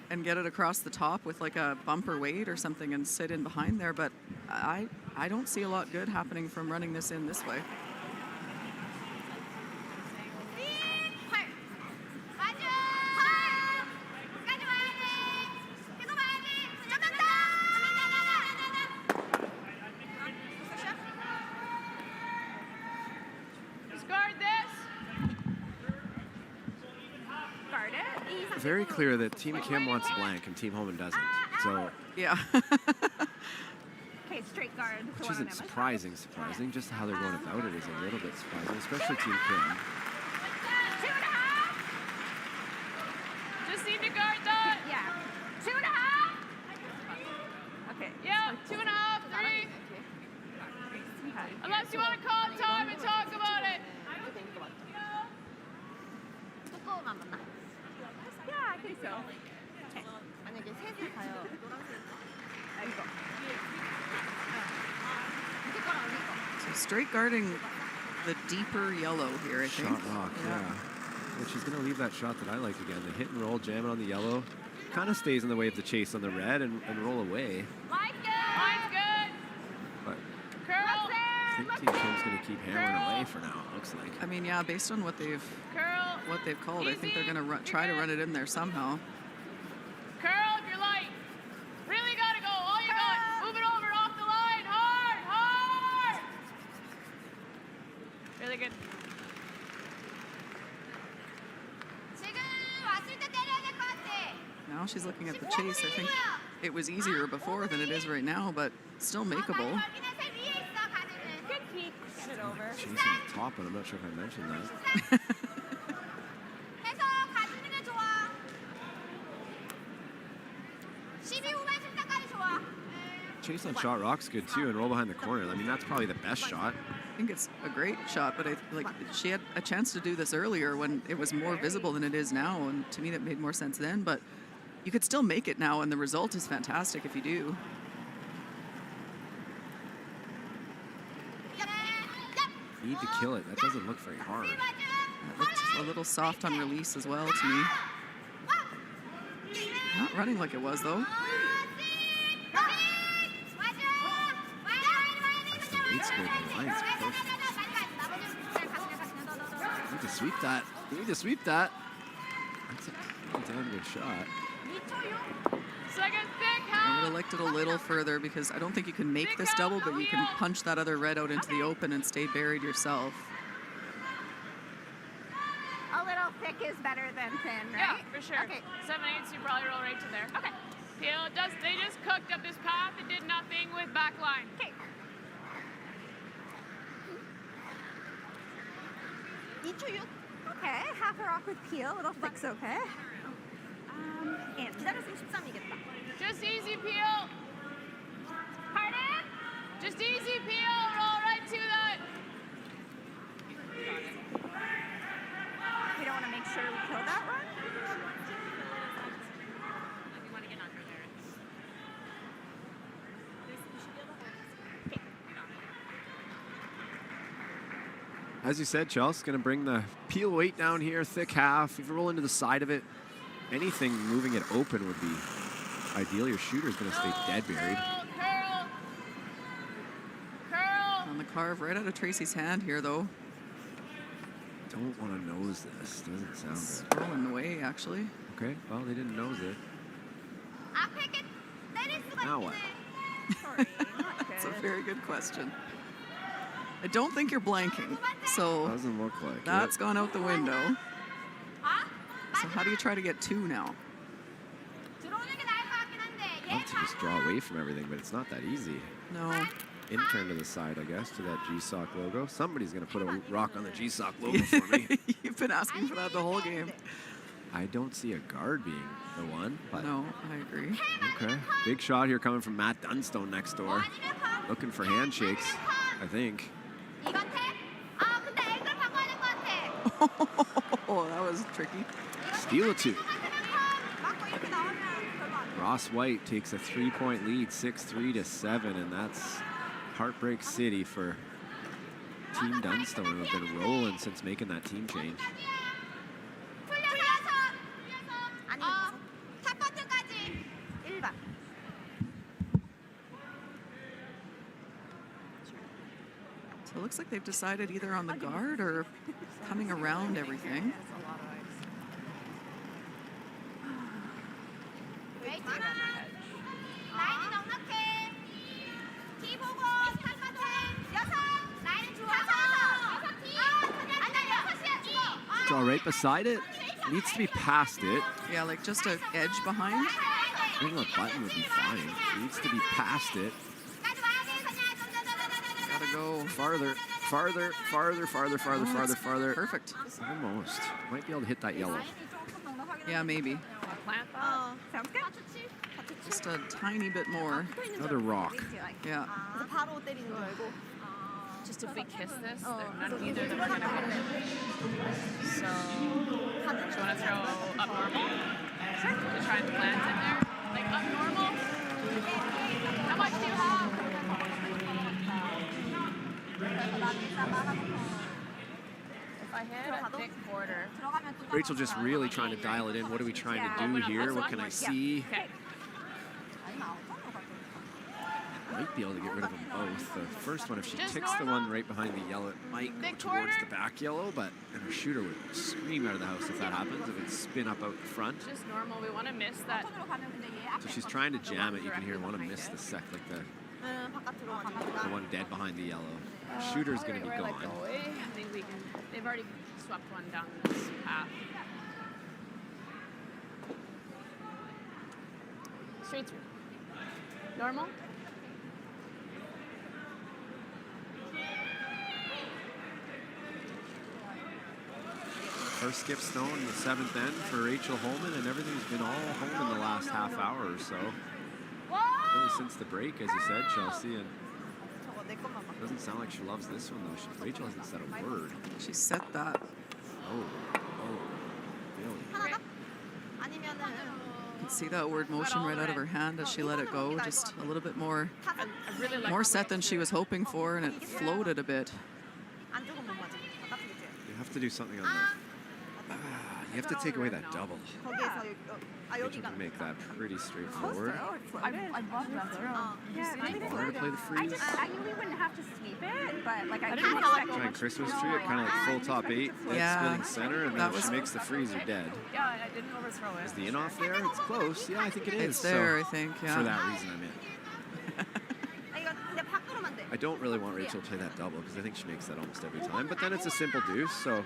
and get it across the top with like a bumper weight or something and sit in behind there. But I don't see a lot good happening from running this in this way. Discard this. Guard it. Very clear that Team Kim wants blank and Team Homan doesn't. So yeah. Okay, straight guard. Which isn't surprising. Just how they're going about it is a little bit surprising, especially Team Kim. Just need to guard that. Yeah. 2.5. Okay. Yeah, 2.5, 3. Unless you want to call time and talk about it. 두꺼우면 맞나? Yeah, I think so. Okay. 만약에 셋이 가요. 이거. 밑에 거랑 위에 거. So straight guarding the deeper yellow here, I think. Shot rock, yeah. But she's going to leave that shot that I like again. The hit and roll, jam it on the yellow. Kind of stays in the way of the chase on the red and roll away. Line's good. But Curl. I think Team Kim's going to keep hammering away for now, it looks like. I mean, yeah, based on what they've called, I think they're going to try to run it in there somehow. Curl if you're light. Really got to go. All you got. Move it over off the line. Hard. Really good. Now she's looking at the chase. I think it was easier before than it is right now, but still makeable. Good peek. Get it over. Chasing the top, but I'm not sure if I mentioned that. Chase on shot rock's good too, and roll behind the corner. I mean, that's probably the best shot. I think it's a great shot, but she had a chance to do this earlier when it was more visible than it is now, and to me that made more sense then. But you could still make it now, and the result is fantastic if you do. Need to kill it. That doesn't look very hard. It looked a little soft on release as well to me. Not running like it was though. Weight's good. The line's perfect. Need to sweep that. Need to sweep that. That's a damn good shot. Second thick I half. would have liked it a little further because I don't think you can make this double, but you can punch that other red out into the open and stay buried yourself. A little thick is better than thin, Yeah, right? for sure. Okay. 7/8, you probably roll right to there. Okay. Peel, they just cooked up this path and did nothing with back line. Okay. 2.6. Okay, half a rock with peel. Little thick's okay. And 기다렸으면 13이겠다. Just easy peel. Pardon? Just easy peel. Roll right to that. We don't want to make sure we kill that run? As you said, Chelsea's going to bring the peel weight down here, thick half. If you roll into the side of it, anything moving it open would be ideal. Your shooter's going to stay dead buried. Curl. On the carve right out of Tracy's hand here, though. Don't want to nose this. Doesn't sound It's good. throwing away, actually. Okay, well, they didn't nose it. Now what? That's a very good question. I don't think you're blanking, so Doesn't look like that's it. gone out the window. So how do you try to get two now? I'd love to just draw away from everything, but it's not that easy. No. Intern to the side, I guess, to that GSOC logo. Somebody's going to put a rock on the GSOC logo for me. You've been asking for that the whole game. I don't see a guard being the one, but No, I agree. okay. Big shot here coming from Matt Dunstone next door. Looking for handshakes, I think. Oh, that was tricky. Steal a two. Ross White takes a 3-point lead, 6-3 to 7, and that's Heartbreak City for Team Dunstone, who have been rolling since making that team change. looks like they've decided either on the guard or coming around everything. Draw right beside it. Needs to be past it. Yeah, like just an edge behind. I think a button would be fine. Needs to be past it. Gotta go farther, farther, farther, farther, farther, farther, farther. Perfect. Almost. Might be able to hit that yellow. Yeah, maybe. Plant that. Sounds good. Just a tiny bit more. Another rock. Yeah. 바로 때리는 거 말고. Just if we kiss this, then neither of them are going to win. So, do you want to throw up normal? Sure. To try and plant in there? Like up normal? How much do you have? If I hit a thick quarter. Rachel just really trying to dial it in. What are we trying to do here? What can I see? Okay. Might be able to get rid of them both. The first one, if she ticks the one right behind the yellow, it might go towards the back yellow, but her shooter would scream out of the house if that happens. It would spin up out in front. Just normal. We want to miss that. So she's trying to jam it. You can hear want to miss the sec, like the one dead behind the yellow. Shooter's going to be gone. I think we can. They've already swept one down this path. Straight through. Normal. First skip stone in the 7th end for Rachel Homan, and everything's been all Homan the last half hour or so. Really since the break, as you said, Chelsea, and it doesn't sound like she loves this one though. Rachel hasn't said a word. She said that. Oh, really? You can see that word motion right out of her hand as she let it go. Just a little bit more, more set than she was hoping for, and it floated a bit. You have to do something on that. You have to take away that double. Rachel can make that pretty straightforward. I love that throw. Do you want her to play the freeze? I knew we wouldn't have to sweep it, but like I didn't expect Try and Christmas tree it, kind of like full top 8, splitting center, and then if she makes the freeze, you're dead. Yeah, I didn't overthrow it. Is the in off there? It's close. Yeah, I think it is. It's there, I think, yeah. For that reason, I'm in. I don't really want Rachel to play that double because I think she makes that almost every time. But then it's a simple deuce, so.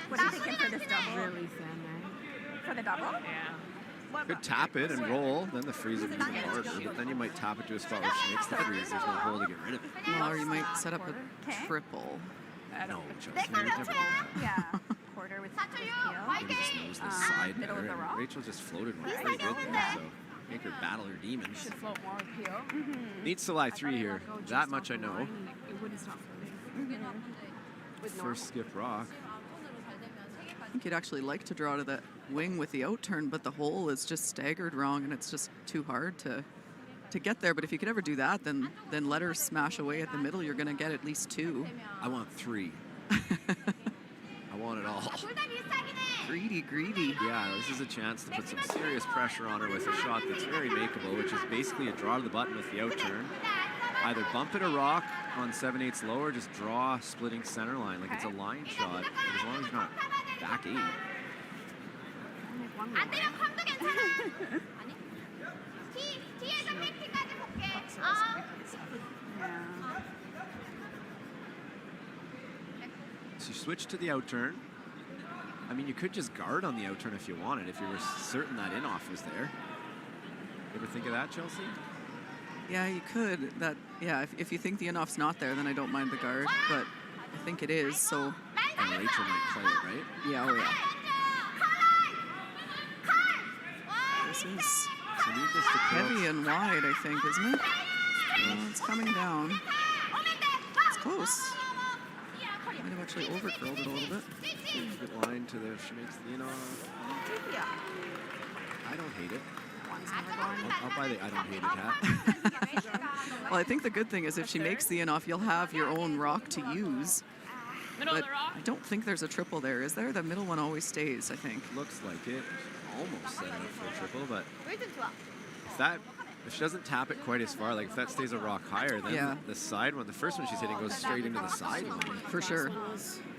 What are you thinking for this double? Really thin, right? For the double? Yeah. Could tap it and roll, then the freeze would be even harder. But then you might tap it to a spot where she makes the freeze. There's no hole to get rid of it. Well, or you might set up a triple. No, Chelsea. Never. Yeah. Quarter with Maybe just knows this side better. Rachel just floated one pretty good there, so make her battle her demons. Should float more with PO. Needs to lie 3 here. That much I know. It wouldn't stop floating. First skip rock. I think you'd actually like to draw to that wing with the out turn, but the hole is just staggered wrong, and it's just too hard to get there. But if you could ever do that, then let her smash away at the middle. You're going to get at least 2. I want 3. I want it all. Greedy. Yeah, this is a chance to put some serious pressure on her with a shot that's very makeable, which is basically a draw to the button with the out turn. Either bump it or rock on 7/8 low, or just draw splitting center line. Like it's a line shot, but as long as you're not back 8. So you switch to the out turn. I mean, you could just guard on the out turn if you wanted, if you were certain that in off was there. You ever think of that, Chelsea? Yeah, you could. If you think the in-off's not there, then I don't mind the guard, but I think it is, so. And Rachel might play it, right? Yeah, oh yeah. This is heavy and wide, I think, isn't it? It's coming down. It's close. Might have actually overcurled it a little bit. Good line to the, she makes the in-off. I don't hate it. I'll buy the I don't hate it hat. Well, I think the good thing is if she makes the in-off, you'll have your own rock to use. But I don't think there's a triple there, is there? The middle one always stays, I think. Looks like it. Almost set it up for a triple, but if she doesn't tap it quite as far, like if that stays a rock higher, then the side one, the first one she's hitting goes straight into the sideline. For sure.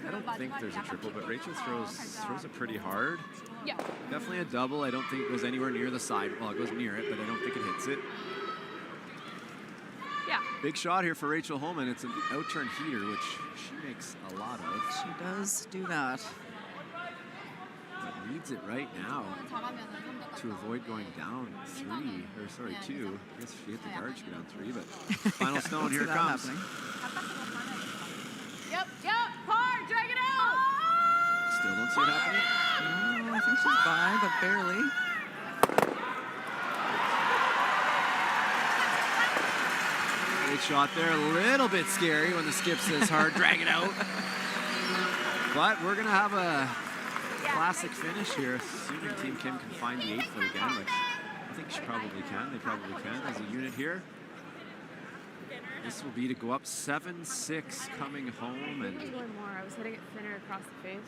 I don't think there's a triple, but Rachel throws it pretty hard. Yeah. Definitely a double. I don't think it goes anywhere near the side. Well, it goes near it, but I don't think it hits it. Yeah. Big shot here for Rachel Homan. It's an out-turn heater, which she makes a lot of. She does do that. But needs it right now to avoid going down 2. I guess if she hit the guard, she could down 3, but final stone, here it comes. Yep, hard, drag it out! Still don't see it happening? No, I think she's by, but barely. Great shot there. A little bit scary when the skip says hard, drag it out. But we're going to have a classic finish here, assuming Team Kim can find the 8 foot again, which I think she probably can. They probably can as a unit here. This will be to go up 7-6 coming home. And Maybe one more. I was hitting it thinner across the face.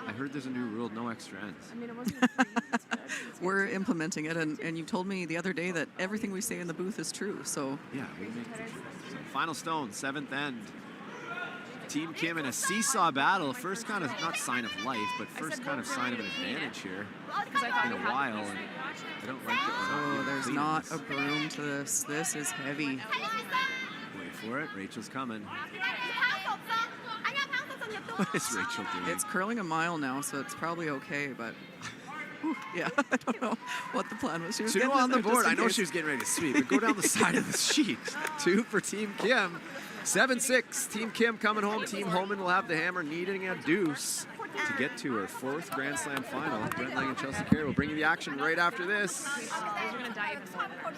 I heard there's a new rule, no extra ends. I mean, it wasn't a free. It's good. We're implementing it, and you told me the other day that everything we say in the booth is true, so. Yeah, we make it. So final stone, 7th end. Team Kim in a seesaw battle. First kind of, not sign of life, but first kind of sign of an advantage here in a while. And I don't like that. Oh, there's not a broom to this. This is heavy. Wait for it. Rachel's coming. What is Rachel doing? It's curling a mile now, so it's probably okay, but yeah, I don't know what the plan was. She was 2 getting on the there just board. in I know case. she was getting ready to sweep, but go down the side of the sheet. 2 for Team Kim. 7-6. Team Kim coming home. Team Homan will have the hammer, needing a deuce to get to her 4th Grand Slam final. Brent Lang and Chelsea Carey will bring you the action right after this. These are going to die even more.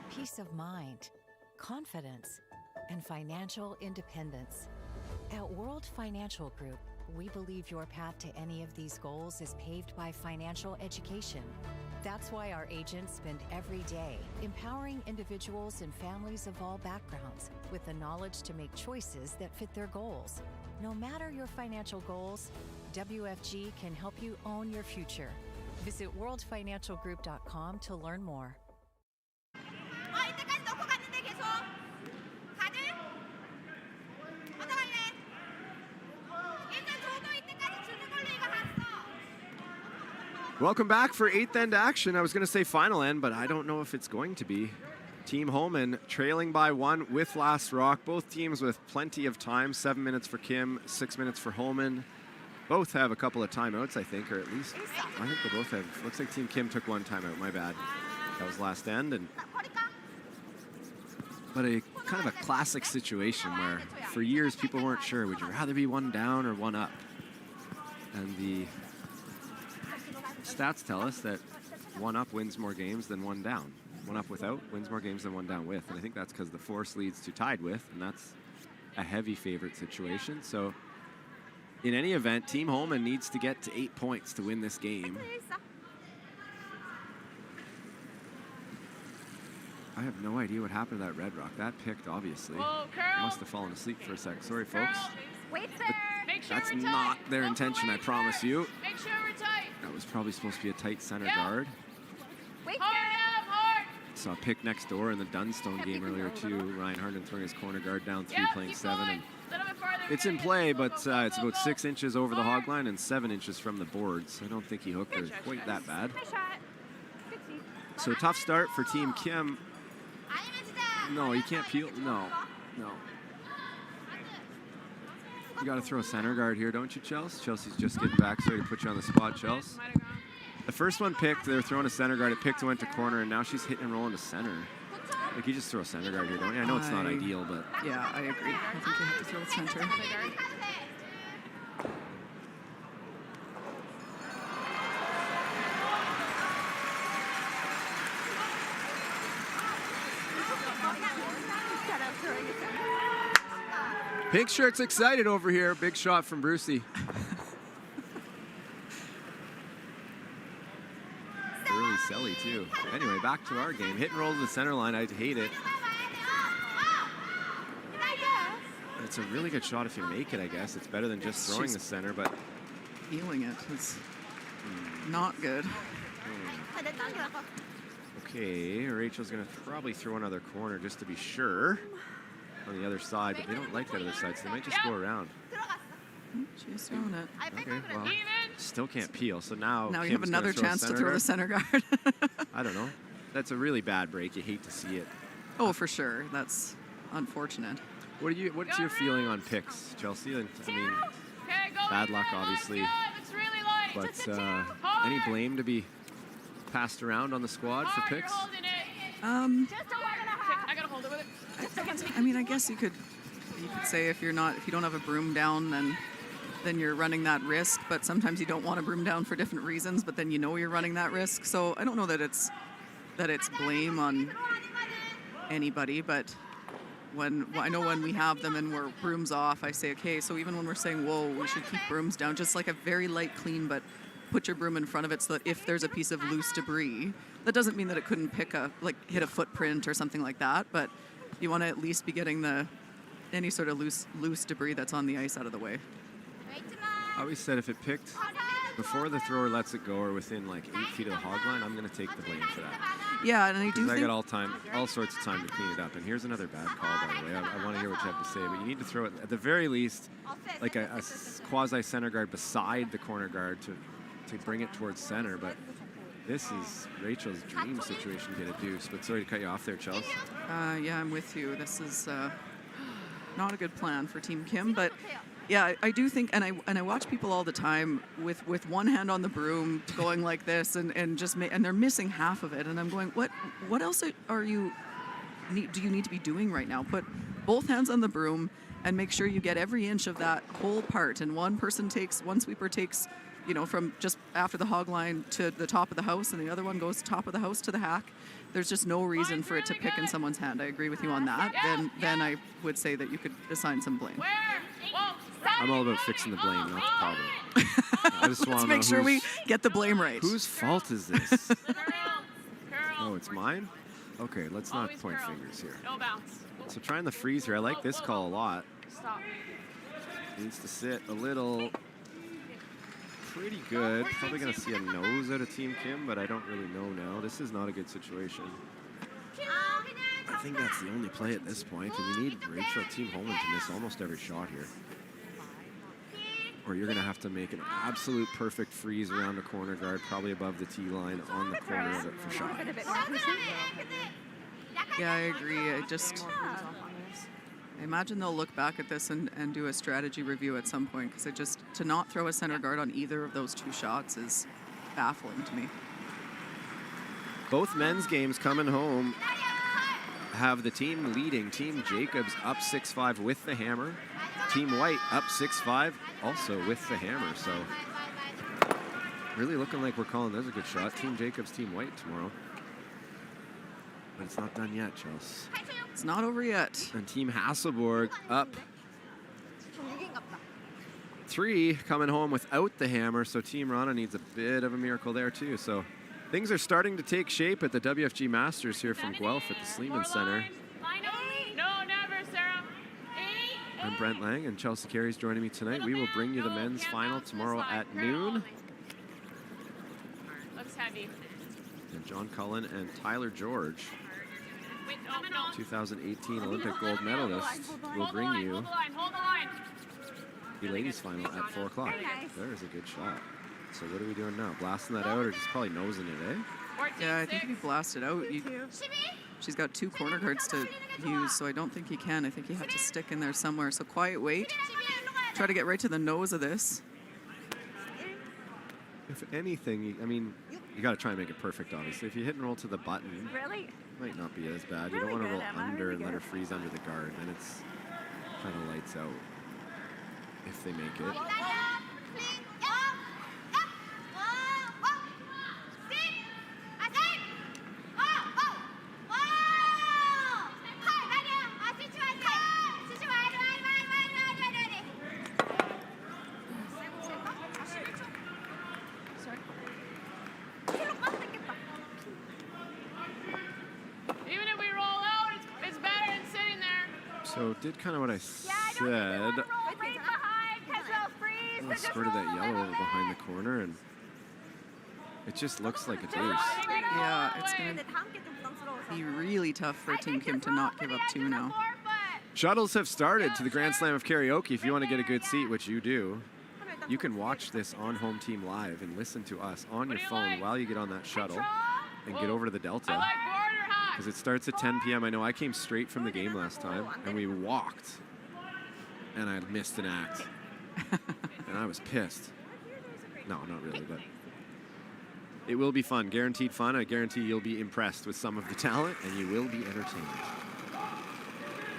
Peace of mind, confidence, and financial independence. At World Financial Group, we believe your path to any of these goals is paved by financial education. That's why our agents spend every day empowering individuals and families of all backgrounds with the knowledge to make choices that fit their goals. No matter your financial goals, WFG can help you own your future. Visit worldfinancialgroup.com to learn more. Welcome back for 8th end action. I was going to say final end, but I don't know if it's going to be. Team Homan trailing by 1 with last rock. Both teams with plenty of time. 7 minutes for Kim, 6 minutes for Homan. Both have a couple of timeouts, I think, or at least I think they both have. Looks like Team Kim took 1 timeout. My bad. That was last end. But a kind of a classic situation where for years people weren't sure. Would you rather be 1 down or 1 up? And the stats tell us that 1 up wins more games than 1 down. 1 up without wins more games than 1 down with. And I think that's because the force leads to tied with, and that's a heavy favorite situation. So in any event, Team Homan needs to get to 8 points to win this game. I have no idea what happened to that red rock. That picked, obviously. Whoa, I must have fallen asleep for a sec. Sorry, folks. Wait there. Make sure That's we're tight. not their intention, I promise you. Make sure we're tight. That was probably supposed to be a tight center guard. Wait hard, hard. Saw a pick next door in the Dunstone game earlier, too. Ryan Harden throwing his corner guard down 3, playing 7. And it's in play, but it's about 6 inches over the hog line and 7 inches from the boards. I don't think he hooked her quite that bad. So tough start for Team Kim. No, you can't peel. No. You got to throw a center guard here, don't you, Chelsea? Chelsea's just getting back. Sorry to put you on the spot, Chelsea. The first one picked. They were throwing a center guard. It picked and went to corner, and now she's hitting and rolling to center. Like, you just throw a center guard here, don't you? I know it's not ideal, but... Yeah, I agree. I think you have to throw a center. Pink shirt's excited over here. Big shot from Brucey. Early Selly, too. Anyway, back to our game. Hit and roll to the center line. I'd hate it. it's a really good shot if you make it, I guess. It's better than just throwing the center, but feeling it is not good. Okay, Rachel's going to probably throw another corner just to be sure on the other side, but they don't like that other side, so they might just go around. She's throwing it. Okay, well, still can't peel, so now you have another chance to throw the center guard. I don't know. That's a really bad break. You hate to see it. Oh, for sure. That's unfortunate. What's your feeling on picks, Chelsea? I mean, bad luck, obviously. But any blame to be passed around on the squad for picks? I gotta hold it with it. I mean, I guess you could say if you don't have a broom down, then you're running that risk. But sometimes you don't want a broom down for different reasons. But then you know you're running that risk. So I don't know that it's blame on anybody. But I know when we have them and we're brooms off, I say, okay. So even when we're saying, whoa, we should keep brooms down, just like a very light clean, but put your broom in front of it so that if there's a piece of loose debris, that doesn't mean that it couldn't hit a footprint or something like that. But you want to at least be getting any sort of loose debris that's on the ice out of the way. I always said if it picked before the thrower lets it go or within like 8 feet of the hog line, I'm going to take the blame for that. Yeah, and I do think... I got all sorts of time to clean it up. And here's another bad call, by the way. I want to hear what you have to say, but you need to throw it, at the very least, like a quasi-center guard beside the corner guard to bring it towards center. But this is Rachel's dream situation to get a deuce. But sorry to cut you off there, Chelsea. Yeah, I'm with you. This is not a good plan for Team Kim, but... Yeah, I do think, and I watch people all the time with one hand on the broom going like this, and they're missing half of it, and I'm going, what else do you need to be doing right now? Put both hands on the broom and make sure you get every inch of that whole part, and one sweeper takes, from just after the hog line to the top of the house, and the other one goes top of the house to the hack. There's just no reason for it to pick in someone's hand. I agree with you on that. Then I would say that you could assign some blame. I'm all about fixing the blame, not the problem. I just want to make sure we get the blame right. Whose fault is this? Oh, it's mine? Okay, let's not point fingers here. No bounce. So trying the freeze here. I like this call a lot. Stop. Needs to sit a little pretty good. Probably going to see a nose out of Team Kim, but I don't really know now. This is not a good situation. I think that's the only play at this point, and you need Rachel, Team Homan, to miss almost every shot here. Or you're going to have to make an absolute perfect freeze around the corner guard, probably above the tee line on the corner of it for shot. Yeah, I agree. I imagine they'll look back at this and do a strategy review at some point, because to not throw a center guard on either of those two shots is baffling to me. Both men's games coming home have the team leading. Team Jacobs up 6-5 with the hammer. Team White up 6-5 also with the hammer. So really looking like we're calling this a good shot. Team Jacobs, Team White tomorrow. But it's not done yet, Chelsea. It's not over yet. And Team Hasselborg up 3, coming home without the hammer. So Team Rana needs a bit of a miracle there too. So things are starting to take shape at the WFG Masters here from Guelph at the Sleeman Center. No, never, Sarah. I'm Brent Lang, and Chelsea Carey's joining me tonight. We will bring you the men's final tomorrow at noon. Looks heavy. And John Cullen and Tyler George, 2018 Olympic gold medalist, will bring you the ladies' final at 4 o'clock. There's a good shot. So what are we doing now? Blasting that out, or just probably nosing it, eh? Yeah, I think if you blast it out, she's got 2 corner guards to use, so I don't think he can. I think you have to stick in there somewhere. So quiet wait. Try to get right to the nose of this. If anything, you got to try and make it perfect, obviously. If you hit and roll to the button, it might not be as bad. You don't want to roll under and let her freeze under the guard. Then it's kind of lights out if they make it. Even if we roll out, it's better than sitting there. So did kind of what I said, I squirted that yellow behind the corner, and it just looks like a deuce. Yeah, it's going to be really tough for Team Kim to not give up 2 now. Shuttles have started to the Grand Slam of Karaoke. If you want to get a good seat, which you do, you can watch this on Home Team Live and listen to us on your phone while you get on that shuttle and get over to the Delta. Because it starts at 10 p.m. I know I came straight from the game last time, and we walked, and I missed an act. And I was pissed. No, not really, but it will be fun. Guaranteed fun. I guarantee you'll be impressed with some of the talent, and you will be entertained.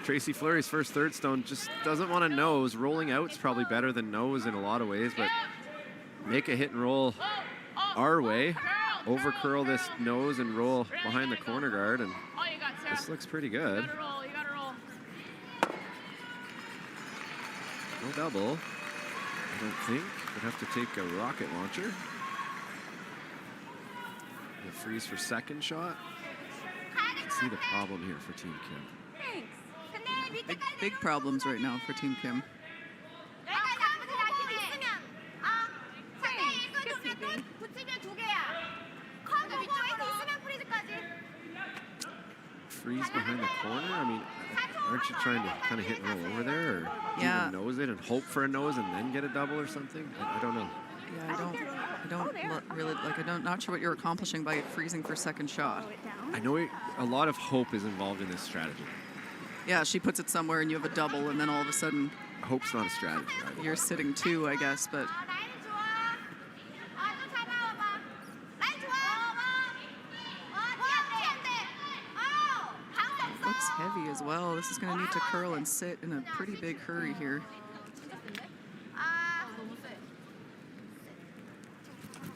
Tracy Fleury's first third stone just doesn't want to nose. Rolling out's probably better than nose in a lot of ways, but make a hit and roll our way. Over curl this nose and roll behind the corner guard, and this looks pretty good. No double, I don't think. Would have to take a rocket launcher. The freeze for second shot. You can see the problem here for Team Kim. Big problems right now for Team Kim. Freeze behind the corner? I mean, aren't you trying to kind of hit and roll over there, or even nose it and hope for a nose and then get a double or something? I don't know. Yeah, I don't really like. Not sure what you're accomplishing by freezing for second shot. I know a lot of hope is involved in this strategy. Yeah, she puts it somewhere and you have a double, and then all of a sudden, hope's not a strategy. Right? You're sitting 2, I guess, but. Looks heavy as well. This is going to need to curl and sit in a pretty big hurry here.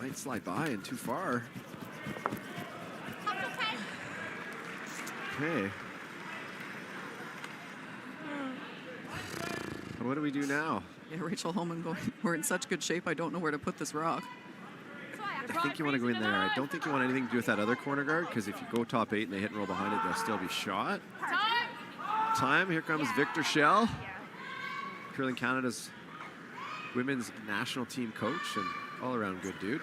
Might slide by and too far. Okay. What do we do now? Yeah, Rachel Homan going, we're in such good shape, I don't know where to put this rock. I think you want to go in there. I don't think you want anything to do with that other corner guard, because if you go top 8 and they hit and roll behind it, they'll still be shot. Time. Here comes Victor Schell, Curling Canada's women's national team coach and all-around good dude.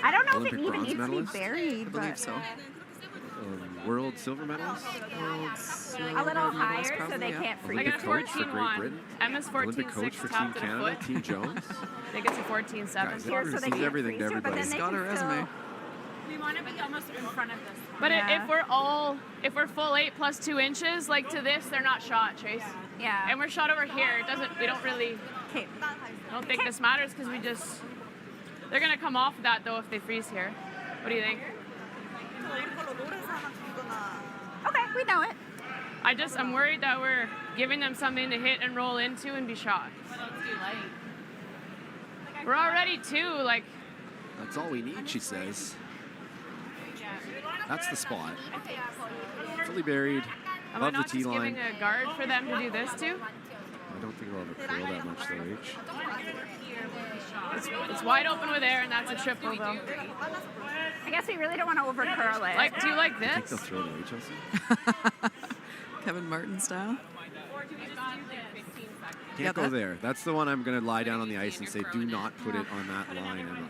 I don't know Olympic if it even bronze needs medalist? to be buried. I believe so. World silver medalist? A little higher so they can't freeze. Olympic coach for Great Britain. Emma's 14-6 Olympic coach for Team Canada, Team Jones. I think it's a 14-7. Guys, he's everything to everybody. He's got a resume. We want to be almost in front of this. But if we're full 8 plus 2 inches, like to this, they're not shot, Chase. Yeah. And we're shot over here. We don't really. Okay. I don't think this matters because they're gonna come off of that though if they freeze here. What do you think? Okay, we know it. I'm worried that we're giving them something to hit and roll into and be shot. We're already 2, like. That's all we need, she says. That's the spot. Fully buried, Am I above the not tee just line. giving a guard for them to do this too? I don't think we'll have a curl that much though, H. It's wide open with air, and that's a triple though. I guess we really don't want to over curl it. Like, do you like I think this? they'll throw it away, Chelsea. Kevin Martin style. Can't go there. That's the one I'm going to lie down on the ice and say, do not put it on that line. And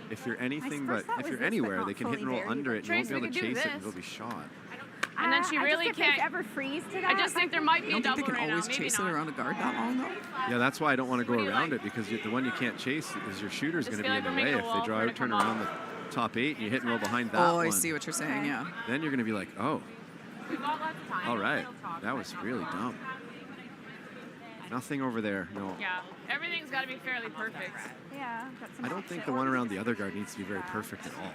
if you're anything but, if you're anywhere, they can hit and roll under it. You won't be able to chase it, and it'll be shot. And then she really can't. Ever freeze to that? I just think there might be I a don't think double they can right always now. Maybe chase it not. around a guard that long, though. Yeah, that's why I don't want to go around it, because the one you can't chase is your shooter's going to be in the way. If they draw out, turn around the top 8, and you hit and roll behind that Oh, one. I see what you're saying, yeah. Then you're going to be like, oh, all right, that was really dumb. Nothing over there, no. Yeah, everything's got to be fairly perfect. Yeah. I don't think the one around the other guard needs to be very perfect at all.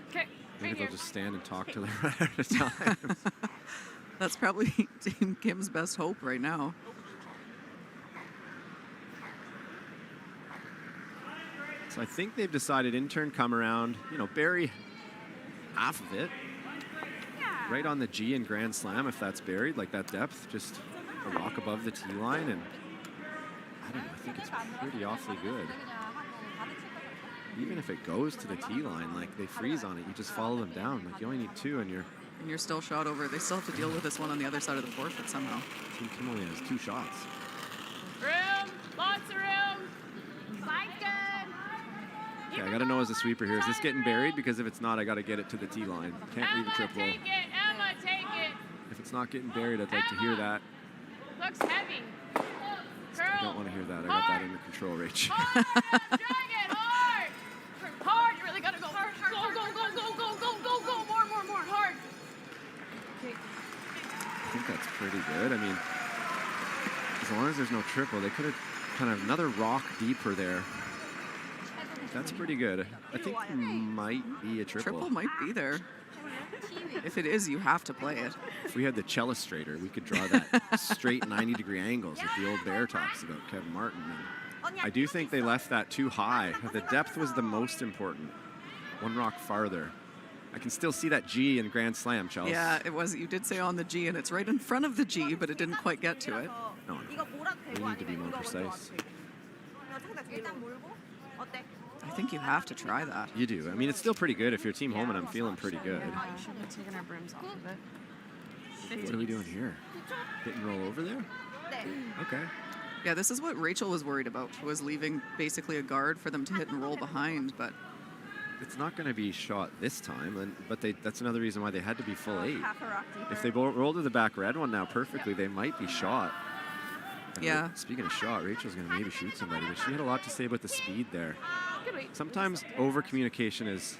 Okay. Maybe they'll just stand and talk to them right at a time. That's probably Team Kim's best hope right now. So I think they've decided intern come around, bury half of it. Right on the G in Grand Slam, if that's buried, like that depth, just a rock above the tee line, and I don't know, I think it's pretty awfully good. even if it goes to the tee line, like they freeze on it, you just follow them down. Like you only need 2 and you're still shot over. They still have to deal with this one on the other side of the forfeit somehow. Team Kim only has 2 shots. Room, lots of room. Line's good. Okay, I got to know as a sweeper here, is this getting buried? Because if it's not, I got to get it to the tee line. Can't leave a triple. Take it, Emma, take it. If it's not getting buried, I'd like to hear that. Looks heavy. I don't want to hear that. I got that under control, Rach. Hard, drag it, hard. Hard, you really got to go. Hard, hard, go, go, go, go, go, go, go, go. More, hard. Okay. I think that's pretty good. I mean, as long as there's no triple, they could have kind of another rock deeper there. That's pretty good. I think it might be a triple. Triple might be there. If it is, you have to play it. If we had the Cellustrator, we could draw that straight 90-degree angles that the old Bear talks about, Kevin Martin. And I do think they left that too high. The depth was the most important. 1 rock farther. I can still see that G in Grand Slam, Chelsea. Yeah, it was. You did say on the G, and it's right in front of the G, but it didn't quite get to it. No. We need to be more precise. I think you have to try that. You do. I mean, it's still pretty good. If you're Team Homan, I'm feeling pretty good. We should have taken our brooms off of it. What are we doing here? Hit and roll over there? Okay. Yeah, this is what Rachel was worried about, was leaving basically a guard for them to hit and roll behind, but it's not going to be shot this time, but that's another reason why they had to be full 8. If they roll to the back red one now perfectly, they might be shot. Yeah. Speaking of shot, Rachel's going to maybe shoot somebody, but she had a lot to say about the speed there. Sometimes over-communication is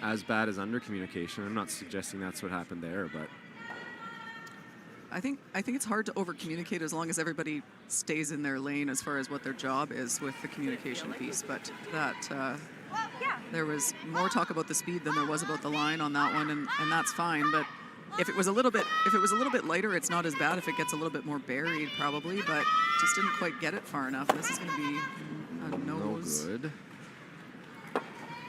as bad as under-communication. I'm not suggesting that's what happened there, but I think it's hard to over-communicate as long as everybody stays in their lane as far as what their job is with the communication piece. But that there was more talk about the speed than there was about the line on that one, and that's fine. But if it was a little bit lighter, it's not as bad. If it gets a little bit more buried, probably, but just didn't quite get it far enough. This is going to be a nose. No good.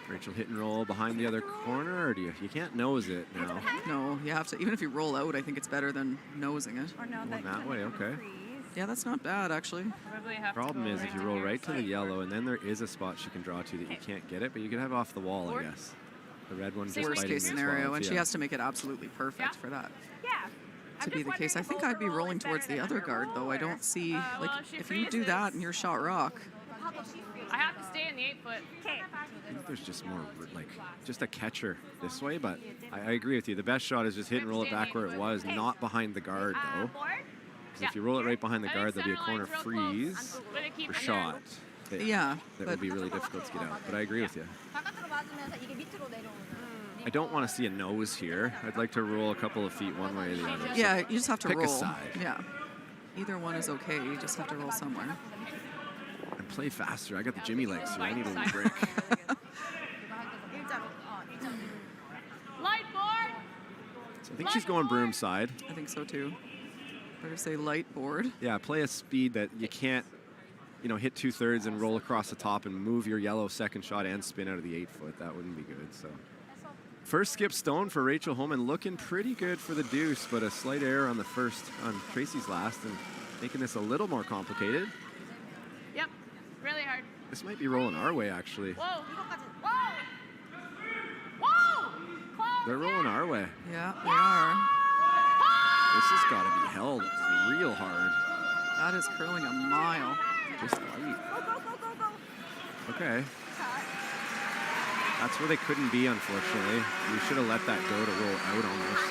Rachel hit and roll behind the other corner, or you can't nose it now? No, you have to. Even if you roll out, I think it's better than nosing it. Going that way, okay. Yeah, that's not bad, actually. Problem is, if you roll right to the yellow, and then there is a spot she can draw to that you can't get it, but you can have off the wall, I guess. The red one just worst case scenario, 12, and she has to make it absolutely perfect for that to be the case. I think I'd be rolling towards the other guard, though. I don't see, like, if you do that and you're shot rock. I have to stay in the 8-foot. I think there's just more, like, just a catcher this way, but I agree with you. The best shot is just hit and roll it back where it was, not behind the guard, though. Because if you roll it right behind the guard, there'll be a corner freeze for shot. Yeah. That would be really difficult to get out, but I agree with you. I don't want to see a nose here. I'd like to roll a couple of feet one way or the other. Yeah, you just have to pick roll. a side. Yeah. Either one is okay. You just have to roll somewhere. And play faster. I got the Jimmy legs here. I need a little break. Light board. So I think she's going broom side. I think so too. Better say light board. Yeah, play a speed that you can't, hit 2/3 and roll across the top and move your yellow second shot and spin out of the 8-foot. That wouldn't be good. So first skip stone for Rachel Homan, looking pretty good for the deuce, but a slight error on the first on Tracy's last and making this a little more complicated. Yep, really hard. This might be rolling our way, actually. Whoa. Whoa. Whoa. Close. They're rolling our way. Yeah, they are. This has got to be held real hard. That is curling a mile. Just light. Okay. That's where they couldn't be, unfortunately. We should have let that go to roll out almost.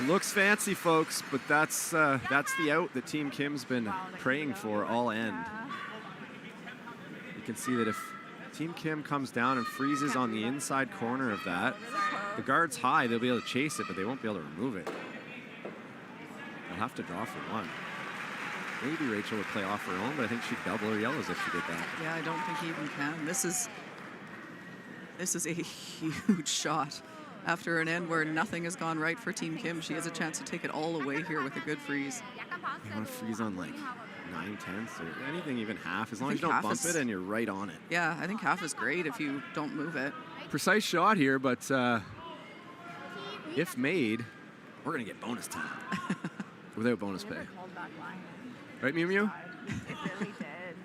Looks fancy, folks, but that's the out that Team Kim's been praying for all end. You can see that if Team Kim comes down and freezes on the inside corner of that, the guard's high, they'll be able to chase it, but they won't be able to remove it. They'll have to draw for one. Maybe Rachel would play off her own, but I think she'd double her yellows if she did that. Yeah, I don't think he even can. This is a huge shot. After an end where nothing has gone right for Team Kim, she has a chance to take it all away here with a good freeze. You want to freeze on like 9/10 or anything, even half, as long as you don't bump it and you're right on it. Yeah, I think half is great if you don't move it. Precise shot here, but if made, we're going to get bonus time without bonus pay. Right, Mew Mew? It really did.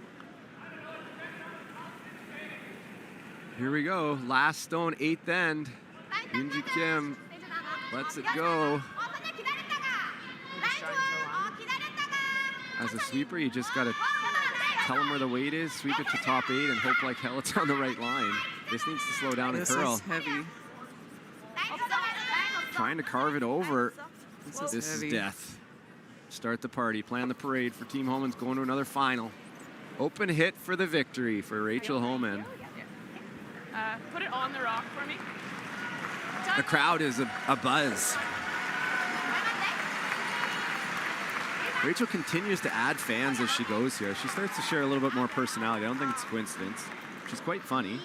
Here we go. Last stone, 8th end. Yoonji Kim lets it go. As a sweeper, you just got to tell him where the weight is, sweep it to top 8, and hope like hell it's on the right line. This needs to slow down and curl. This is heavy. Trying to carve it over. This is death. Start the party, plan the parade for Team Homan's going to another final. Open hit for the victory for Rachel Homan. Put it on the rock for me. The crowd is a buzz. Rachel continues to add fans as she goes here. She starts to share a little bit more personality. I don't think it's a coincidence. She's quite funny.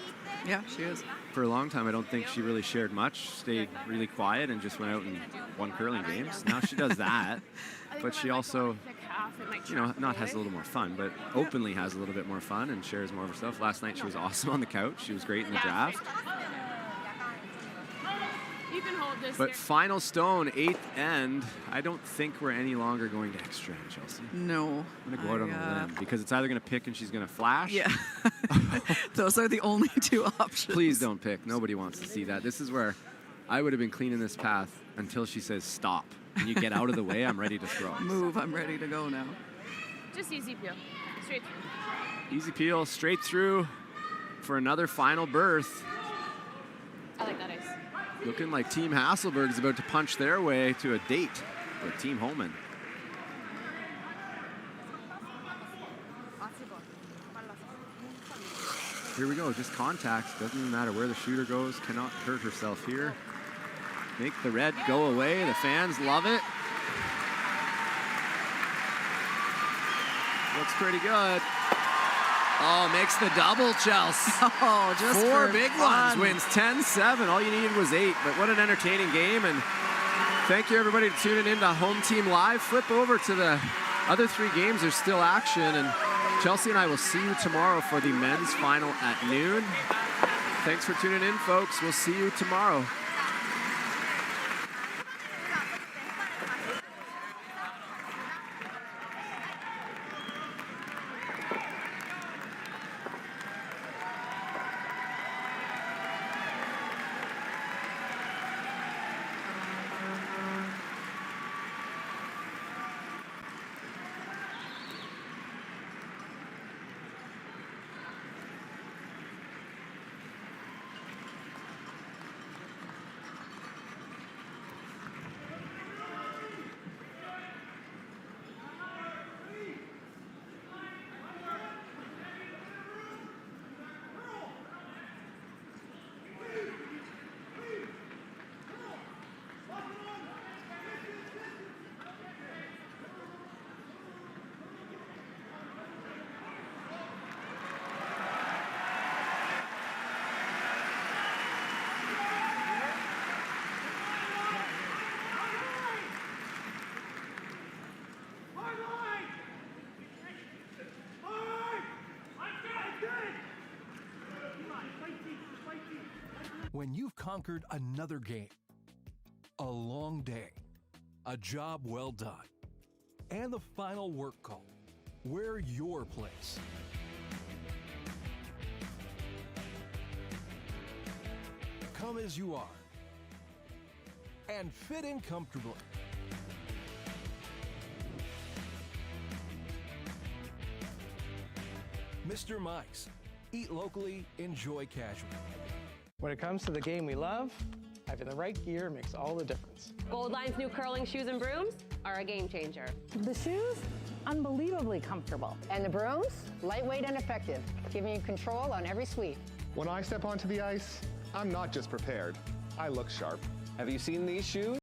Yeah, she is. For a long time, I don't think she really shared much, stayed really quiet and just went out and won curling games. Now she does that, but she also, you know, not has a little more fun, but openly has a little bit more fun and shares more of herself. Last night she was awesome on the couch. She was great in the draft. You can hold this. But final stone, 8th end. I don't think we're any longer going to extra, Chelsea. No. I'm going to go out on a limb because it's either going to pick and she's going to flash. Yeah. Those are the only two options. Please don't pick. Nobody wants to see that. This is where I would have been cleaning this path until she says stop. And you get out of the way, I'm ready to throw. Move, I'm ready to go now. Just easy peel. Straight through. Easy peel, straight through for another final berth. I like that ice. Looking like Team Hasselberg is about to punch their way to a date with Team Homan. Here we go, just contact. Doesn't even matter where the shooter goes. Cannot hurt herself here. Make the red go away. The fans love it. Looks pretty good. Oh, makes the double, Chelsea. Oh, just 4 for big fun. ones. Wins 10-7. All you needed was 8. But what an entertaining game. And thank you, everybody, for tuning in to Home Team Live. Flip over to the other 3 games. There's still action. And Chelsea and I will see you tomorrow for the men's final at noon. Thanks for tuning in, folks. We'll see you tomorrow. When you've conquered another game, a long day, a job well done, and the final work call, we're your place. Come as you are and fit in comfortably. Mr. Mike's. Eat locally, enjoy casually. When it comes to the game we love, having the right gear makes all the difference. Gold Line's new curling shoes and brooms are a game changer. The shoes, unbelievably comfortable. And the brooms, lightweight and effective, giving you control on every sweep. When I step onto the ice, I'm not just prepared, I look sharp. Have you seen these shoes?